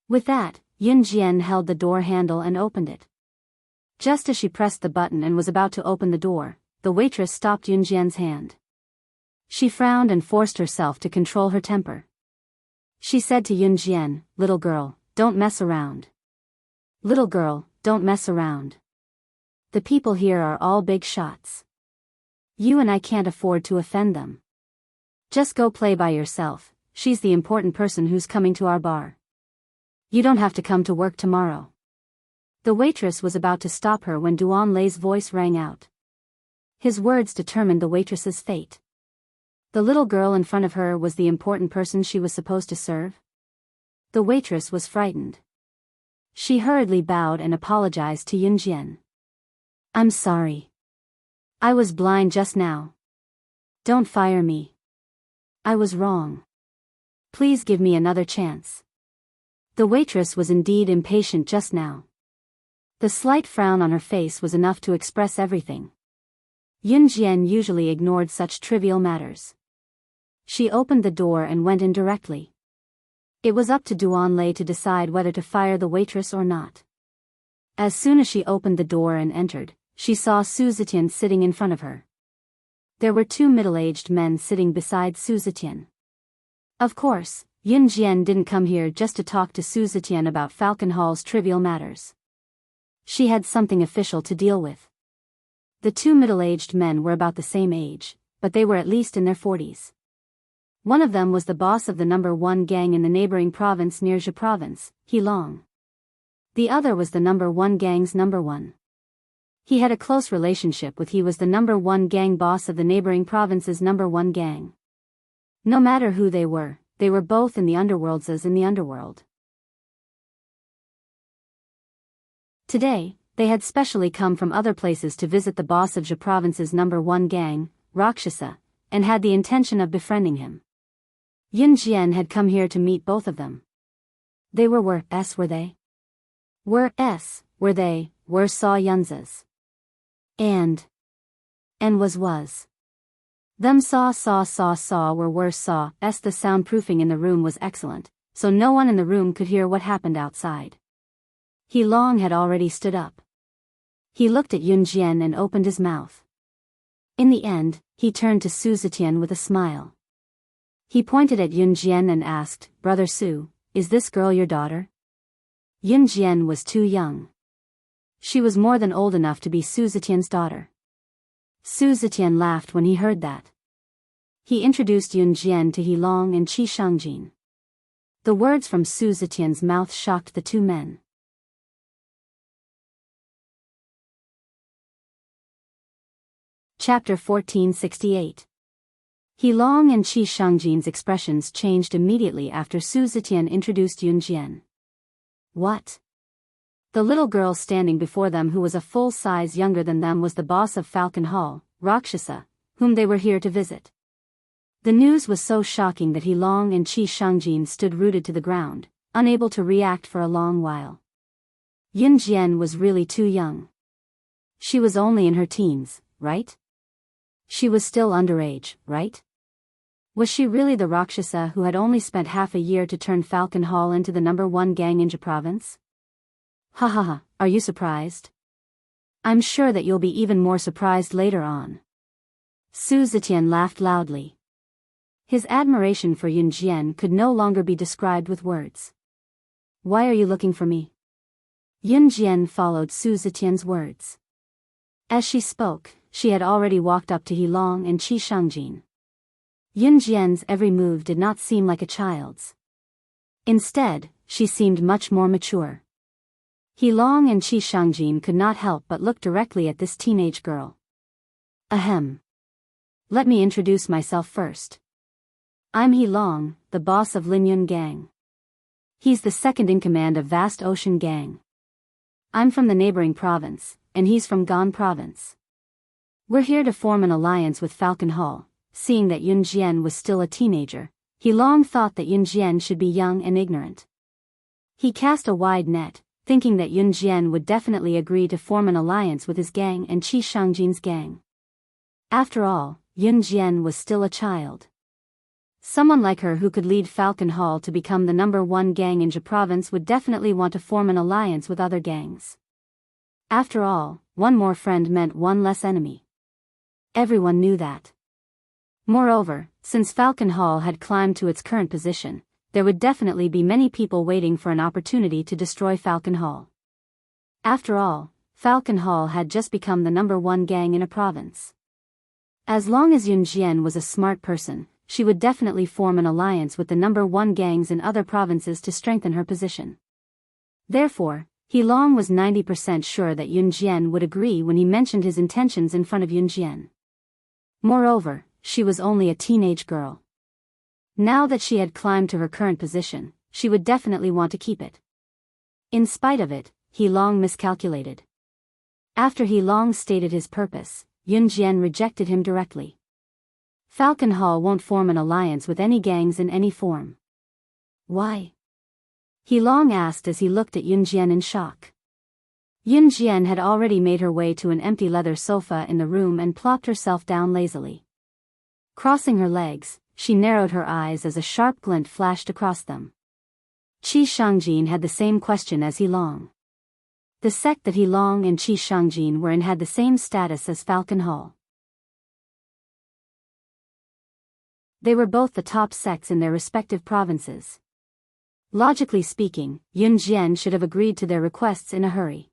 With that, Yun Jian held the door handle and opened it. Just as she pressed the button and was about to open the door, the waitress stopped Yun Jian's hand. She frowned and forced herself to control her temper. She said to Yun Jian, "Little girl, don't mess around. Little girl, don't mess around. The people here are all big shots. You and I can't afford to offend them. Just go play by yourself, she's the important person who's coming to our bar. You don't have to come to work tomorrow. The waitress was about to stop her when Duan Lei's voice rang out. His words determined the waitress's fate. The little girl in front of her was the important person she was supposed to serve. The waitress was frightened. She hurriedly bowed and apologized to Yunjian. I'm sorry. I was blind just now. Don't fire me. I was wrong. Please give me another chance. The waitress was indeed impatient just now. The slight frown on her face was enough to express everything. Yunjian usually ignored such trivial matters. She opened the door and went in directly. It was up to Duan Lei to decide whether to fire the waitress or not. As soon as she opened the door and entered, she saw Su Zetian sitting in front of her. There were two middle-aged men sitting beside Su Zetian. Of course, Yunjian didn't come here just to talk to Su Zetian about Falcon Hall's trivial matters. She had something official to deal with. The two middle-aged men were about the same age, but they were at least in their 40s. One of them was the boss of the number 1 gang in the neighboring province near Jianghu province, Heilong. The other was the number 1 gang's number 1. He had a close relationship with he was the number 1 gang boss of the neighboring province's number 1 gang. No matter who they were both in the underworlds as in the underworld. Today, they had specially come from other places to visit the boss of Jianghu province's number 1 gang, Rakshasa, and had the intention of befriending him. Yunjian had come here to meet both of them. They were were they? Were they, were saw Yunzas. And was. Them saw were saw, the soundproofing in the room was excellent, so no one in the room could hear what happened outside. Heilong had already stood up. He looked at Yunjian and opened his mouth. In the end, he turned to Su Zetian with a smile. He pointed at Yunjian and asked, Brother Su, is this girl your daughter? Yunjian was too young. She was more than old enough to be Su Zetian's daughter. Su Zetian laughed when he heard that. He introduced Yunjian to Heilong and Qi Shangjin. The words from Su Zetian's mouth shocked the two men. Chapter 1468. Heilong and Qi Shangjin's expressions changed immediately after Su Zetian introduced Yunjian. What? The little girl standing before them who was a full size younger than them was the boss of Falcon Hall, Rakshasa, whom they were here to visit. The news was so shocking that Heilong and Qi Shangjin stood rooted to the ground, unable to react for a long while. Yunjian was really too young. She was only in her teens, right? She was still underage, right? Was she really the Rakshasa who had only spent half a year to turn Falcon Hall into the number 1 gang in Jianghu province? Ha ha ha, are you surprised? I'm sure that you'll be even more surprised later on. Su Zetian laughed loudly. His admiration for Yunjian could no longer be described with words. Why are you looking for me? Yunjian followed Su Zetian's words. As she spoke, she had already walked up to Heilong and Qi Shangjin. Yunjian's every move did not seem like a child's. Instead, she seemed much more mature. Heilong and Qi Shangjin could not help but look directly at this teenage girl. Ahem. Let me introduce myself first. I'm Heilong, the boss of Linyun Gang. He's the second in command of Vast Ocean Gang. I'm from the neighboring province, and he's from Gan province. We're here to form an alliance with Falcon Hall. Seeing that Yunjian was still a teenager, Heilong thought that Yunjian should be young and ignorant. He cast a wide net, thinking that Yunjian would definitely agree to form an alliance with his gang and Qi Shangjin's gang. After all, Yunjian was still a child. Someone like her who could lead Falcon Hall to become the number 1 gang in Jianghu province would definitely want to form an alliance with other gangs. After all, one more friend meant one less enemy. Everyone knew that. Moreover, since Falcon Hall had climbed to its current position, there would definitely be many people waiting for an opportunity to destroy Falcon Hall. After all, Falcon Hall had just become the number 1 gang in a province. As long as Yun Jian was a smart person, she would definitely form an alliance with the #1 gangs in other provinces to strengthen her position. Therefore, He Long was 90% sure that Yun Jian would agree when he mentioned his intentions in front of Yun Jian. Moreover, she was only a teenage girl. Now that she had climbed to her current position, she would definitely want to keep it. In spite of it, He Long miscalculated. After He Long stated his purpose, Yun Jian rejected him directly. Falcon Hall won't form an alliance with any gangs in any form. Why? He Long asked as he looked at Yun Jian in shock. Yun Jian had already made her way to an empty leather sofa in the room and plopped herself down lazily. Crossing her legs, she narrowed her eyes as a sharp glint flashed across them. Qi Shangjin had the same question as He Long. The sect that He Long and Qi Shangjin were in had the same status as Falcon Hall. They were both the top sects in their respective provinces. Logically speaking, Yun Jian should have agreed to their requests in a hurry.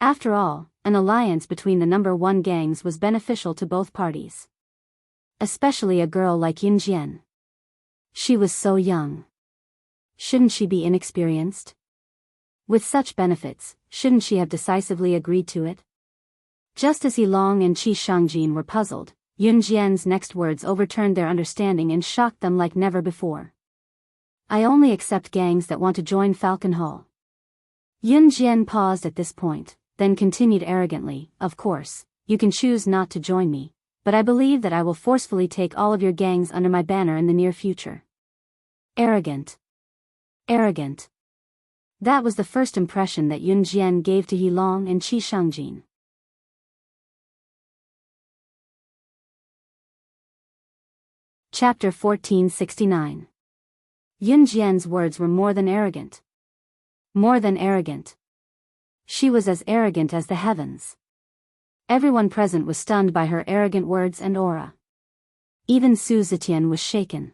After all, an alliance between the #1 gangs was beneficial to both parties. Especially a girl like Yun Jian. She was so young. Shouldn't she be inexperienced? With such benefits, shouldn't she have decisively agreed to it? Just as He Long and Qi Shangjin were puzzled, Yun Jian's next words overturned their understanding and shocked them like never before. I only accept gangs that want to join Falcon Hall. Yun Jian paused at this point, then continued arrogantly, of course, you can choose not to join me, but I believe that I will forcefully take all of your gangs under my banner in the near future. Arrogant. Arrogant. That was the first impression that Yun Jian gave to He Long and Qi Shangjin. Chapter 1469. Yun Jian's words were more than arrogant. More than arrogant. She was as arrogant as the heavens. Everyone present was stunned by her arrogant words and aura. Even Su Zetian was shaken.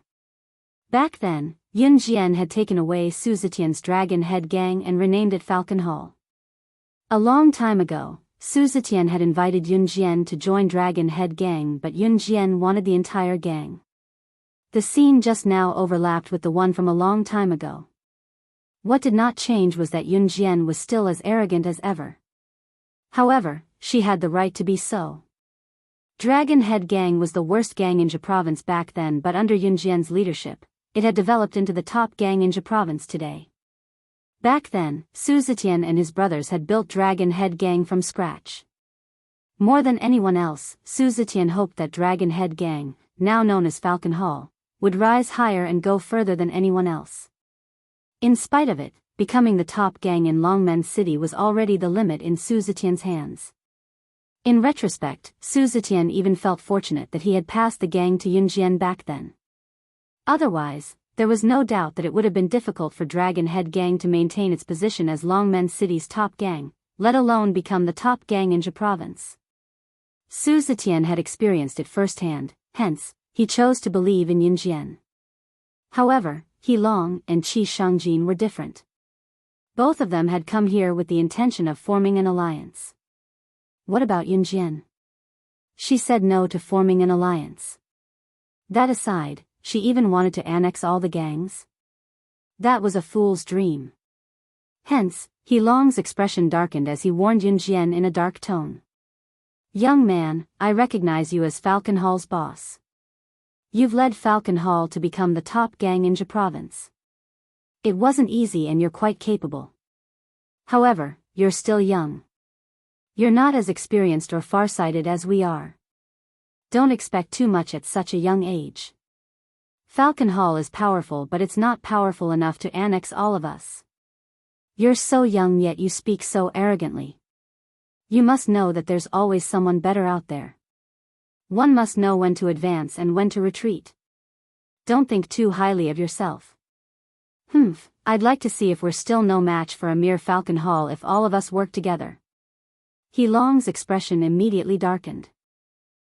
Back then, Yun Jian had taken away Su Zetian's Dragon Head Gang and renamed it Falcon Hall. A long time ago, Su Zetian had invited Yun Jian to join Dragon Head Gang, but Yun Jian wanted the entire gang. The scene just now overlapped with the one from a long time ago. What did not change was that Yun Jian was still as arrogant as ever. However, she had the right to be so. Dragon Head Gang was the worst gang in Jia Province back then, but under Yun Jian's leadership, it had developed into the top gang in Jia Province today. Back then, Su Zetian and his brothers had built Dragon Head Gang from scratch. More than anyone else, Su Zetian hoped that Dragon Head Gang, now known as Falcon Hall, would rise higher and go further than anyone else. In spite of it, becoming the top gang in Longmen City was already the limit in Su Zetian's hands. In retrospect, Su Zetian even felt fortunate that he had passed the gang to Yun Jian back then. Otherwise, there was no doubt that it would have been difficult for Dragon Head Gang to maintain its position as Longmen City's top gang, let alone become the top gang in Jia Province. Su Zetian had experienced it firsthand, hence, he chose to believe in Yun Jian. However, He Long and Qi Shangjin were different. Both of them had come here with the intention of forming an alliance. What about Yun Jian? She said no to forming an alliance. That aside, she even wanted to annex all the gangs. That was a fool's dream. Hence, He Long's expression darkened as he warned Yun Jian in a dark tone. Young man, I recognize you as Falcon Hall's boss. You've led Falcon Hall to become the top gang in Jia Province. It wasn't easy and you're quite capable. However, you're still young. You're not as experienced or farsighted as we are. Don't expect too much at such a young age. Falcon Hall is powerful, but it's not powerful enough to annex all of us. You're so young yet you speak so arrogantly. You must know that there's always someone better out there. One must know when to advance and when to retreat. Don't think too highly of yourself. I'd like to see if we're still no match for a mere Falcon Hall if all of us work together. He Long's expression immediately darkened.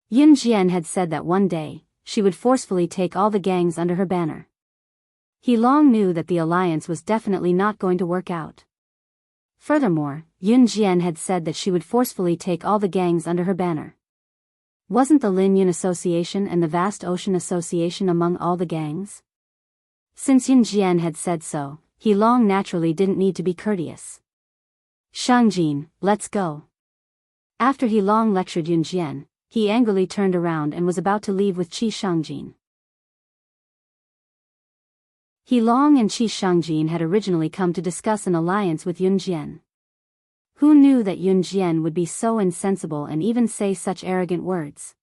Yun Jian had said that one day, she would forcefully take all the gangs under her banner. He Long knew that the alliance was definitely not going to work out. Furthermore, Yun Jian had said that she would forcefully take all the gangs under her banner. Wasn't the Lin Yun Association and the Vast Ocean Association among all the gangs? Since Yun Jian had said so, He Long naturally didn't need to be courteous. Shangjin, let's go. After He Long lectured Yun Jian, he angrily turned around and was about to leave with Qi Shangjin. He Long and Qi Shangjin had originally come to discuss an alliance with Yun Jian. Who knew that Yun Jian would be so insensible and even say such arrogant words?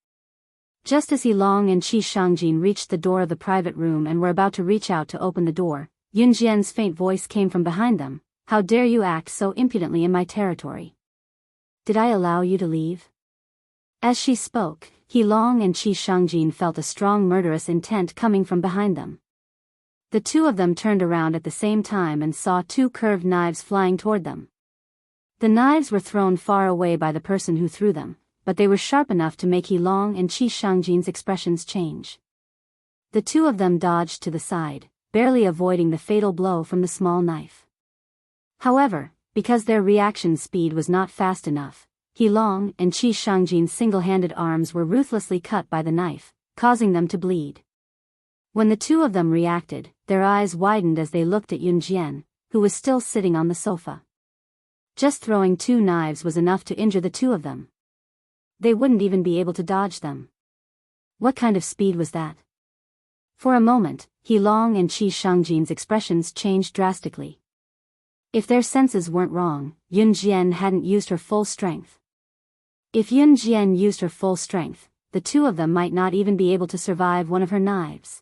Just as He Long and Qi Shangjin reached the door of the private room and were about to reach out to open the door, Yun Jian's faint voice came from behind them. How dare you act so impudently in my territory? Did I allow you to leave? As she spoke, He Long and Qi Shangjin felt a strong murderous intent coming from behind them. The two of them turned around at the same time and saw two curved knives flying toward them. The knives were thrown far away by the person who threw them, but they were sharp enough to make He Long and Qi Shangjin's expressions change. The two of them dodged to the side, barely avoiding the fatal blow from the small knife. However, because their reaction speed was not fast enough, He Long and Qi Shangjin's single-handed arms were ruthlessly cut by the knife, causing them to bleed. When the two of them reacted, their eyes widened as they looked at Yun Jian, who was still sitting on the sofa. Just throwing two knives was enough to injure the two of them. They wouldn't even be able to dodge them. What kind of speed was that? For a moment, He Long and Qi Shangjin's expressions changed drastically. If their senses weren't wrong, Yun Jian hadn't used her full strength. If Yun Jian used her full strength, the two of them might not even be able to survive one of her knives.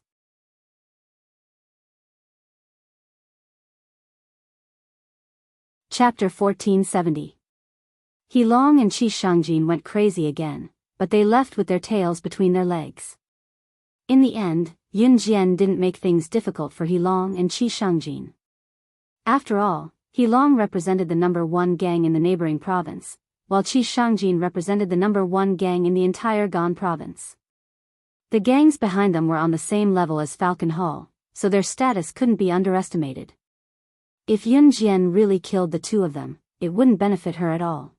Chapter 1470. He Long and Qi Shangjin went crazy again, but they left with their tails between their legs. In the end, Yun Jian didn't make things difficult for He Long and Qi Shangjin. After all, He Long represented the number one gang in the neighboring province, while Qi Shangjin represented the number one gang in the entire Gan province. The gangs behind them were on the same level as Falcon Hall, so their status couldn't be underestimated. If Yun Jian really killed the two of them, it wouldn't benefit her at all.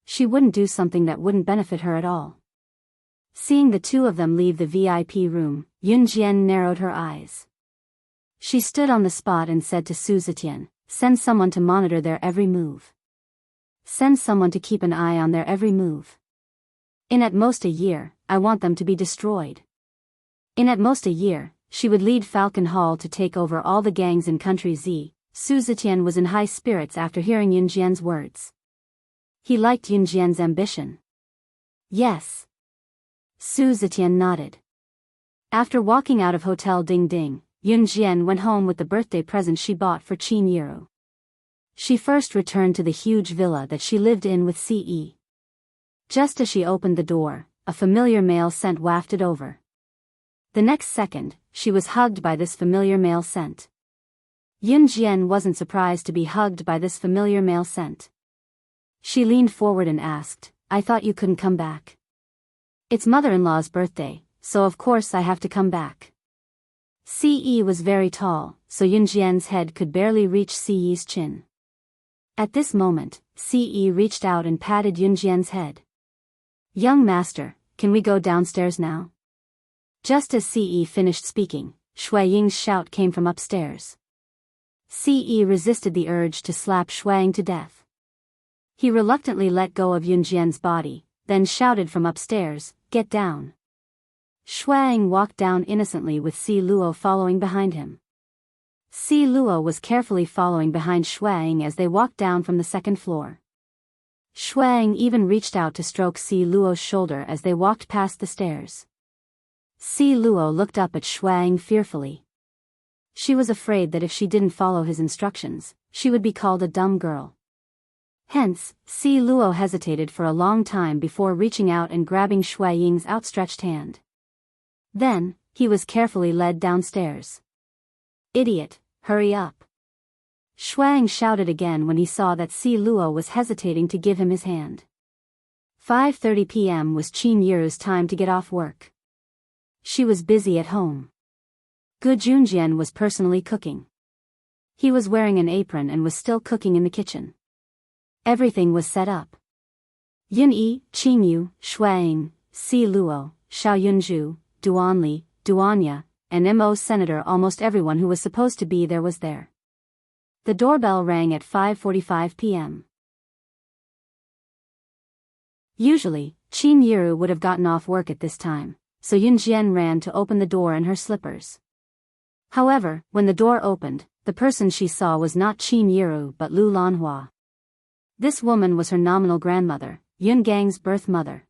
She wouldn't do something that wouldn't benefit her at all. Seeing the two of them leave the VIP room, Yun Jian narrowed her eyes. She stood on the spot and said to Su Zetian, "Send someone to monitor their every move. Send someone to keep an eye on their every move. In at most a year, I want them to be destroyed." In at most a year, she would lead Falcon Hall to take over all the gangs in Country Z. Su Zetian was in high spirits after hearing Yun Jian's words. He liked Yun Jian's ambition. Yes. Su Zetian nodded. After walking out of Hotel Ding Ding, Yun Jian went home with the birthday present she bought for Qin Yiru. She first returned to the huge villa that she lived in with Ce. Just as she opened the door, a familiar male scent wafted over. The next second, she was hugged by this familiar male scent. Yun Jian wasn't surprised to be hugged by this familiar male scent. She leaned forward and asked, "I thought you couldn't come back." "It's mother-in-law's birthday, so of course I have to come back." Ce was very tall, so Yun Jian's head could barely reach Ce's chin. At this moment, Ce reached out and patted Yun Jian's head. "Young master, can we go downstairs now?" Just as Ce finished speaking, Shui Ying's shout came from upstairs. Ce resisted the urge to slap Shui Ying to death. He reluctantly let go of Yun Jian's body, then shouted from upstairs, "Get down." Shui Ying walked down innocently with Si Luo following behind him. Si Luo was carefully following behind Shui Ying as they walked down from the second floor. Shui Ying even reached out to stroke Si Luo's shoulder as they walked past the stairs. Si Luo looked up at Shui Ying fearfully. She was afraid that if she didn't follow his instructions, she would be called a dumb girl. Hence, Si Luo hesitated for a long time before reaching out and grabbing Shui Ying's outstretched hand. Then, he was carefully led downstairs. "Idiot, hurry up." Shui Ying shouted again when he saw that Si Luo was hesitating to give him his hand. 5:30 p.m. was Qin Yiru's time to get off work. She was busy at home. Gu Junjian was personally cooking. He was wearing an apron and was still cooking in the kitchen. Everything was set up. Yun Yi, Qin Yu, Shui Ying, Si Luo, Xiao Yunzhu, Duan Li, Duanya, and Mo Senator. Almost everyone who was supposed to be there was there. The doorbell rang at 5:45 p.m. Usually, Qin Yiru would have gotten off work at this time, so Yunjian ran to open the door in her slippers. However, when the door opened, the person she saw was not Qin Yiru but Lu Lanhua. This woman was her nominal grandmother, Yun Gang's birth mother.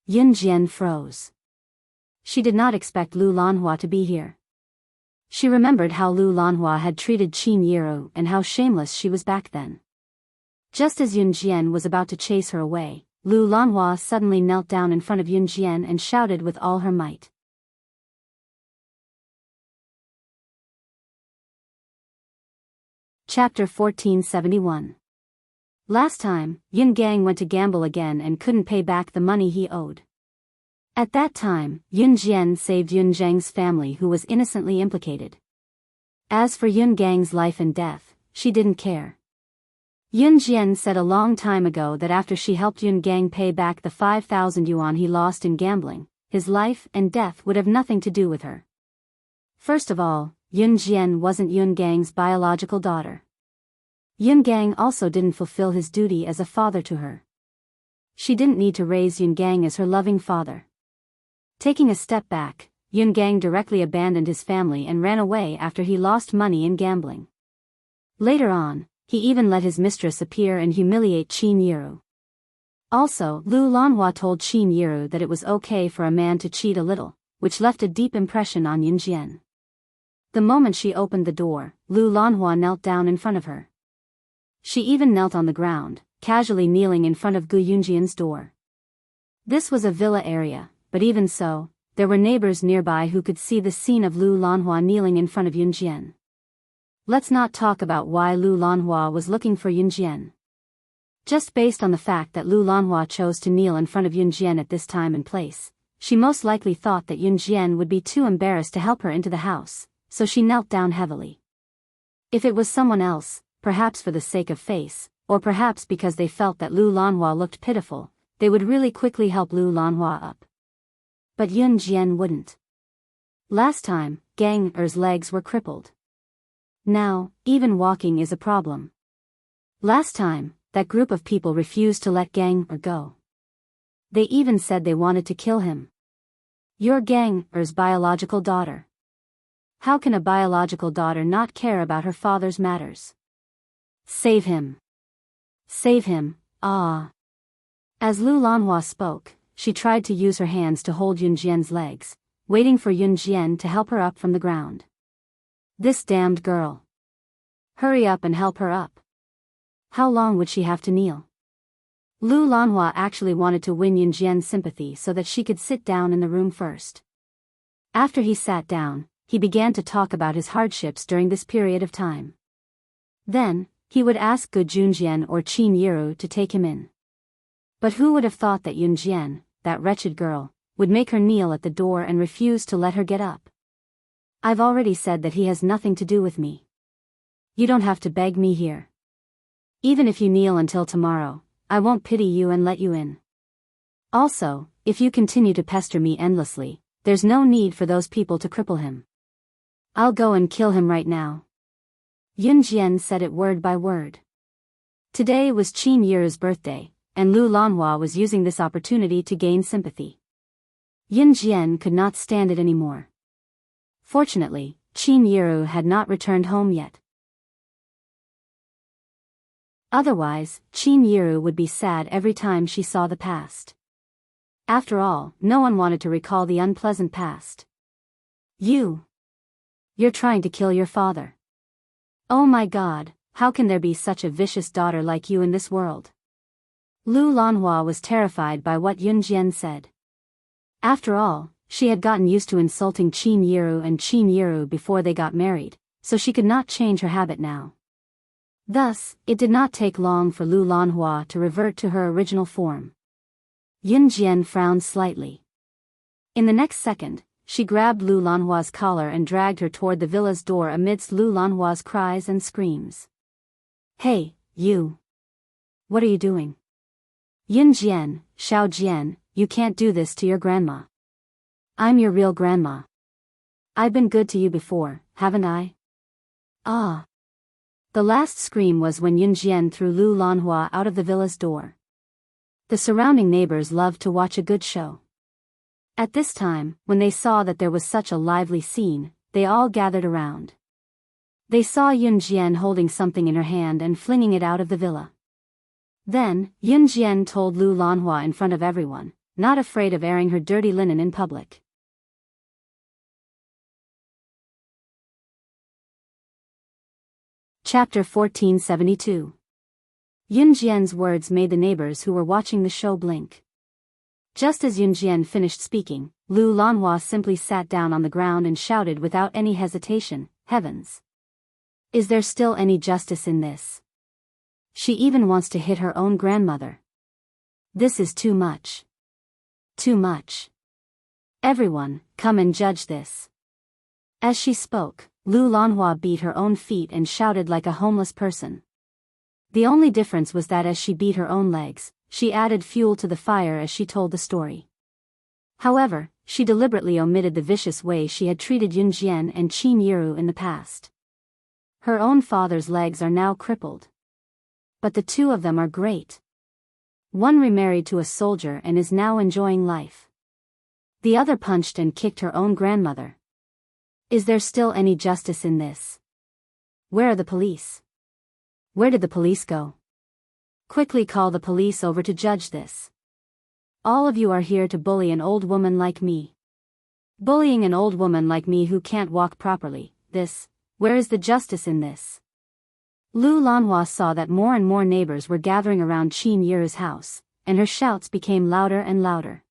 Yun Jian froze. She did not expect Lu Lanhua to be here. She remembered how Lu Lanhua had treated Qin Yiru and how shameless she was back then. Just as Yun Jian was about to chase her away, Lu Lanhua suddenly knelt down in front of Yun Jian and shouted with all her might. Chapter 1471. Last time, Yun Gang went to gamble again and couldn't pay back the money he owed. At that time, Yun Jian saved Yun Zhang's family who was innocently implicated. As for Yun Gang's life and death, she didn't care. Yun Jian said a long time ago that after she helped Yun Gang pay back the 5,000 yuan he lost in gambling, his life and death would have nothing to do with her. First of all, Yun Jian wasn't Yun Gang's biological daughter. Yun Gang also didn't fulfill his duty as a father to her. She didn't need to raise Yun Gang as her loving father. Taking a step back, Yun Gang directly abandoned his family and ran away after he lost money in gambling. Later on, he even let his mistress appear and humiliate Qin Yiru. Also, Lu Lanhua told Qin Yiru that it was okay for a man to cheat a little, which left a deep impression on Yun Jian. The moment she opened the door, Lu Lanhua knelt down in front of her. She even knelt on the ground, casually kneeling in front of Gu Yunjian's door. This was a villa area, but even so, there were neighbors nearby who could see the scene of Lu Lanhua kneeling in front of Yun Jian. Let's not talk about why Lu Lanhua was looking for Yun Jian. Just based on the fact that Lu Lanhua chose to kneel in front of Yun Jian at this time and place, she most likely thought that Yun Jian would be too embarrassed to help her into the house, so she knelt down heavily. If it was someone else, perhaps for the sake of face, or perhaps because they felt that Lu Lanhua looked pitiful, they would really quickly help Lu Lanhua up. But Yun Jian wouldn't. Last time, Gang Er's legs were crippled. Now, even walking is a problem. Last time, that group of people refused to let Gang Er go. They even said they wanted to kill him. You're Gang Er's biological daughter. How can a biological daughter not care about her father's matters? Save him. Save him, ah. As Lu Lanhua spoke, she tried to use her hands to hold Yun Jian's legs, waiting for Yun Jian to help her up from the ground. This damned girl. Hurry up and help her up. How long would she have to kneel? Lu Lanhua actually wanted to win Yun Jian's sympathy so that she could sit down in the room first. After he sat down, he began to talk about his hardships during this period of time. Then, he would ask Gu Junjian or Qin Yiru to take him in. But who would have thought that Yun Jian, that wretched girl, would make her kneel at the door and refuse to let her get up? I've already said that he has nothing to do with me. You don't have to beg me here. Even if you kneel until tomorrow, I won't pity you and let you in. Also, if you continue to pester me endlessly, there's no need for those people to cripple him. I'll go and kill him right now. Yun Jian said it word by word. Today was Qin Yiru's birthday, and Lu Lanhua was using this opportunity to gain sympathy. Yun Jian could not stand it anymore. Fortunately, Qin Yiru had not returned home yet. Otherwise, Qin Yiru would be sad every time she saw the past. After all, no one wanted to recall the unpleasant past. You're trying to kill your father. Oh my God, how can there be such a vicious daughter like you in this world? Lu Lanhua was terrified by what Yun Jian said. After all, she had gotten used to insulting Qin Yiru and Qin Yiru before they got married, so she could not change her habit now. Thus, it did not take long for Lu Lanhua to revert to her original form. Yun Jian frowned slightly. In the next second, she grabbed Lu Lanhua's collar and dragged her toward the villa's door amidst Lu Lanhua's cries and screams. Hey, you! What are you doing? Yun Jian, Xiao Jian, you can't do this to your grandma. I'm your real grandma. I've been good to you before, haven't I? Ah. The last scream was when Yun Jian threw Lu Lanhua out of the villa's door. The surrounding neighbors loved to watch a good show. At this time, when they saw that there was such a lively scene, they all gathered around. They saw Yun Jian holding something in her hand and flinging it out of the villa. Then, Yun Jian told Lu Lanhua in front of everyone, not afraid of airing her dirty linen in public. Chapter 1472. Yun Jian's words made the neighbors who were watching the show blink. Just as Yun Jian finished speaking, Lu Lanhua simply sat down on the ground and shouted without any hesitation, "Heavens! Is there still any justice in this? She even wants to hit her own grandmother. This is too much. Too much. Everyone, come and judge this." As she spoke, Lu Lanhua beat her own feet and shouted like a homeless person. The only difference was that as she beat her own legs, she added fuel to the fire as she told the story. However, she deliberately omitted the vicious way she had treated Yun Jian and Qin Yiru in the past. Her own father's legs are now crippled. But the two of them are great. One remarried to a soldier and is now enjoying life. The other punched and kicked her own grandmother. Is there still any justice in this? Where are the police? Where did the police go? Quickly call the police over to judge this. All of you are here to bully an old woman like me. Bullying an old woman like me who can't walk properly, where is the justice in this? Lu Lanhua saw that more and more neighbors were gathering around Qin Yiru's house, and her shouts became louder and louder.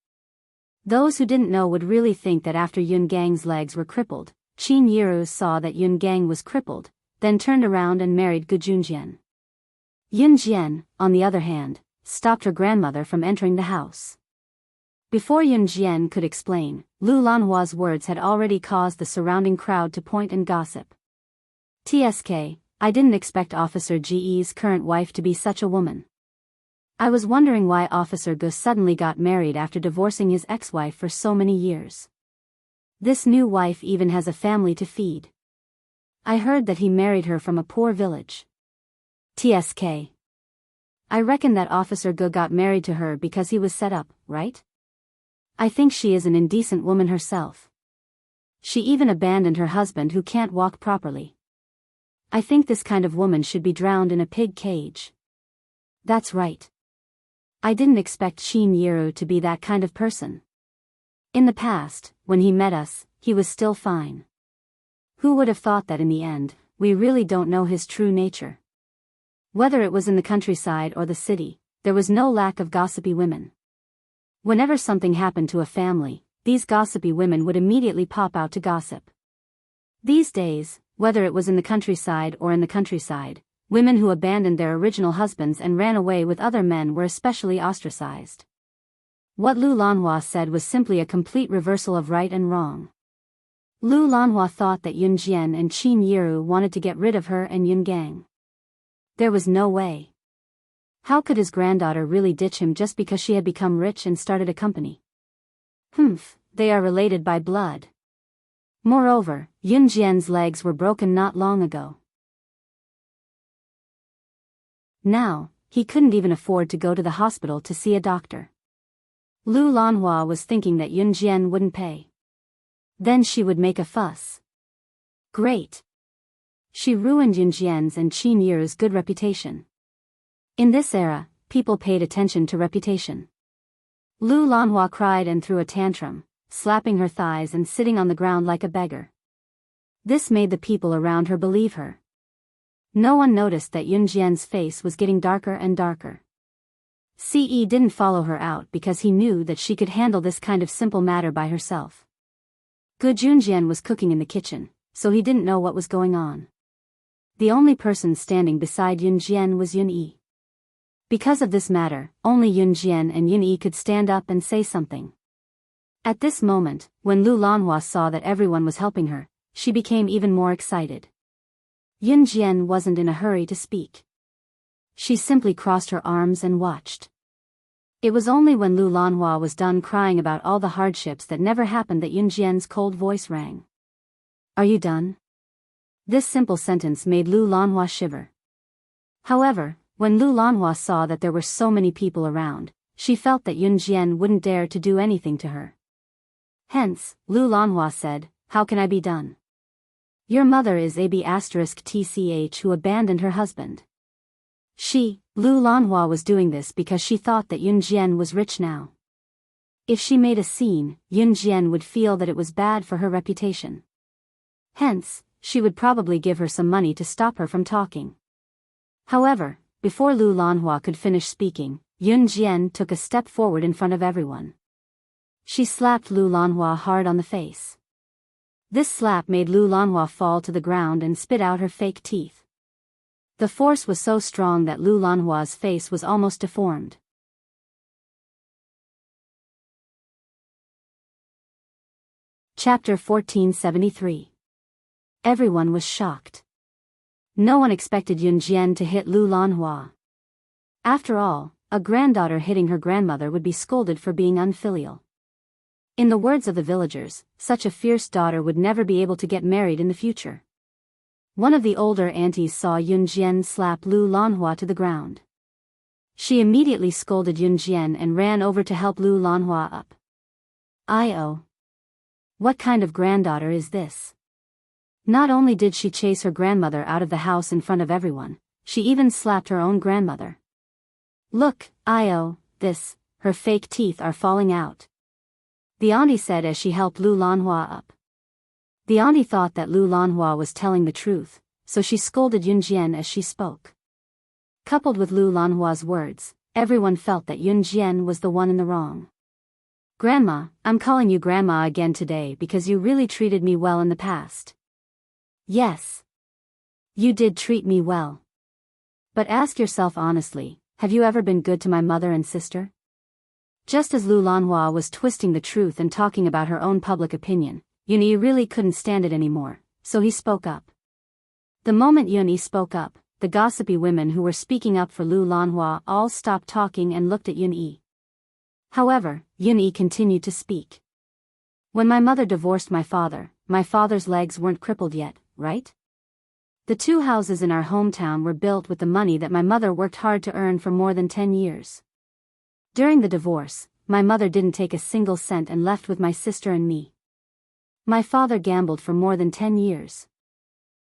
Those who didn't know would really think that after Yun Gang's legs were crippled, Qin Yiru saw that Yun Gang was crippled, then turned around and married Gu Junjian. Yun Jian, on the other hand, stopped her grandmother from entering the house. Before Yun Jian could explain, Lu Lanhua's words had already caused the surrounding crowd to point and gossip. "TSK, I didn't expect Officer Ge's current wife to be such a woman. I was wondering why Officer Gu suddenly got married after divorcing his ex-wife for so many years. This new wife even has a family to feed. I heard that he married her from a poor village. TSK. I reckon that Officer Gu got married to her because he was set up, right? I think she is an indecent woman herself. She even abandoned her husband who can't walk properly. I think this kind of woman should be drowned in a pig cage." That's right. I didn't expect Qin Yiru to be that kind of person. In the past, when he met us, he was still fine. Who would have thought that in the end, we really don't know his true nature. Whether it was in the countryside or the city, there was no lack of gossipy women. Whenever something happened to a family, these gossipy women would immediately pop out to gossip. These days, whether it was in the countryside or in the countryside, women who abandoned their original husbands and ran away with other men were especially ostracized. What Lu Lanhua said was simply a complete reversal of right and wrong. Lu Lanhua thought that Yun Jian and Qin Yiru wanted to get rid of her and Yun Gang. There was no way. How could his granddaughter really ditch him just because she had become rich and started a company? They are related by blood. Moreover, Yun Jian's legs were broken not long ago. Now, he couldn't even afford to go to the hospital to see a doctor. Lu Lanhua was thinking that Yun Jian wouldn't pay. Then she would make a fuss. Great. She ruined Yun Jian's and Qin Yiru's good reputation. In this era, people paid attention to reputation. Lu Lanhua cried and threw a tantrum, slapping her thighs and sitting on the ground like a beggar. This made the people around her believe her. No one noticed that Yun Jian's face was getting darker and darker. Ce didn't follow her out because he knew that she could handle this kind of simple matter by herself. Gu Junjian was cooking in the kitchen, so he didn't know what was going on. The only person standing beside Yun Jian was Yun Yi. Because of this matter, only Yun Jian and Yun Yi could stand up and say something. At this moment, when Lu Lanhua saw that everyone was helping her, she became even more excited. Yun Jian wasn't in a hurry to speak. She simply crossed her arms and watched. It was only when Lu Lanhua was done crying about all the hardships that never happened that Yun Jian's cold voice rang. Are you done? This simple sentence made Lu Lanhua shiver. However, when Lu Lanhua saw that there were so many people around, she felt that Yun Jian wouldn't dare to do anything to her. Hence, Lu Lanhua said, how can I be done? Your mother is AB*TCH who abandoned her husband. Lu Lanhua was doing this because she thought that Yun Jian was rich now. If she made a scene, Yun Jian would feel that it was bad for her reputation. Hence, she would probably give her some money to stop her from talking. However, before Lu Lanhua could finish speaking, Yun Jian took a step forward in front of everyone. She slapped Lu Lanhua hard on the face. This slap made Lu Lanhua fall to the ground and spit out her fake teeth. The force was so strong that Lu Lanhua's face was almost deformed. Chapter 1473. Everyone was shocked. No one expected Yun Jian to hit Lu Lanhua. After all, a granddaughter hitting her grandmother would be scolded for being unfilial. In the words of the villagers, such a fierce daughter would never be able to get married in the future. One of the older aunties saw Yun Jian slap Lu Lanhua to the ground. She immediately scolded Yun Jian and ran over to help Lu Lanhua up. "Oh. What kind of granddaughter is this?" Not only did she chase her grandmother out of the house in front of everyone, she even slapped her own grandmother. "Look, this, her fake teeth are falling out," the auntie said as she helped Lu Lanhua up. The auntie thought that Lu Lanhua was telling the truth, so she scolded Yun Jian as she spoke. Coupled with Lu Lanhua's words, everyone felt that Yun Jian was the one in the wrong. "Grandma, I'm calling you Grandma again today because you really treated me well in the past." "Yes. You did treat me well. But ask yourself honestly, have you ever been good to my mother and sister?" Just as Lu Lanhua was twisting the truth and talking about her own public opinion, Yun really couldn't stand it anymore, so he spoke up. The moment Yun spoke up, the gossipy women who were speaking up for Lu Lanhua all stopped talking and looked at Yun. However, Yun continued to speak. "When my mother divorced my father's legs weren't crippled yet, right? The 2 houses in our hometown were built with the money that my mother worked hard to earn for more than 10 years. During the divorce, my mother didn't take a single cent and left with my sister and me. My father gambled for more than 10 years.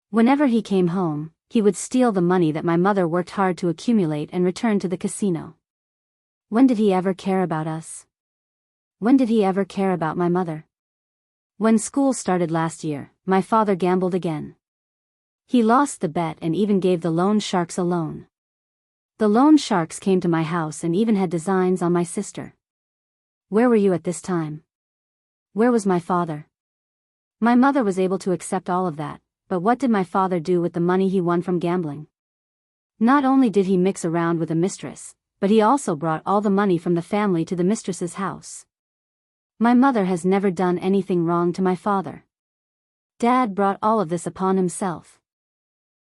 Whenever he came home, he would steal the money that my mother worked hard to accumulate and return to the casino. When did he ever care about us? When did he ever care about my mother? When school started last year, my father gambled again. He lost the bet and even gave the loan sharks a loan. The loan sharks came to my house and even had designs on my sister. Where were you at this time? Where was my father? My mother was able to accept all of that, but what did my father do with the money he won from gambling? Not only did he mix around with a mistress, but he also brought all the money from the family to the mistress's house. My mother has never done anything wrong to my father. Dad brought all of this upon himself.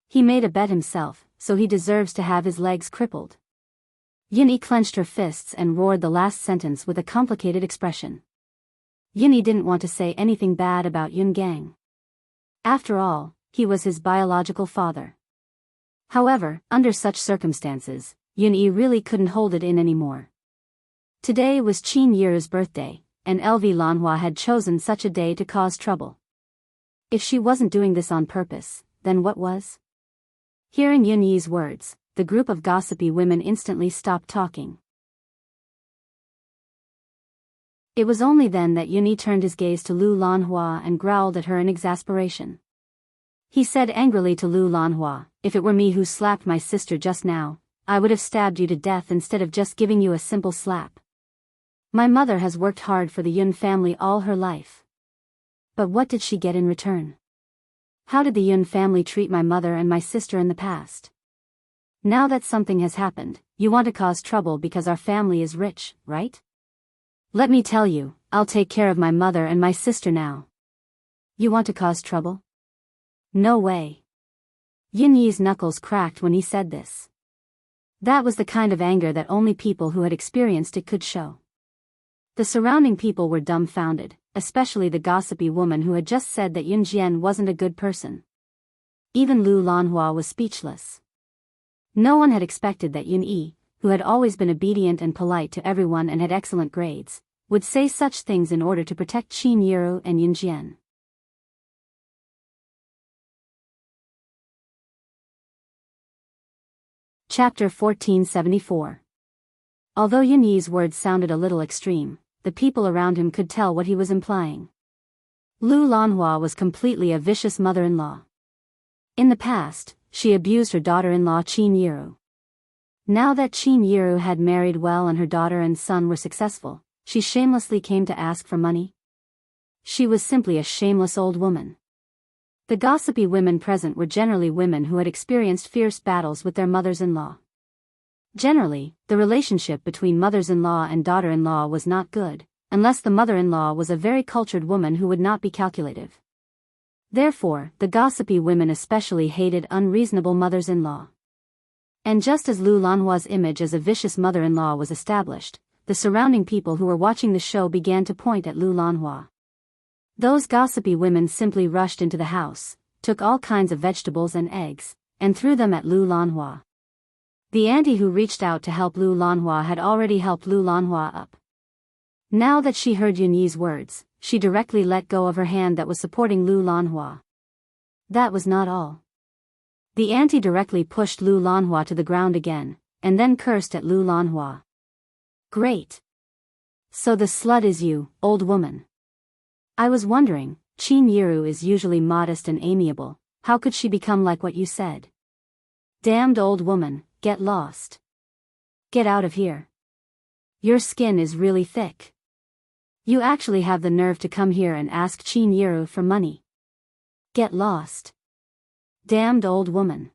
He made a bet himself, so he deserves to have his legs crippled." Yun clenched her fists and roared the last sentence with a complicated expression. Yun didn't want to say anything bad about Yun Gang. After all, he was his biological father. However, under such circumstances, Yun really couldn't hold it in anymore. Today was Qin Yi's birthday, and LV Lanhua had chosen such a day to cause trouble. If she wasn't doing this on purpose, then what was? Hearing Yun's words, the group of gossipy women instantly stopped talking. It was only then that Yun turned his gaze to Lu Lanhua and growled at her in exasperation. He said angrily to Lu Lanhua, "If it were me who slapped my sister just now, I would have stabbed you to death instead of just giving you a simple slap. My mother has worked hard for the Yun family all her life. But what did she get in return? How did the Yun family treat my mother and my sister in the past? Now that something has happened, you want to cause trouble because our family is rich, right? Let me tell you, I'll take care of my mother and my sister now. You want to cause trouble? No way." Yun's knuckles cracked when he said this. That was the kind of anger that only people who had experienced it could show. The surrounding people were dumbfounded, especially the gossipy woman who had just said that Yun Jian wasn't a good person. Even Lu Lanhua was speechless. No one had expected that Yun Yi, who had always been obedient and polite to everyone and had excellent grades, would say such things in order to protect Qin Yiru and Yun Jian. Chapter 1474. Although Yun Yi's words sounded a little extreme, the people around him could tell what he was implying. Lu Lanhua was completely a vicious mother-in-law. In the past, she abused her daughter-in-law Qin Yiru. Now that Qin Yiru had married well and her daughter and son were successful, she shamelessly came to ask for money. She was simply a shameless old woman. The gossipy women present were generally women who had experienced fierce battles with their mothers-in-law. Generally, the relationship between mothers-in-law and daughter-in-law was not good, unless the mother-in-law was a very cultured woman who would not be calculative. Therefore, the gossipy women especially hated unreasonable mothers-in-law. And just as Lu Lanhua's image as a vicious mother-in-law was established, the surrounding people who were watching the show began to point at Lu Lanhua. Those gossipy women simply rushed into the house, took all kinds of vegetables and eggs, and threw them at Lu Lanhua. The auntie who reached out to help Lu Lanhua had already helped Lu Lanhua up. Now that she heard Yun Yi's words, she directly let go of her hand that was supporting Lu Lanhua. That was not all. The auntie directly pushed Lu Lanhua to the ground again, and then cursed at Lu Lanhua. Great! So the slut is you, old woman. I was wondering, Qin Yiru is usually modest and amiable, how could she become like what you said? Damned old woman, get lost. Get out of here. Your skin is really thick. You actually have the nerve to come here and ask Qin Yiru for money. Get lost. Damned old woman.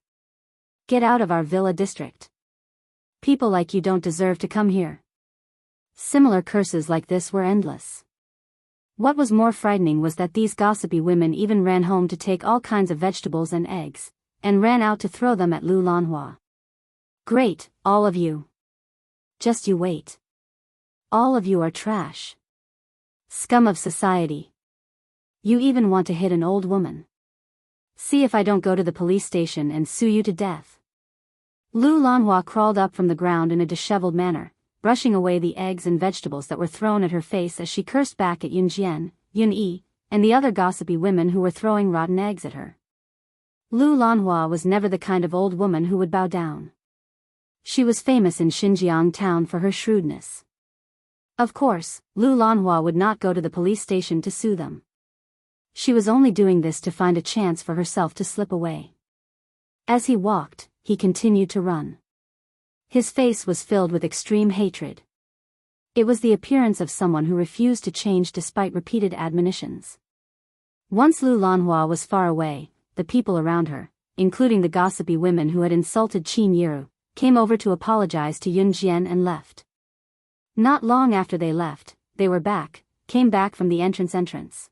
Get out of our villa district. People like you don't deserve to come here. Similar curses like this were endless. What was more frightening was that these gossipy women even ran home to take all kinds of vegetables and eggs, and ran out to throw them at Lu Lanhua. Great, all of you. Just you wait. All of you are trash. Scum of society. You even want to hit an old woman. See if I don't go to the police station and sue you to death. Lu Lanhua crawled up from the ground in a disheveled manner, brushing away the eggs and vegetables that were thrown at her face as she cursed back at Yun Jian, Yun Yi, and the other gossipy women who were throwing rotten eggs at her. Lu Lanhua was never the kind of old woman who would bow down. She was famous in Xinjiang town for her shrewdness. Of course, Lu Lanhua would not go to the police station to sue them. She was only doing this to find a chance for herself to slip away. As he walked, he continued to run. His face was filled with extreme hatred. It was the appearance of someone who refused to change despite repeated admonitions. Once Lu Lanhua was far away, the people around her, including the gossipy women who had insulted Qin Yiru, came over to apologize to Yun Jian and left. Not long after they left, they were back, came back from the entrance.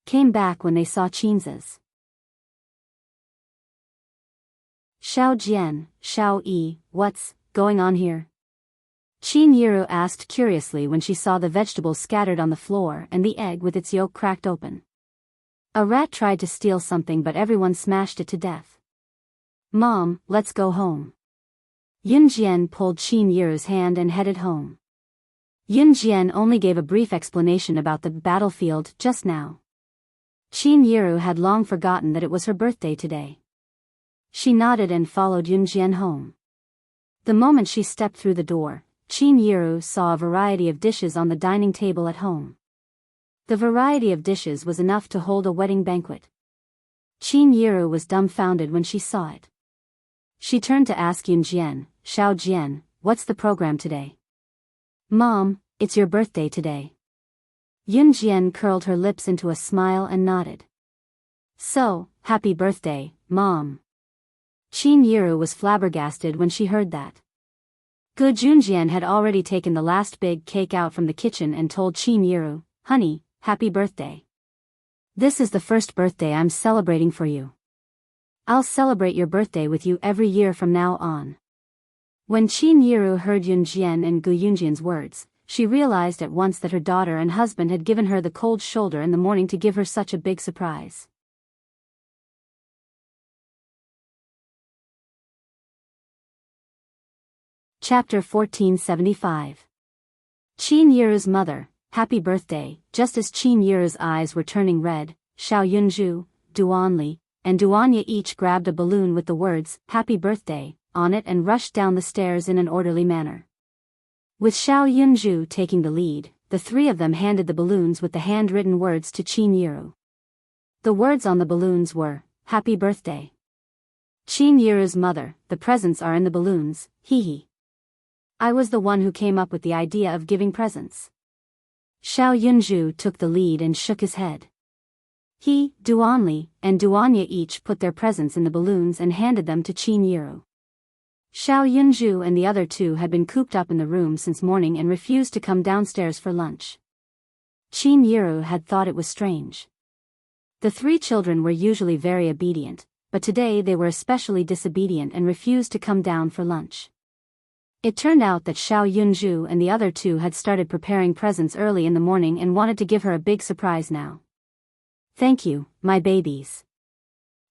Came back when they saw Qin's. Xiao Jian, Xiao Yi, what's going on here? Qin Yiru asked curiously when she saw the vegetables scattered on the floor and the egg with its yolk cracked open. A rat tried to steal something but everyone smashed it to death. Mom, let's go home. Yun Jian pulled Qin Yiru's hand and headed home. Yun Jian only gave a brief explanation about the battlefield just now. Qin Yiru had long forgotten that it was her birthday today. She nodded and followed Yun Jian home. The moment she stepped through the door, Qin Yiru saw a variety of dishes on the dining table at home. The variety of dishes was enough to hold a wedding banquet. Qin Yiru was dumbfounded when she saw it. She turned to ask Yun Jian, Xiao Jian, what's the program today? Mom, it's your birthday today. Yun Jian curled her lips into a smile and nodded. So, happy birthday, Mom. Qin Yiru was flabbergasted when she heard that. Gu Junjian had already taken the last big cake out from the kitchen and told Qin Yiru, honey, happy birthday. This is the first birthday I'm celebrating for you. I'll celebrate your birthday with you every year from now on. When Qin Yiru heard Yun Jian and Gu Yunjian's words, she realized at once that her daughter and husband had given her the cold shoulder in the morning to give her such a big surprise. Chapter 1475. Qin Yiru's mother, happy birthday. Just as Qin Yiru's eyes were turning red, Xiao Yunju, Duanli, and Duanya each grabbed a balloon with the words, happy birthday, on it and rushed down the stairs in an orderly manner. With Xiao Yunju taking the lead, the three of them handed the balloons with the handwritten words to Qin Yiru. The words on the balloons were, happy birthday. Qin Yiru's mother, the presents are in the balloons, hee hee. I was the one who came up with the idea of giving presents. Xiao Yunju took the lead and shook his head. He, Duanli, and Duanya each put their presents in the balloons and handed them to Qin Yiru. Xiao Yunju and the other two had been cooped up in the room since morning and refused to come downstairs for lunch. Qin Yiru had thought it was strange. The three children were usually very obedient, but today they were especially disobedient and refused to come down for lunch. It turned out that Xiao Yunju and the other two had started preparing presents early in the morning and wanted to give her a big surprise now. Thank you, my babies.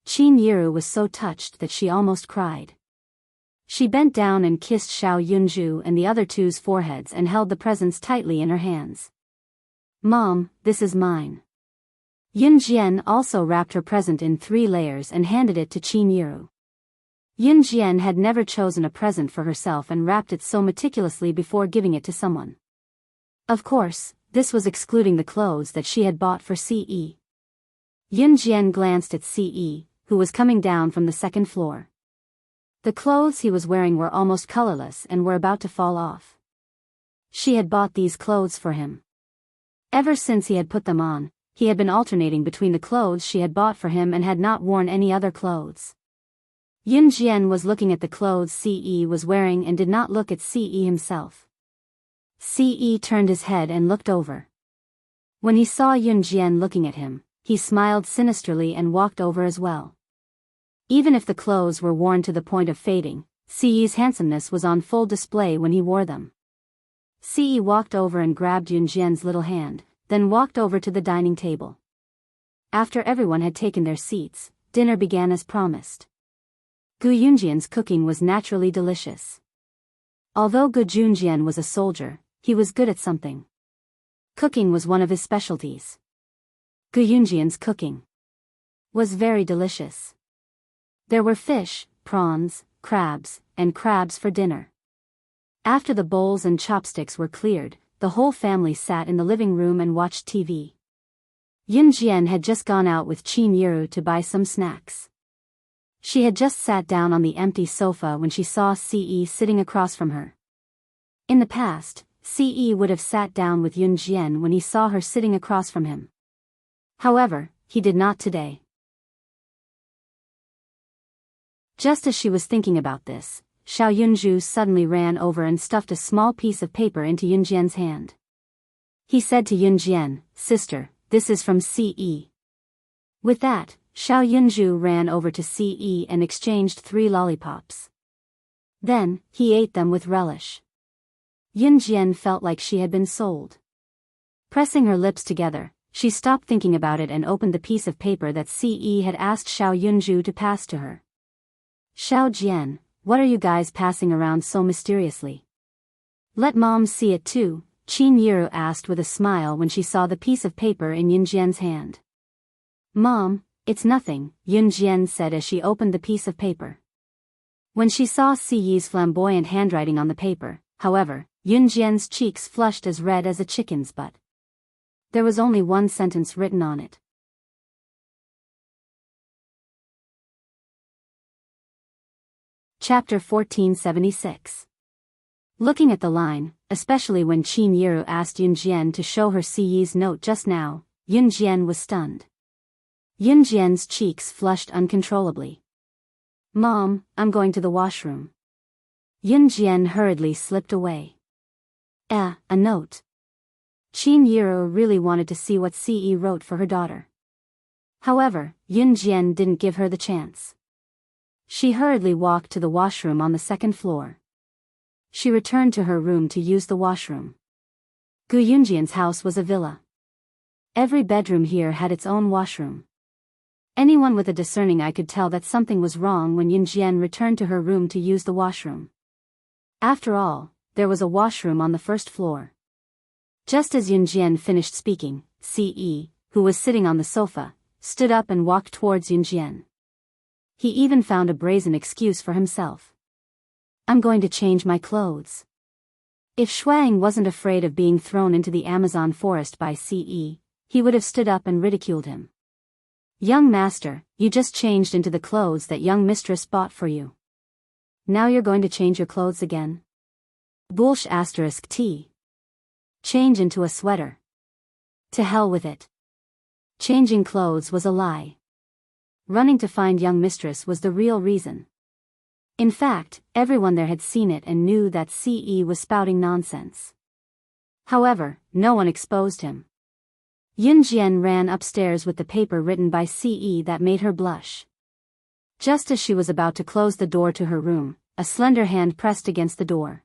Qin Yiru was so touched that she almost cried. She bent down and kissed Xiao Yunju and the other two's foreheads and held the presents tightly in her hands. Mom, this is mine. Yun Jian also wrapped her present in 3 layers and handed it to Qin Yiru. Yun Jian had never chosen a present for herself and wrapped it so meticulously before giving it to someone. Of course, this was excluding the clothes that she had bought for Ce. Yun Jian glanced at Ce, who was coming down from the 2nd floor. The clothes he was wearing were almost colorless and were about to fall off. She had bought these clothes for him. Ever since he had put them on, he had been alternating between the clothes she had bought for him and had not worn any other clothes. Yun Jian was looking at the clothes Ce was wearing and did not look at Ce himself. Ce turned his head and looked over. When he saw Yun Jian looking at him, he smiled sinisterly and walked over as well. Even if the clothes were worn to the point of fading, Ce's handsomeness was on full display when he wore them. Ce walked over and grabbed Yun Jian's little hand, then walked over to the dining table. After everyone had taken their seats, dinner began as promised. Gu Yunjian's cooking was naturally delicious. Although Gu Junjian was a soldier, he was good at something. Cooking was one of his specialties. Gu Yunjian's cooking was very delicious. There were fish, prawns, crabs, and crabs for dinner. After the bowls and chopsticks were cleared, the whole family sat in the living room and watched TV. Yun Jian had just gone out with Qin Yiru to buy some snacks. She had just sat down on the empty sofa when she saw Ce sitting across from her. In the past, Ce would have sat down with Yun Jian when he saw her sitting across from him. However, he did not today. Just as she was thinking about this, Xiao Yunju suddenly ran over and stuffed a small piece of paper into Yun Jian's hand. He said to Yun Jian, "Sister, this is from Ce." With that, Xiao Yunju ran over to Ce and exchanged 3 lollipops. Then, he ate them with relish. Yun Jian felt like she had been sold. Pressing her lips together, she stopped thinking about it and opened the piece of paper that Ce had asked Xiao Yunju to pass to her. "Xiao Jian, what are you guys passing around so mysteriously? Let Mom see it too," Qin Yiru asked with a smile when she saw the piece of paper in Yun Jian's hand. "Mom, it's nothing," Yun Jian said as she opened the piece of paper. When she saw Ce's flamboyant handwriting on the paper, however, Yun Jian's cheeks flushed as red as a chicken's butt. There was only one sentence written on it. Chapter 1476. Looking at the line, especially when Qin Yiru asked Yun Jian to show her Ce's note just now, Yun Jian was stunned. Yun Jian's cheeks flushed uncontrollably. "Mom, I'm going to the washroom." Yun Jian hurriedly slipped away. A note. Qin Yiru really wanted to see what Ce wrote for her daughter. However, Yun Jian didn't give her the chance. She hurriedly walked to the washroom on the 2nd floor. She returned to her room to use the washroom. Gu Yunjian's house was a villa. Every bedroom here had its own washroom. Anyone with a discerning eye could tell that something was wrong when Yunjian returned to her room to use the washroom. After all, there was a washroom on the first floor. Just as Yunjian finished speaking, Ce, who was sitting on the sofa, stood up and walked towards Yunjian. He even found a brazen excuse for himself. I'm going to change my clothes. If Shuang wasn't afraid of being thrown into the Amazon forest by Ce, he would have stood up and ridiculed him. Young master, you just changed into the clothes that young mistress bought for you. Now you're going to change your clothes again? Bullsh *T. Change into a sweater. To hell with it. Changing clothes was a lie. Running to find young mistress was the real reason. In fact, everyone there had seen it and knew that Ce was spouting nonsense. However, no one exposed him. Yunjian ran upstairs with the paper written by Ce that made her blush. Just as she was about to close the door to her room, a slender hand pressed against the door.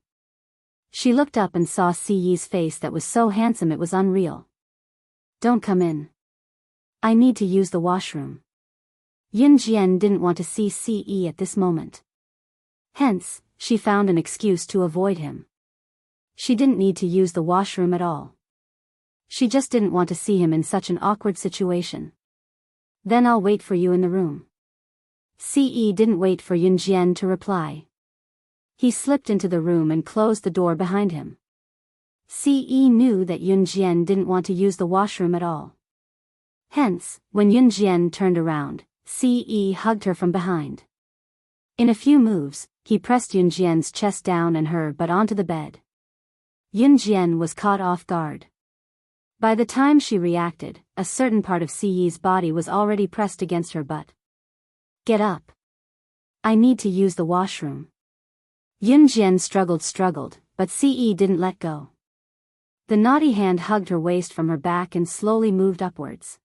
She looked up and saw Ce's face that was so handsome it was unreal. Don't come in. I need to use the washroom. Yunjian didn't want to see Ce at this moment. Hence, she found an excuse to avoid him. She didn't need to use the washroom at all. She just didn't want to see him in such an awkward situation. Then I'll wait for you in the room. Ce didn't wait for Yunjian to reply. He slipped into the room and closed the door behind him. Ce knew that Yunjian didn't want to use the washroom at all. Hence, when Yunjian turned around, Ce hugged her from behind. In a few moves, he pressed Yunjian's chest down and her butt onto the bed. Yunjian was caught off guard. By the time she reacted, a certain part of Ce's body was already pressed against her butt. Get up. I need to use the washroom. Yunjian struggled, but Ce didn't let go. The naughty hand hugged her waist from her back and slowly moved upwards.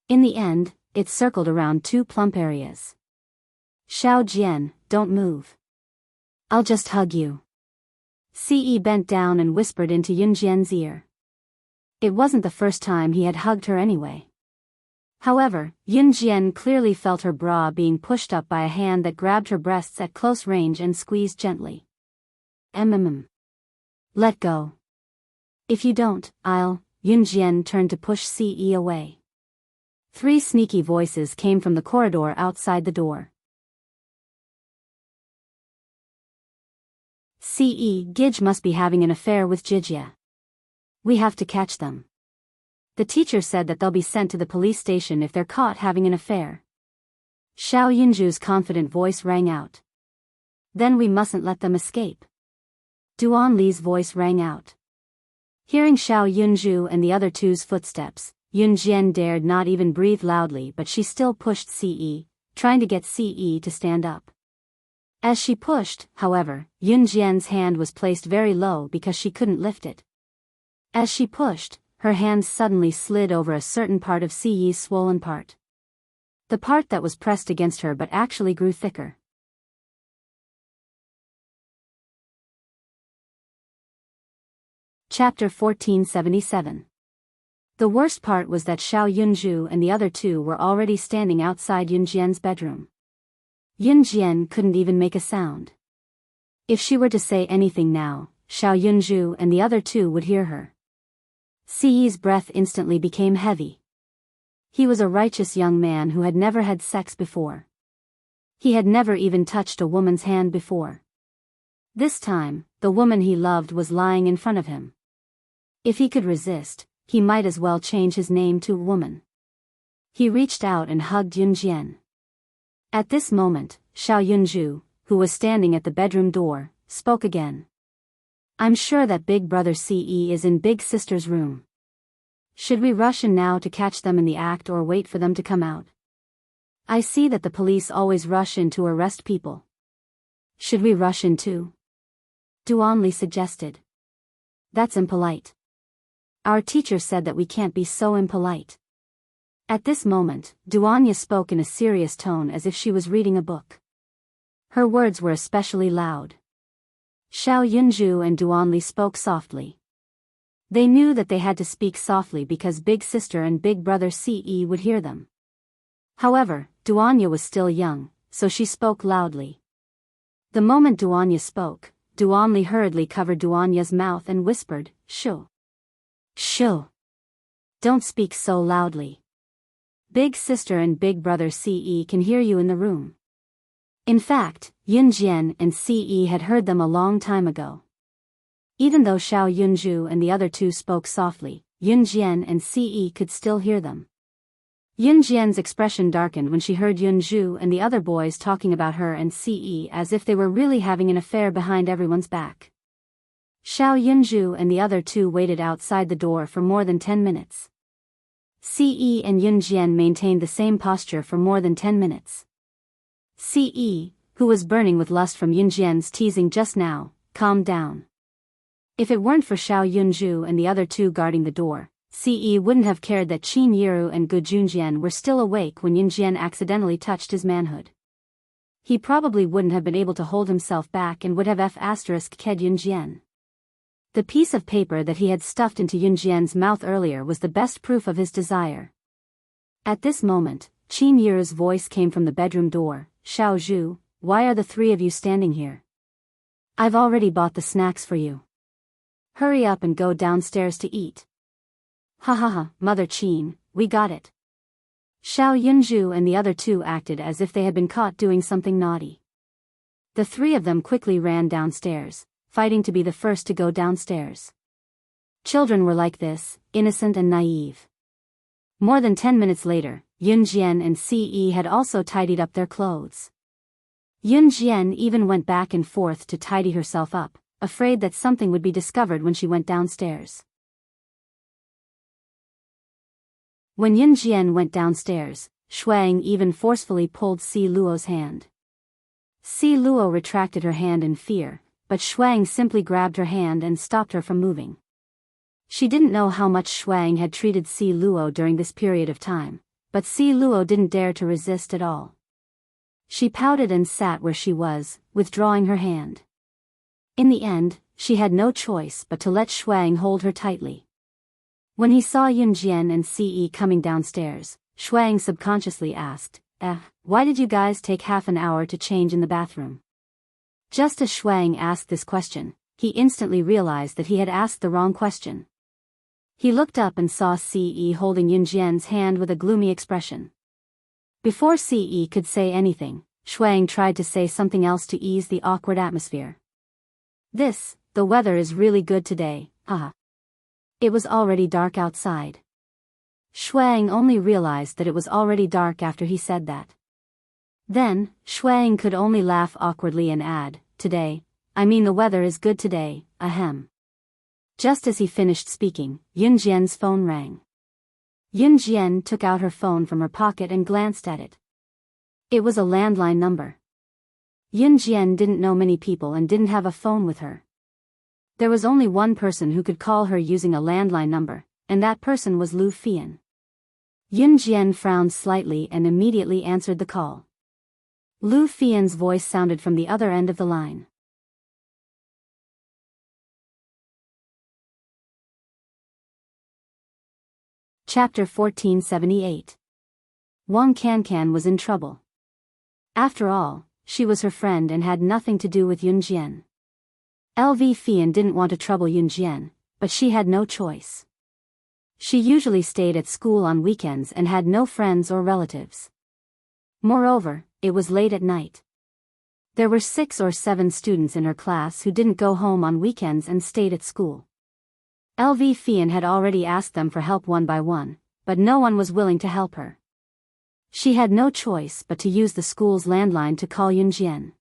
In the end, it circled around two plump areas. Xiao Jian, don't move. I'll just hug you. Ce bent down and whispered into Yunjian's ear. It wasn't the first time he had hugged her anyway. However, Yunjian clearly felt her bra being pushed up by a hand that grabbed her breasts at close range and squeezed gently. Let go. If you don't, Yunjian turned to push Ce away. 3 sneaky voices came from the corridor outside the door. Gij must be having an affair with Jijia. We have to catch them. The teacher said that they'll be sent to the police station if they're caught having an affair. Xiao Yunju's confident voice rang out. Then we mustn't let them escape. Duan Li's voice rang out. Hearing Xiao Yunju and the other two's footsteps, Yunjian dared not even breathe loudly, but she still pushed Ce, trying to get Ce to stand up. As she pushed, however, Yunjian's hand was placed very low because she couldn't lift it. As she pushed, her hand suddenly slid over a certain part of Ce's swollen part. The part that was pressed against her but actually grew thicker. Chapter 1477. The worst part was that Xiao Yunju and the other two were already standing outside Yunjian's bedroom. Yunjian couldn't even make a sound. If she were to say anything now, Xiao Yunju and the other two would hear her. Ce's breath instantly became heavy. He was a righteous young man who had never had sex before. He had never even touched a woman's hand before. This time, the woman he loved was lying in front of him. If he could resist, he might as well change his name to woman. He reached out and hugged Yunjian. At this moment, Xiao Yunju, who was standing at the bedroom door, spoke again. I'm sure that big brother Ce is in big sister's room. Should we rush in now to catch them in the act or wait for them to come out? I see that the police always rush in to arrest people. Should we rush in too? Duanli suggested. That's impolite. Our teacher said that we can't be so impolite. At this moment, Duanya spoke in a serious tone as if she was reading a book. Her words were especially loud. Xiao Yunju and Duanli spoke softly. They knew that they had to speak softly because big sister and big brother Ce would hear them. However, Duanya was still young, so she spoke loudly. The moment Duanya spoke, Duanli hurriedly covered Duanya's mouth and whispered, "Shoo. Shoo. Don't speak so loudly. Big sister and big brother Ce can hear you in the room." In fact, Yunjian and Ce had heard them a long time ago. Even though Xiao Yunju and the other two spoke softly, Yunjian and Ce could still hear them. Yunjian's expression darkened when she heard Yunju and the other boys talking about her and Ce as if they were really having an affair behind everyone's back. Xiao Yunju and the other two waited outside the door for more than 10 minutes. Ce and Yunjian maintained the same posture for more than 10 minutes. Ce, who was burning with lust from Yunjian's teasing just now, calmed down. If it weren't for Xiao Yunju and the other two guarding the door, Ce wouldn't have cared that Qin Yiru and Gu Junjian were still awake when Yunjian accidentally touched his manhood. He probably wouldn't have been able to hold himself back and would have ked Yunjian. The piece of paper that he had stuffed into Yunjian's mouth earlier was the best proof of his desire. At this moment, Qin Yiru's voice came from the bedroom door. "Xiao Zhu, why are the three of you standing here? I've already bought the snacks for you. Hurry up and go downstairs to eat." "Ha ha ha, Mother Qin, we got it." Xiao Yunju and the other two acted as if they had been caught doing something naughty. The three of them quickly ran downstairs, fighting to be the first to go downstairs. Children were like this, innocent and naive. More than 10 minutes later, Yunjian and Ce had also tidied up their clothes. Yunjian even went back and forth to tidy herself up, afraid that something would be discovered when she went downstairs. When Yunjian went downstairs, Shuang even forcefully pulled Si Luo's hand. Si Luo retracted her hand in fear, but Shuang simply grabbed her hand and stopped her from moving. She didn't know how much Shuang had treated Si Luo during this period of time, but Si Luo didn't dare to resist at all. She pouted and sat where she was, withdrawing her hand. In the end, she had no choice but to let Shuang hold her tightly. When he saw Yunjian and Ce coming downstairs, Shuang subconsciously asked, why did you guys take half an hour to change in the bathroom?" Just as Shuang asked this question, he instantly realized that he had asked the wrong question. He looked up and saw Ce holding Yunjian's hand with a gloomy expression. Before Ce could say anything, Shuang tried to say something else to ease the awkward atmosphere. The weather is really good today, haha. It was already dark outside. Shuang only realized that it was already dark after he said that. Then, Shuang could only laugh awkwardly and add, the weather is good today, ahem. Just as he finished speaking, Yunjian's phone rang. Yunjian took out her phone from her pocket and glanced at it. It was a landline number. Yunjian didn't know many people and didn't have a phone with her. There was only one person who could call her using a landline number, and that person was Lu Fian. Yunjian frowned slightly and immediately answered the call. Lu Fian's voice sounded from the other end of the line. Chapter 1478. Wang Cancan was in trouble. After all, she was her friend and had nothing to do with Yunjian. LV Fian didn't want to trouble Yunjian, but she had no choice. She usually stayed at school on weekends and had no friends or relatives. Moreover, it was late at night. There were 6 or 7 students in her class who didn't go home on weekends and stayed at school. LV Fian had already asked them for help one by one, but no one was willing to help her. She had no choice but to use the school's landline to call Yunjian.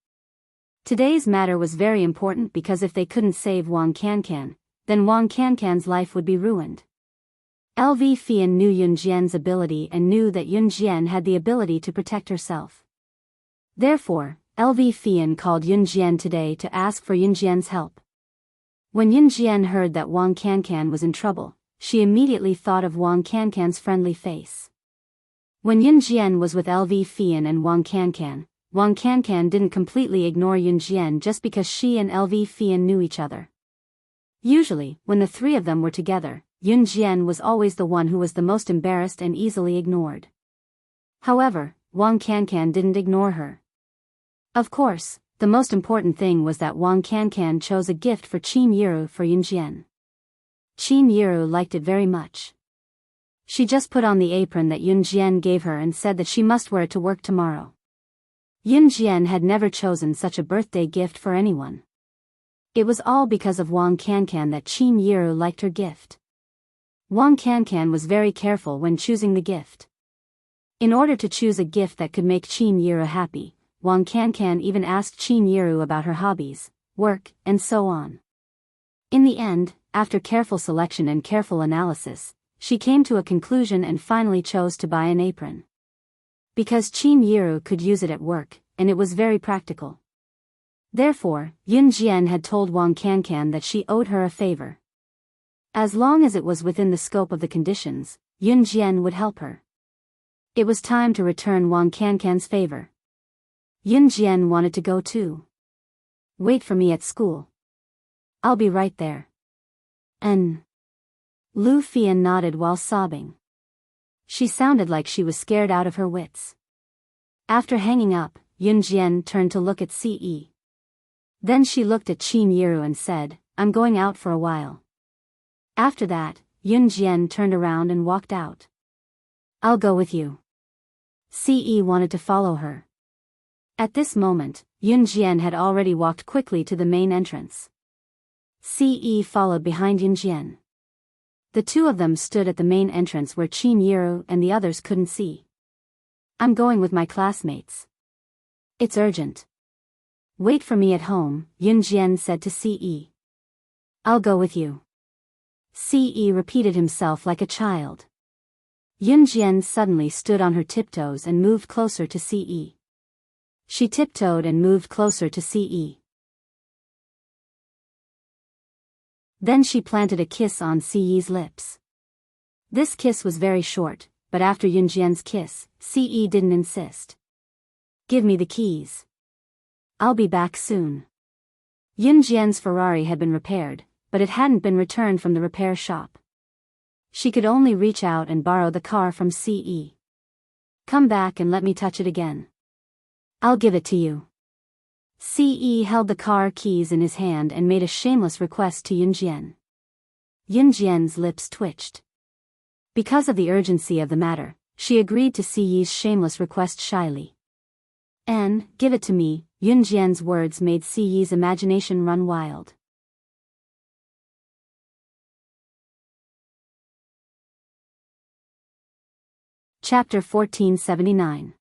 Today's matter was very important because if they couldn't save Wang Cancan, then Wang Cancan's life would be ruined. LV Fian knew Yunjian's ability and knew that Yunjian had the ability to protect herself. Therefore, LV Fian called Yunjian today to ask for Yunjian's help. When Yunjian heard that Wang Cancan was in trouble, she immediately thought of Wang Cancan's friendly face. When Yunjian was with LV Fian and Wang Cancan, Wang Cancan didn't completely ignore Yun Jian just because she and LV Fian knew each other. Usually, when the three of them were together, Yun Jian was always the one who was the most embarrassed and easily ignored. However, Wang Cancan didn't ignore her. Of course, the most important thing was that Wang Cancan chose a gift for Qin Yiru for Yun Jian. Qin Yiru liked it very much. She just put on the apron that Yun Jian gave her and said that she must wear it to work tomorrow. Yun Jian had never chosen such a birthday gift for anyone. It was all because of Wang Cancan that Qin Yiru liked her gift. Wang Cancan was very careful when choosing the gift. In order to choose a gift that could make Qin Yiru happy, Wang Cancan even asked Qin Yiru about her hobbies, work, and so on. In the end, after careful selection and careful analysis, she came to a conclusion and finally chose to buy an apron. Because Qin Yiru could use it at work, and it was very practical. Therefore, Yun Jian had told Wang Cancan that she owed her a favor. As long as it was within the scope of the conditions, Yun Jian would help her. It was time to return Wang Cancan's favor. Yun Jian wanted to go too. Wait for me at school. I'll be right there. Lu Fian nodded while sobbing. She sounded like she was scared out of her wits. After hanging up, Yun Jian turned to look at Ce. Then she looked at Qin Yiru and said, "I'm going out for a while." After that, Yun Jian turned around and walked out. "I'll go with you." Ce wanted to follow her. At this moment, Yun Jian had already walked quickly to the main entrance. Ce followed behind Yun Jian. The two of them stood at the main entrance where Qin Yiru and the others couldn't see. "I'm going with my classmates. It's urgent. Wait for me at home," Yun Jian said to Ce. "I'll go with you." Ce repeated himself like a child. Yun Jian suddenly stood on her tiptoes and moved closer to Ce. She tiptoed and moved closer to Ce. Then she planted a kiss on Ce's lips. This kiss was very short, but after Yun Jian's kiss, Ce didn't insist. "Give me the keys. I'll be back soon." Yun Jian's Ferrari had been repaired, but it hadn't been returned from the repair shop. She could only reach out and borrow the car from Ce. "Come back and let me touch it again. I'll give it to you." Ce held the car keys in his hand and made a shameless request to Yun Jian. Yun Jian's lips twitched. Because of the urgency of the matter, she agreed to Ce's shameless request shyly. "Give it to me," Yun Jian's words made Ce's imagination run wild. Chapter 1479.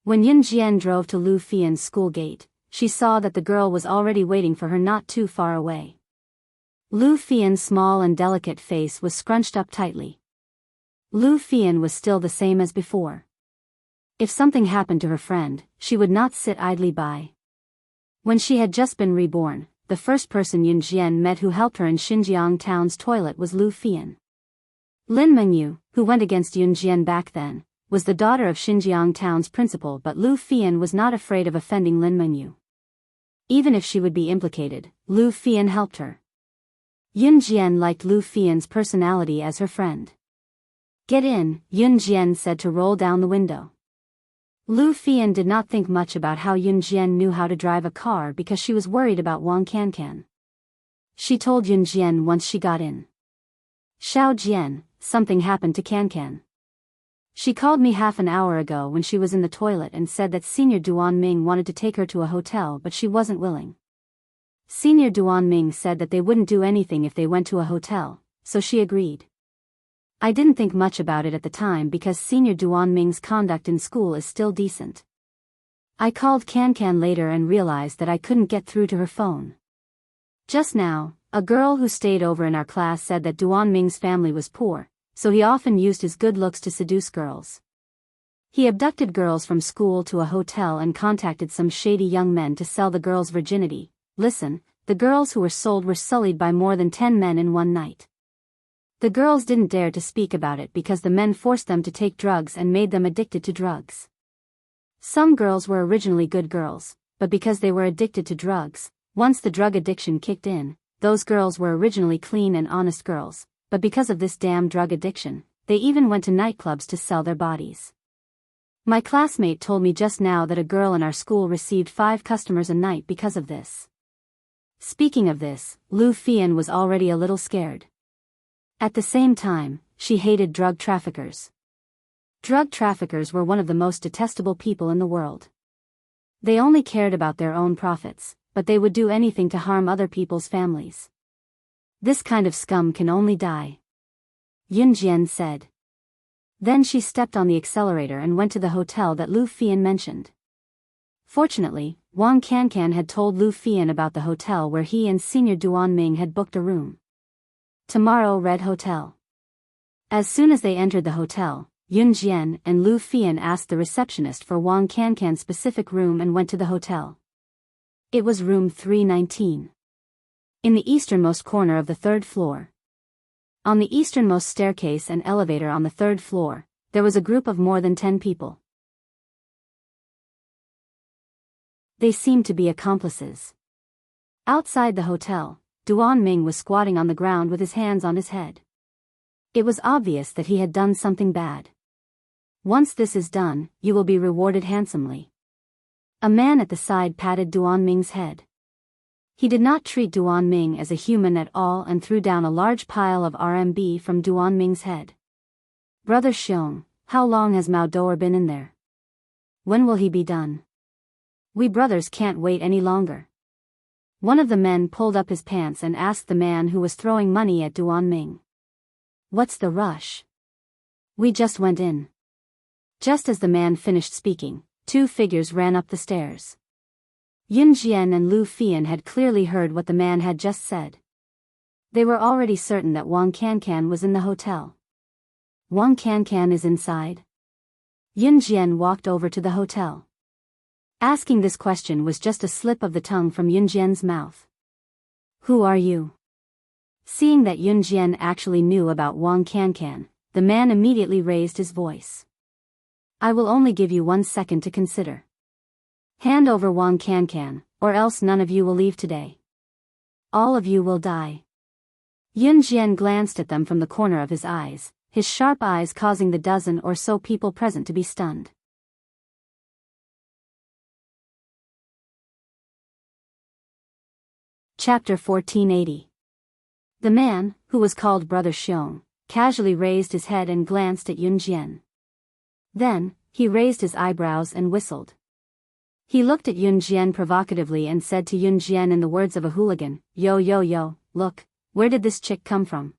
When Yun Jian drove to Lu Fian's school gate, she saw that the girl was already waiting for her not too far away. Lu Fian's small and delicate face was scrunched up tightly. Lu Fian was still the same as before. If something happened to her friend, she would not sit idly by. When she had just been reborn, the first person Yun Jian met who helped her in Xinjiang town's toilet was Lu Fian. Lin Mengyu, who went against Yun Jian back then, was the daughter of Xinjiang town's principal, but Lu Fian was not afraid of offending Lin Mengyu. Even if she would be implicated, Lu Fian helped her. Yun Jian liked Lu Fian's personality as her friend. "Get in," Yun Jian said to roll down the window. Lu Fian did not think much about how Yun Jian knew how to drive a car because she was worried about Wang Cancan. She told Yun Jian once she got in. "Xiao Jian, something happened to Cancan. She called me half an hour ago when she was in the toilet and said that Senior Duan Ming wanted to take her to a hotel, but she wasn't willing. Senior Duan Ming said that they wouldn't do anything if they went to a hotel, so she agreed. I didn't think much about it at the time because Senior Duan Ming's conduct in school is still decent. I called Cancan later and realized that I couldn't get through to her phone. Just now, a girl who stayed over in our class said that Duan Ming's family was poor, so he often used his good looks to seduce girls. He abducted girls from school to a hotel and contacted some shady young men to sell the girls' virginity. Listen, the girls who were sold were sullied by more than 10 men in one night. The girls didn't dare to speak about it because the men forced them to take drugs and made them addicted to drugs. Some girls were originally good girls, but because they were addicted to drugs, once the drug addiction kicked in, those girls were originally clean and honest girls, but because of this damn drug addiction, they even went to nightclubs to sell their bodies. My classmate told me just now that a girl in our school received 5 customers a night because of this. Speaking of this, Lu Fian was already a little scared. At the same time, she hated drug traffickers. Drug traffickers were one of the most detestable people in the world. They only cared about their own profits, but they would do anything to harm other people's families. This kind of scum can only die, Yun Jian said. Then she stepped on the accelerator and went to the hotel that Lu Fian mentioned. Fortunately, Wang Cancan had told Lu Fian about the hotel where he and Senior Duan Ming had booked a room. Tomorrow Red Hotel. As soon as they entered the hotel, Yun Jian and Lu Fian asked the receptionist for Wang Cancan's specific room and went to the hotel. It was room 319. In the easternmost corner of the 3rd floor. On the easternmost staircase and elevator on the 3rd floor, there was a group of more than 10 people. They seemed to be accomplices. Outside the hotel, Duan Ming was squatting on the ground with his hands on his head. It was obvious that he had done something bad. Once this is done, you will be rewarded handsomely. A man at the side patted Duan Ming's head. He did not treat Duan Ming as a human at all and threw down a large pile of RMB from Duan Ming's head. Brother Xiong, how long has Mao Doer been in there? When will he be done? We brothers can't wait any longer. One of the men pulled up his pants and asked the man who was throwing money at Duan Ming. What's the rush? We just went in. Just as the man finished speaking, 2 figures ran up the stairs. Yun Jian and Lu Fian had clearly heard what the man had just said. They were already certain that Wang Cancan was in the hotel. Wang Cancan is inside? Yun Jian walked over to the hotel. Asking this question was just a slip of the tongue from Yun Jian's mouth. Who are you? Seeing that Yun Jian actually knew about Wang Cancan, the man immediately raised his voice. I will only give you 1 second to consider. Hand over Wang Cancan, or else none of you will leave today. All of you will die. Yun Jian glanced at them from the corner of his eyes, his sharp eyes causing the dozen or so people present to be stunned. Chapter 1480. The man, who was called Brother Xiong, casually raised his head and glanced at Yun Jian. Then, he raised his eyebrows and whistled. He looked at Yun Jian provocatively and said to Yun Jian in the words of a hooligan, Yo yo yo, look, where did this chick come from?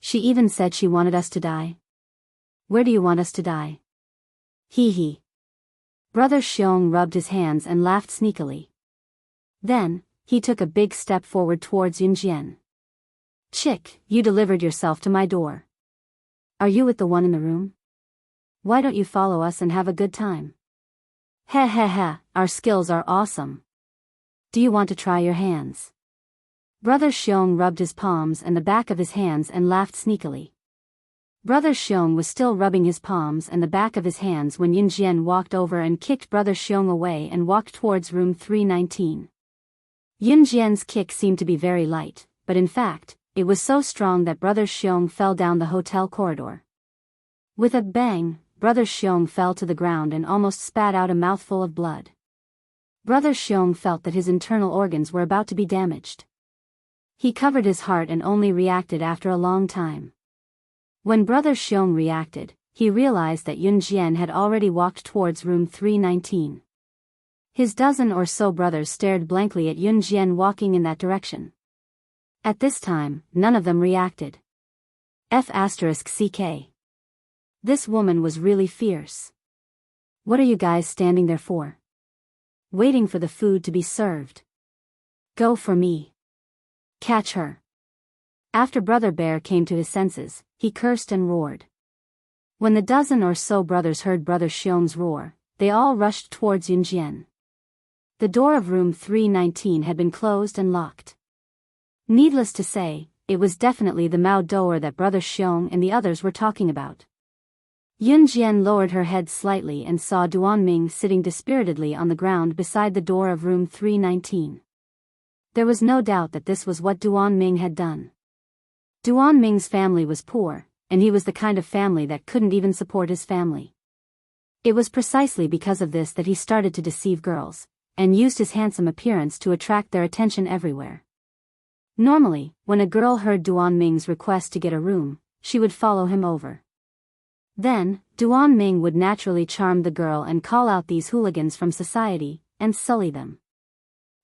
She even said she wanted us to die. Where do you want us to die? Hee hee. Brother Xiong rubbed his hands and laughed sneakily. Then, he took a big step forward towards Yun Jian. Chick, you delivered yourself to my door. Are you with the one in the room? Why don't you follow us and have a good time? Heh heh heh, our skills are awesome. Do you want to try your hands? Brother Xiong rubbed his palms and the back of his hands and laughed sneakily. Brother Xiong was still rubbing his palms and the back of his hands when Yun Jian walked over and kicked Brother Xiong away and walked towards room 319. Yun Jian's kick seemed to be very light, but in fact, it was so strong that Brother Xiong fell down the hotel corridor. With a bang, Brother Xiong fell to the ground and almost spat out a mouthful of blood. Brother Xiong felt that his internal organs were about to be damaged. He covered his heart and only reacted after a long time. When Brother Xiong reacted, he realized that Yun Jian had already walked towards room 319. His dozen or so brothers stared blankly at Yun Jian walking in that direction. At this time, none of them reacted. F***CK. This woman was really fierce. What are you guys standing there for? Waiting for the food to be served. Go for me. Catch her. After Brother Bear came to his senses, he cursed and roared. When the dozen or so brothers heard Brother Xiong's roar, they all rushed towards Yun Jian. The door of room 319 had been closed and locked. Needless to say, it was definitely the Mao Doer that Brother Xiong and the others were talking about. Yun Jian lowered her head slightly and saw Duan Ming sitting dispiritedly on the ground beside the door of room 319. There was no doubt that this was what Duan Ming had done. Duan Ming's family was poor, and he was the kind of family that couldn't even support his family. It was precisely because of this that he started to deceive girls, and used his handsome appearance to attract their attention everywhere. Normally, when a girl heard Duan Ming's request to get a room, she would follow him over. Then, Duan Ming would naturally charm the girl and call out these hooligans from society, and sully them.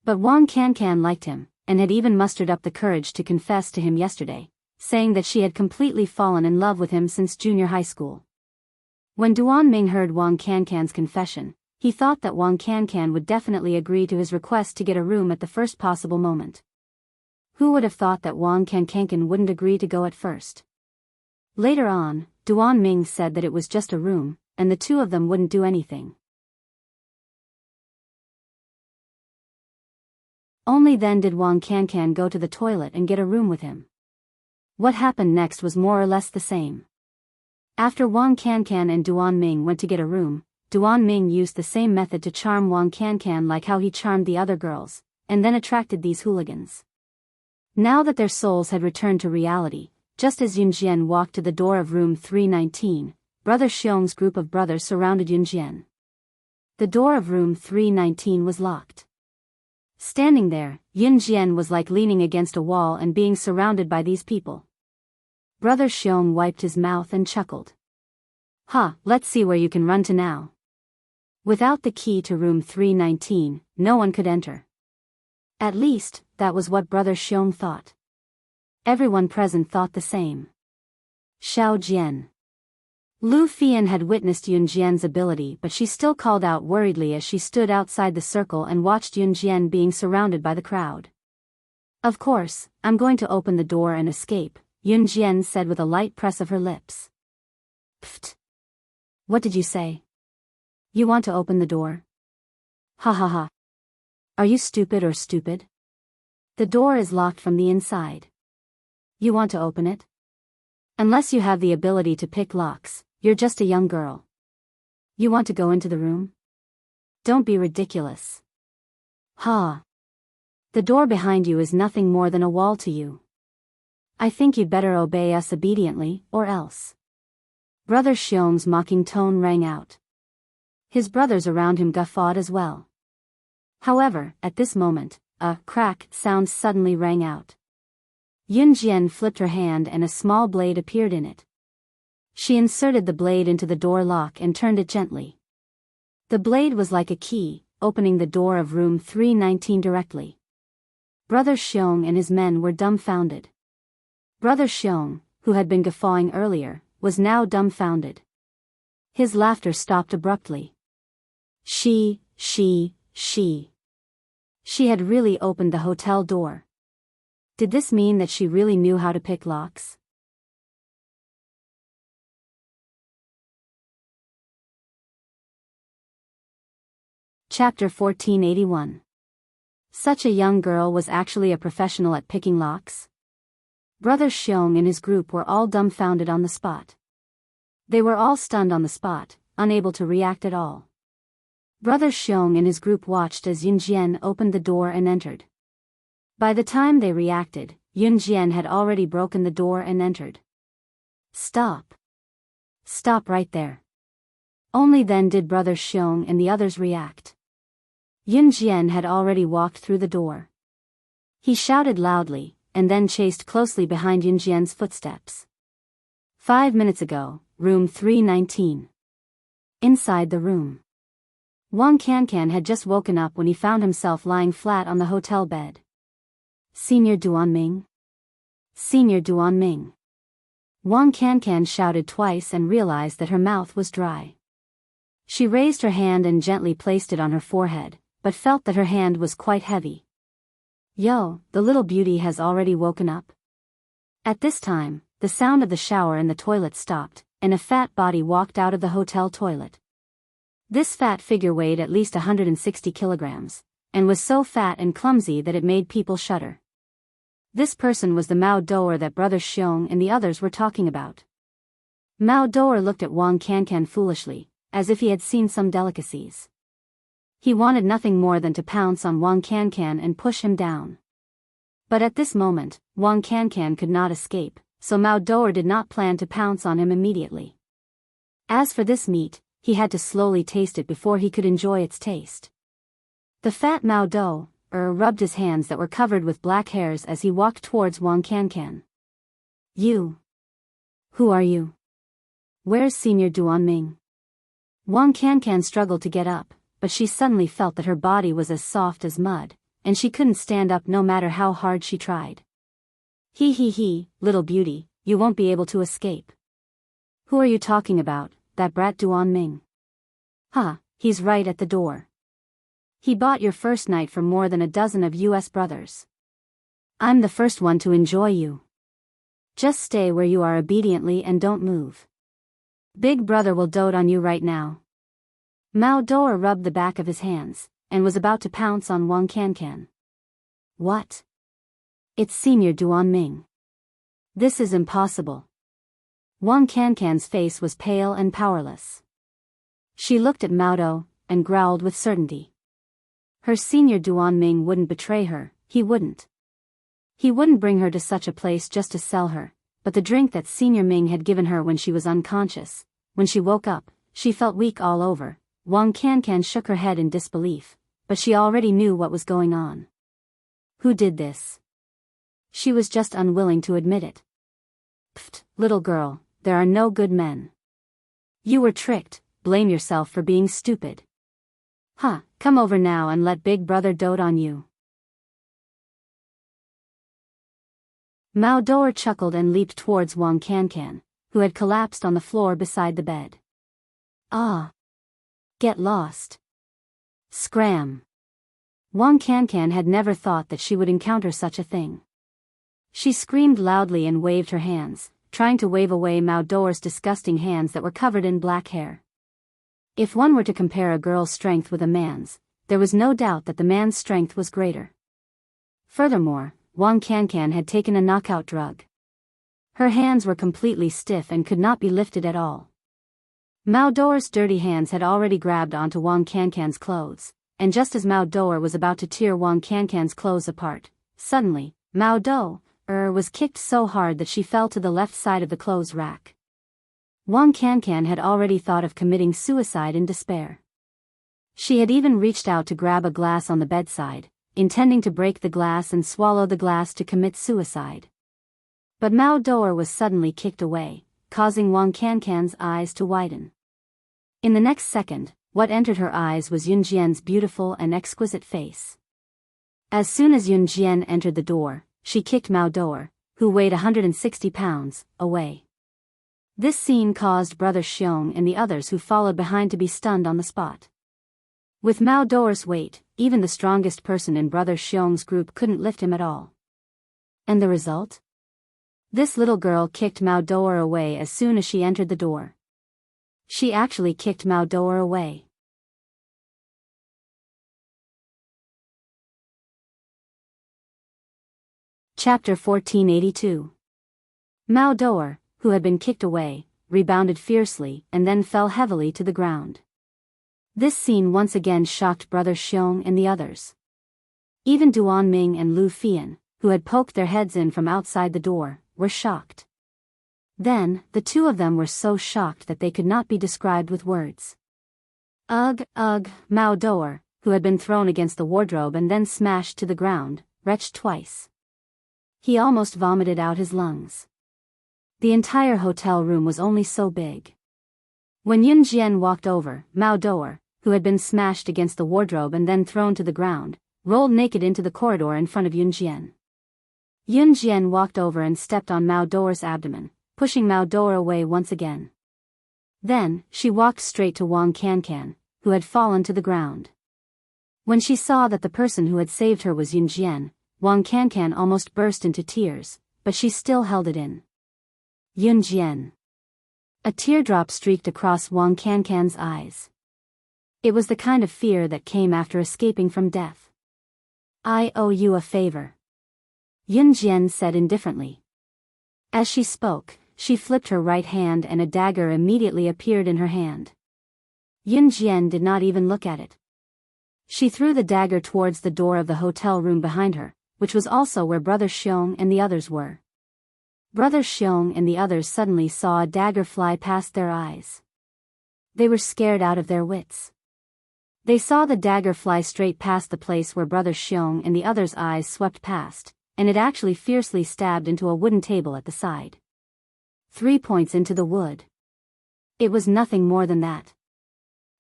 But Wang Cancan liked him, and had even mustered up the courage to confess to him yesterday, saying that she had completely fallen in love with him since junior high school. When Duan Ming heard Wang Cancan's confession, he thought that Wang Cancan would definitely agree to his request to get a room at the first possible moment. Who would have thought that Wang Cancan wouldn't agree to go at first? Later on, Duan Ming said that it was just a room, and the two of them wouldn't do anything. Only then did Wang Cancan go to the toilet and get a room with him. What happened next was more or less the same. After Wang Cancan and Duan Ming went to get a room, Duan Ming used the same method to charm Wang Cancan like how he charmed the other girls, and then attracted these hooligans. Now that their souls had returned to reality, just as Yun Jian walked to the door of room 319, Brother Xiong's group of brothers surrounded Yun Jian. The door of room 319 was locked. Standing there, Yun Jian was like leaning against a wall and being surrounded by these people. Brother Xiong wiped his mouth and chuckled. "Ha, let's see where you can run to now." Without the key to room 319, no one could enter. At least, that was what Brother Xiong thought. Everyone present thought the same. Xiao Jian. Lu Fian had witnessed Yun Jian's ability, but she still called out worriedly as she stood outside the circle and watched Yun Jian being surrounded by the crowd. "Of course, I'm going to open the door and escape," Yun Jian said with a light press of her lips. "Pfft. What did you say? You want to open the door? Ha ha ha. Are you stupid or stupid? The door is locked from the inside. You want to open it? Unless you have the ability to pick locks, you're just a young girl. You want to go into the room? Don't be ridiculous. Ha. The door behind you is nothing more than a wall to you. I think you'd better obey us obediently, or else." Brother Xiong's mocking tone rang out. His brothers around him guffawed as well. However, at this moment, a crack sound suddenly rang out. Yun Jian flipped her hand and a small blade appeared in it. She inserted the blade into the door lock and turned it gently. The blade was like a key, opening the door of room 319 directly. Brother Xiong and his men were dumbfounded. Brother Xiong, who had been guffawing earlier, was now dumbfounded. His laughter stopped abruptly. She had really opened the hotel door. Did this mean that she really knew how to pick locks? Chapter 1481. Such a young girl was actually a professional at picking locks? Brother Xiong and his group were all dumbfounded on the spot. They were all stunned on the spot, unable to react at all. Brother Xiong and his group watched as Yun Jian opened the door and entered. By the time they reacted, Yun Jian had already broken the door and entered. "Stop. Stop right there." Only then did Brother Xiong and the others react. Yun Jian had already walked through the door. He shouted loudly, and then chased closely behind Yun Jian's footsteps. 5 minutes ago, room 319. Inside the room. Wang Cancan had just woken up when he found himself lying flat on the hotel bed. "Senior Duan Ming? Senior Duan Ming." Wang Cancan shouted twice and realized that her mouth was dry. She raised her hand and gently placed it on her forehead, but felt that her hand was quite heavy. "Yo, the little beauty has already woken up?" At this time, the sound of the shower and the toilet stopped, and a fat body walked out of the hotel toilet. This fat figure weighed at least 160 kilograms, and was so fat and clumsy that it made people shudder. This person was the Mao Doer that Brother Xiong and the others were talking about. Mao Dor looked at Wang Cancan foolishly, as if he had seen some delicacies. He wanted nothing more than to pounce on Wang Cancan and push him down. But at this moment, Wang Cancan could not escape, so Mao Dor did not plan to pounce on him immediately. As for this meat, he had to slowly taste it before he could enjoy its taste. The fat Mao Dor rubbed his hands that were covered with black hairs as he walked towards Wang Cancan. You. Who are you? Where's Senior Duanming? Wang Cancan struggled to get up, but she suddenly felt that her body was as soft as mud, and she couldn't stand up no matter how hard she tried. He, little beauty, you won't be able to escape. Who are you talking about, that brat Duanming? Huh, he's right at the door. He bought your first night for more than a dozen of US brothers. I'm the first one to enjoy you. Just stay where you are obediently and don't move. Big brother will dote on you right now. Mao Dor rubbed the back of his hands, and was about to pounce on Wang Cancan. What? It's Senior Duanming. This is impossible. Wang Cancan's face was pale and powerless. She looked at Mao Dor, and growled with certainty. Her Senior Duanming wouldn't betray her, he wouldn't. He wouldn't bring her to such a place just to sell her, but the drink that Senior Ming had given her when she was unconscious, when she woke up, she felt weak all over. Wang Cancan shook her head in disbelief, but she already knew what was going on. Who did this? She was just unwilling to admit it. Pfft, little girl, there are no good men. You were tricked, blame yourself for being stupid. Huh, come over now and let big brother dote on you. Mao Dor chuckled and leaped towards Wang Cancan, who had collapsed on the floor beside the bed. Ah! Get lost. Scram. Wang Cancan had never thought that she would encounter such a thing. She screamed loudly and waved her hands, trying to wave away Mao Dor's disgusting hands that were covered in black hair. If one were to compare a girl's strength with a man's, there was no doubt that the man's strength was greater. Furthermore, Wang Cancan had taken a knockout drug. Her hands were completely stiff and could not be lifted at all. Mao Dor's dirty hands had already grabbed onto Wang Cancan's clothes, and just as Mao Dor was about to tear Wang Cancan's clothes apart, suddenly, Mao Dor was kicked so hard that she fell to the left side of the clothes rack. Wang Cancan had already thought of committing suicide in despair. She had even reached out to grab a glass on the bedside, intending to break the glass and swallow the glass to commit suicide. But Mao Dor was suddenly kicked away, causing Wang Cancan's eyes to widen. In the next second, what entered her eyes was Yun Jian's beautiful and exquisite face. As soon as Yun Jian entered the door, she kicked Mao Dor, who weighed 160 pounds, away. This scene caused Brother Xiong and the others who followed behind to be stunned on the spot. With Mao Dor's weight, even the strongest person in Brother Xiong's group couldn't lift him at all. And the result? This little girl kicked Mao Dor away as soon as she entered the door. She actually kicked Mao Dor away. Chapter 1482. Mao Dor, who had been kicked away, rebounded fiercely and then fell heavily to the ground. This scene once again shocked Brother Xiong and the others. Even Duanming and Lu Fian, who had poked their heads in from outside the door, were shocked. Then, the two of them were so shocked that they could not be described with words. Ugh, Mao Dor, who had been thrown against the wardrobe and then smashed to the ground, retched twice. He almost vomited out his lungs. The entire hotel room was only so big. When Yun Jian walked over, Mao Dor, who had been smashed against the wardrobe and then thrown to the ground, rolled naked into the corridor in front of Yun Jian. Yun Jian walked over and stepped on Mao Dor's abdomen, pushing Mao Dor away once again. Then, she walked straight to Wang Cancan, who had fallen to the ground. When she saw that the person who had saved her was Yun Jian, Wang Cancan almost burst into tears, but she still held it in. Yun Jian. A teardrop streaked across Wang Cancan's eyes. It was the kind of fear that came after escaping from death. I owe you a favor. Yun Jian said indifferently. As she spoke, she flipped her right hand and a dagger immediately appeared in her hand. Yun Jian did not even look at it. She threw the dagger towards the door of the hotel room behind her, which was also where Brother Xiong and the others were. Brother Xiong and the others suddenly saw a dagger fly past their eyes. They were scared out of their wits. They saw the dagger fly straight past the place where Brother Xiong and the others' eyes swept past, and it actually fiercely stabbed into a wooden table at the side. 3 points into the wood. It was nothing more than that.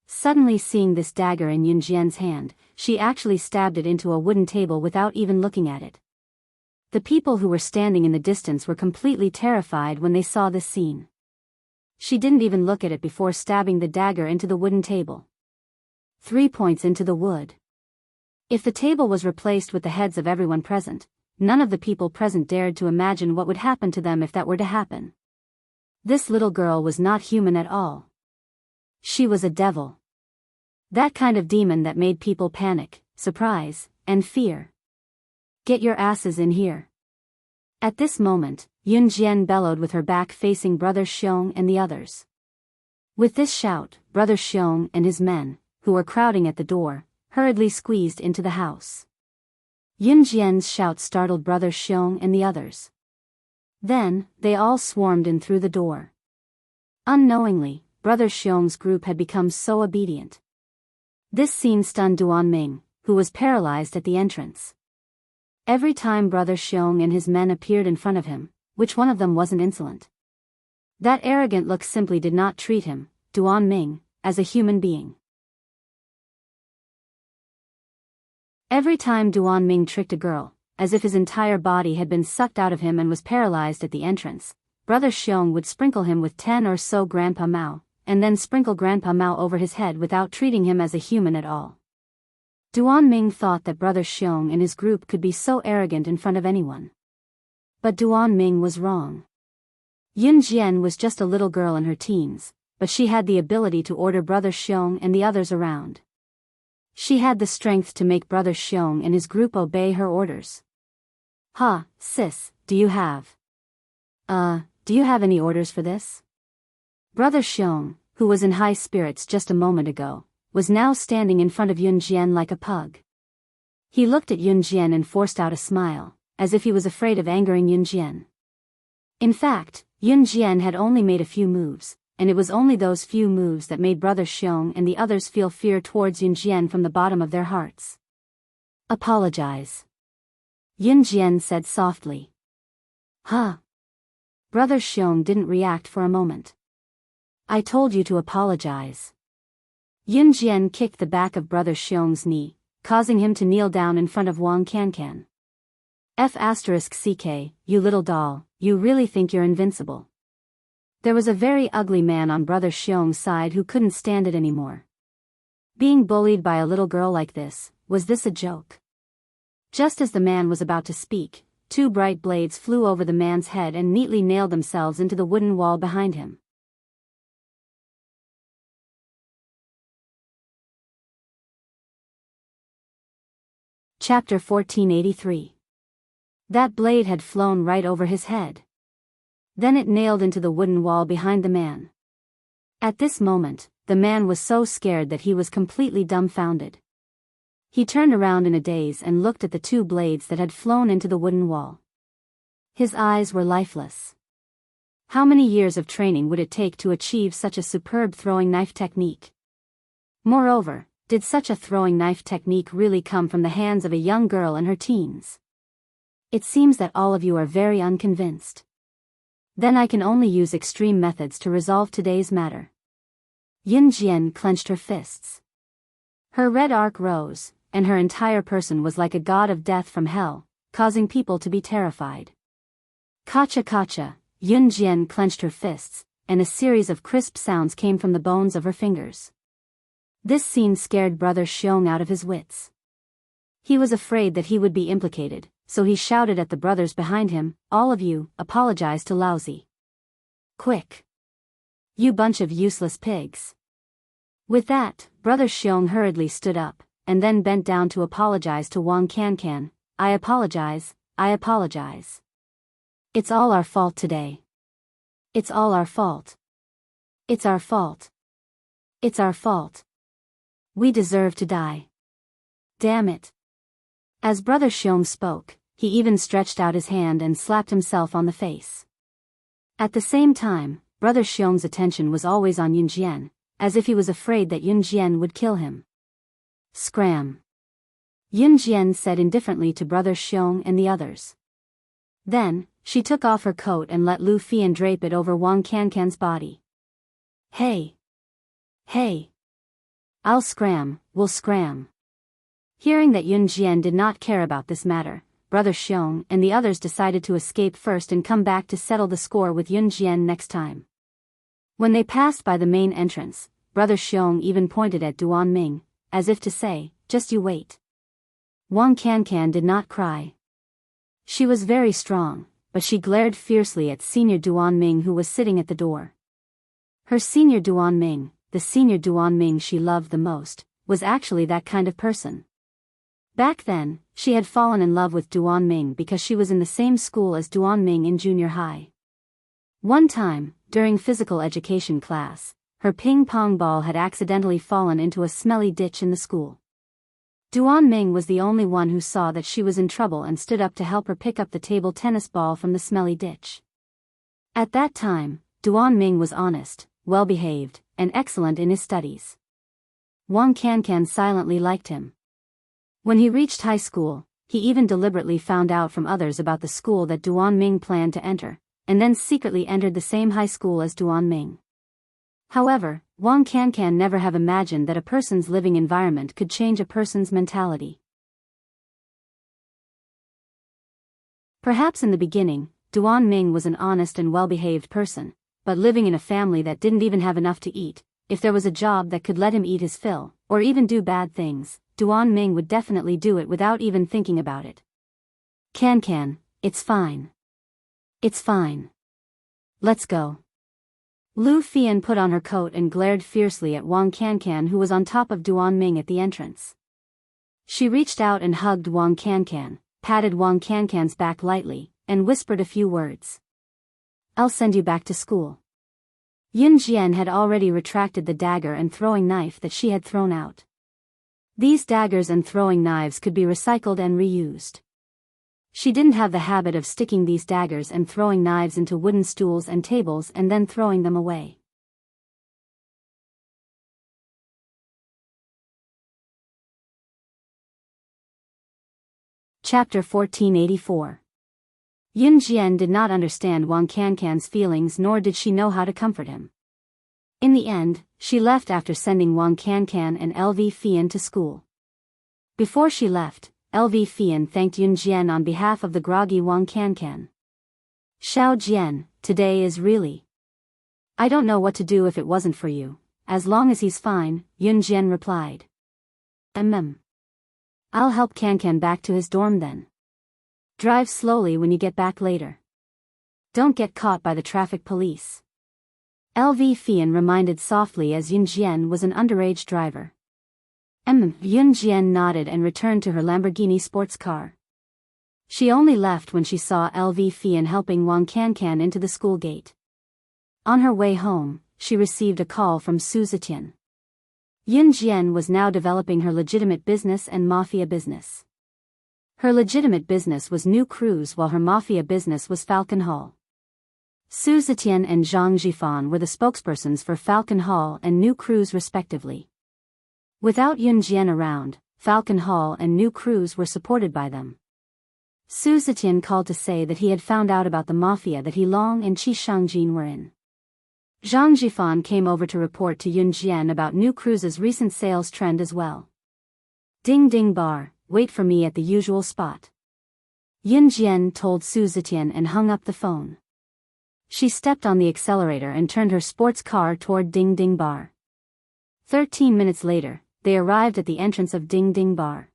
Suddenly seeing this dagger in Yun Jian's hand, she actually stabbed it into a wooden table without even looking at it. The people who were standing in the distance were completely terrified when they saw this scene. She didn't even look at it before stabbing the dagger into the wooden table. 3 points into the wood. If the table was replaced with the heads of everyone present, none of the people present dared to imagine what would happen to them if that were to happen. This little girl was not human at all. She was a devil. That kind of demon that made people panic, surprise, and fear. Get your asses in here. At this moment, Yun Jian bellowed with her back facing Brother Xiong and the others. With this shout, Brother Xiong and his men, who were crowding at the door, hurriedly squeezed into the house. Yun Jian's shout startled Brother Xiong and the others. Then, they all swarmed in through the door. Unknowingly, Brother Xiong's group had become so obedient. This scene stunned Duan Ming, who was paralyzed at the entrance. Every time Brother Xiong and his men appeared in front of him, which one of them wasn't insolent? That arrogant look simply did not treat him, Duan Ming, as a human being. Every time Duan Ming tricked a girl, as if his entire body had been sucked out of him and was paralyzed at the entrance, Brother Xiong would sprinkle him with 10 or so Grandpa Mao, and then sprinkle Grandpa Mao over his head without treating him as a human at all. Duan Ming thought that Brother Xiong and his group could be so arrogant in front of anyone. But Duan Ming was wrong. Yun Jian was just a little girl in her teens, but she had the ability to order Brother Xiong and the others around. She had the strength to make Brother Xiong and his group obey her orders. "Ha, sis, do you have any orders for this?" Brother Xiong, who was in high spirits just a moment ago, was now standing in front of Yun Jian like a pug. He looked at Yun Jian and forced out a smile, as if he was afraid of angering Yun Jian. In fact, Yun Jian had only made a few moves, and it was only those few moves that made Brother Xiong and the others feel fear towards Yun Jian from the bottom of their hearts. "Apologize," Yun Jian said softly. "Huh?" Brother Xiong didn't react for a moment. "I told you to apologize." Yun Jian kicked the back of Brother Xiong's knee, causing him to kneel down in front of Wang Cancan. "F***ck, you little doll, you really think you're invincible." There was a very ugly man on Brother Xiong's side who couldn't stand it anymore. Being bullied by a little girl like this, was this a joke? Just as the man was about to speak, 2 bright blades flew over the man's head and neatly nailed themselves into the wooden wall behind him. Chapter 1483. That blade had flown right over his head. Then it nailed into the wooden wall behind the man. At this moment, the man was so scared that he was completely dumbfounded. He turned around in a daze and looked at the 2 blades that had flown into the wooden wall. His eyes were lifeless. How many years of training would it take to achieve such a superb throwing knife technique? Moreover, did such a throwing knife technique really come from the hands of a young girl in her teens? It seems that all of you are very unconvinced. Then I can only use extreme methods to resolve today's matter. Yun Jian clenched her fists. Her red arc rose, and her entire person was like a god of death from hell, causing people to be terrified. Kacha kacha, Yun Jian clenched her fists, and a series of crisp sounds came from the bones of her fingers. This scene scared Brother Xiong out of his wits. He was afraid that he would be implicated, so he shouted at the brothers behind him, "All of you, apologize to Laozi. Quick! You bunch of useless pigs." With that, Brother Xiong hurriedly stood up, and then bent down to apologize to Wang Cancan. I apologize. It's all our fault today. It's all our fault. It's our fault. It's our fault. We deserve to die. Damn it. As Brother Xiong spoke, he even stretched out his hand and slapped himself on the face. At the same time, Brother Xiong's attention was always on Yun Jian, as if he was afraid that Yun Jian would kill him. Scram. Yun Jian said indifferently to Brother Xiong and the others. Then, she took off her coat and let Lu Fian drape it over Wang Cancan's body. Hey! Hey! I'll scram, we'll scram. Hearing that Yun Jian did not care about this matter, Brother Xiong and the others decided to escape first and come back to settle the score with Yun Jian next time. When they passed by the main entrance, Brother Xiong even pointed at Duan Ming, as if to say, just you wait. Wang Cancan did not cry. She was very strong, but she glared fiercely at Senior Duan Ming who was sitting at the door. Her Senior Duan Ming, the Senior Duan Ming she loved the most, was actually that kind of person. Back then, she had fallen in love with Duan Ming because she was in the same school as Duan Ming in junior high. One time, during physical education class, her ping-pong ball had accidentally fallen into a smelly ditch in the school. Duan Ming was the only one who saw that she was in trouble and stood up to help her pick up the table tennis ball from the smelly ditch. At that time, Duan Ming was honest, well-behaved, and excellent in his studies. Wang Cancan silently liked him. When he reached high school, he even deliberately found out from others about the school that Duan Ming planned to enter, and then secretly entered the same high school as Duan Ming. However, Wang Cancan never have imagined that a person's living environment could change a person's mentality. Perhaps in the beginning, Duan Ming was an honest and well-behaved person, but living in a family that didn't even have enough to eat, if there was a job that could let him eat his fill, or even do bad things, Duan Ming would definitely do it without even thinking about it. Cancan, it's fine. It's fine. Let's go. Lu Fian put on her coat and glared fiercely at Wang Cancan who was on top of Duan Ming at the entrance. She reached out and hugged Wang Cancan, patted Wang Cancan's back lightly, and whispered a few words. I'll send you back to school. Yun Jian had already retracted the dagger and throwing knife that she had thrown out. These daggers and throwing knives could be recycled and reused. She didn't have the habit of sticking these daggers and throwing knives into wooden stools and tables and then throwing them away. Chapter 1484. Yun Jian did not understand Wang Cancan's feelings nor did she know how to comfort him. In the end, she left after sending Wang Cancan and LV Fian to school. Before she left, LV Fian thanked Yun Jian on behalf of the groggy Wang Cancan. Xiao Jian, today is really. I don't know what to do if it wasn't for you, as long as he's fine, Yun Jian replied. I'll help Cancan back to his dorm then. Drive slowly when you get back later. Don't get caught by the traffic police. LV Fian reminded softly as Yun Jian was an underage driver. Yun Jian nodded and returned to her Lamborghini sports car. She only left when she saw LV Fian helping Wang Cancan into the school gate. On her way home, she received a call from Su Zetian. Yun Jian was now developing her legitimate business and mafia business. Her legitimate business was New Cruise while her mafia business was Falcon Hall. Su Zetian and Zhang Jifan were the spokespersons for Falcon Hall and New Cruise respectively. Without Yun Jian around, Falcon Hall and New Cruise were supported by them. Su Zetian called to say that he had found out about the mafia that He Long and Qi Shangjin were in. Zhang Jifan came over to report to Yun Jian about New Cruise's recent sales trend as well. Ding ding bar, wait for me at the usual spot. Yun Jian told Su Zetian and hung up the phone. She stepped on the accelerator and turned her sports car toward Ding Ding Bar. 13 minutes later, they arrived at the entrance of Ding Ding Bar.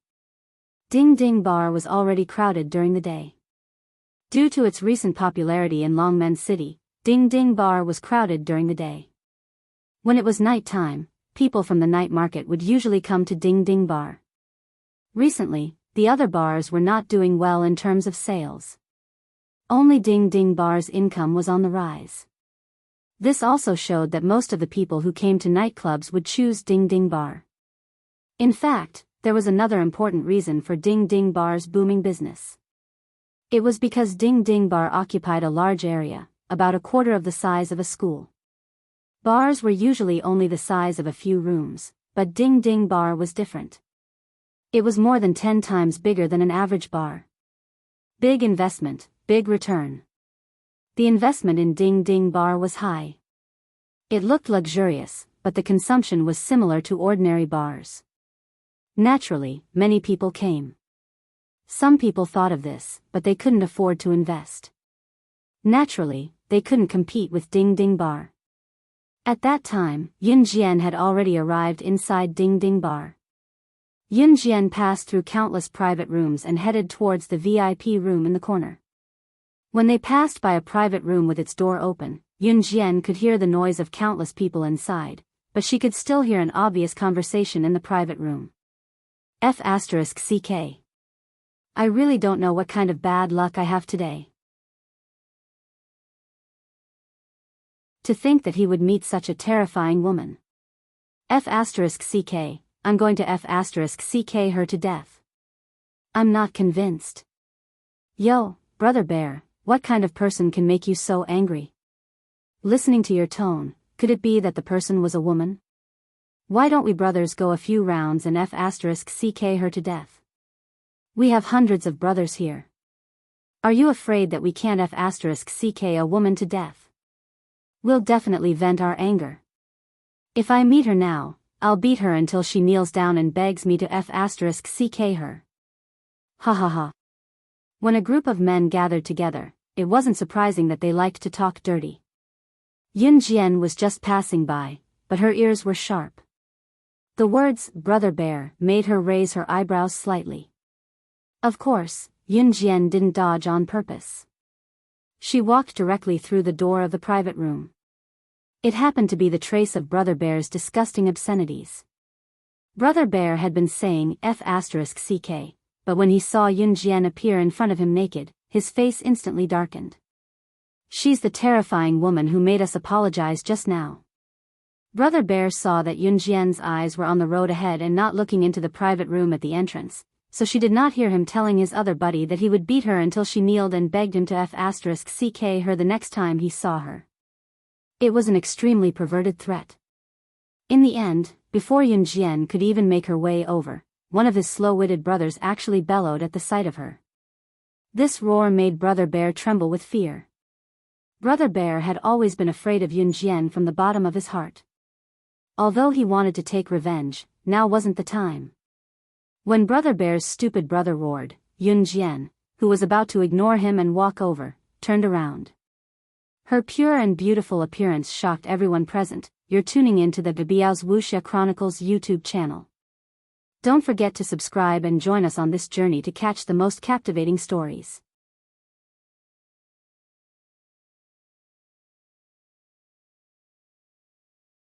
Ding Ding Bar was already crowded during the day. Due to its recent popularity in Longmen City, Ding Ding Bar was crowded during the day. When it was night time, people from the night market would usually come to Ding Ding Bar. Recently, the other bars were not doing well in terms of sales. Only Ding Ding Bar's income was on the rise. This also showed that most of the people who came to nightclubs would choose Ding Ding Bar. In fact, there was another important reason for Ding Ding Bar's booming business. It was because Ding Ding Bar occupied a large area, about a quarter of the size of a school. Bars were usually only the size of a few rooms, but Ding Ding Bar was different. It was more than 10 times bigger than an average bar. Big investment, big return. The investment in Ding Ding Bar was high. It looked luxurious, but the consumption was similar to ordinary bars. Naturally, many people came. Some people thought of this, but they couldn't afford to invest. Naturally, they couldn't compete with Ding Ding Bar. At that time, Yun Jian had already arrived inside Ding Ding Bar. Yun Jian passed through countless private rooms and headed towards the VIP room in the corner. When they passed by a private room with its door open, Yun Jian could hear the noise of countless people inside, but she could still hear an obvious conversation in the private room. F***CK. I really don't know what kind of bad luck I have today. To think that he would meet such a terrifying woman. F***CK, I'm going to F***CK her to death. I'm not convinced. Yo, Brother Bear, what kind of person can make you so angry? Listening to your tone, could it be that the person was a woman? Why don't we brothers go a few rounds and F***CK her to death? We have hundreds of brothers here. Are you afraid that we can't F***CK a woman to death? We'll definitely vent our anger. If I meet her now, I'll beat her until she kneels down and begs me to F***CK her. Ha ha ha. When a group of men gathered together, it wasn't surprising that they liked to talk dirty. Yun Jian was just passing by, but her ears were sharp. The words, Brother Bear, made her raise her eyebrows slightly. Of course, Yun Jian didn't dodge on purpose. She walked directly through the door of the private room. It happened to be the trace of Brother Bear's disgusting obscenities. Brother Bear had been saying F***CK, but when he saw Yun Jian appear in front of him naked, his face instantly darkened. She's the terrifying woman who made us apologize just now. Brother Bear saw that Yun Jian's eyes were on the road ahead and not looking into the private room at the entrance, so she did not hear him telling his other buddy that he would beat her until she kneeled and begged him to F***CK her the next time he saw her. It was an extremely perverted threat. In the end, before Yun Jian could even make her way over, one of his slow-witted brothers actually bellowed at the sight of her. This roar made Brother Bear tremble with fear. Brother Bear had always been afraid of Yun Jian from the bottom of his heart. Although he wanted to take revenge, now wasn't the time. When Brother Bear's stupid brother roared, Yun Jian, who was about to ignore him and walk over, turned around. Her pure and beautiful appearance shocked everyone present. You're tuning into the Biyao's Wuxia Chronicles YouTube channel. Don't forget to subscribe and join us on this journey to catch the most captivating stories.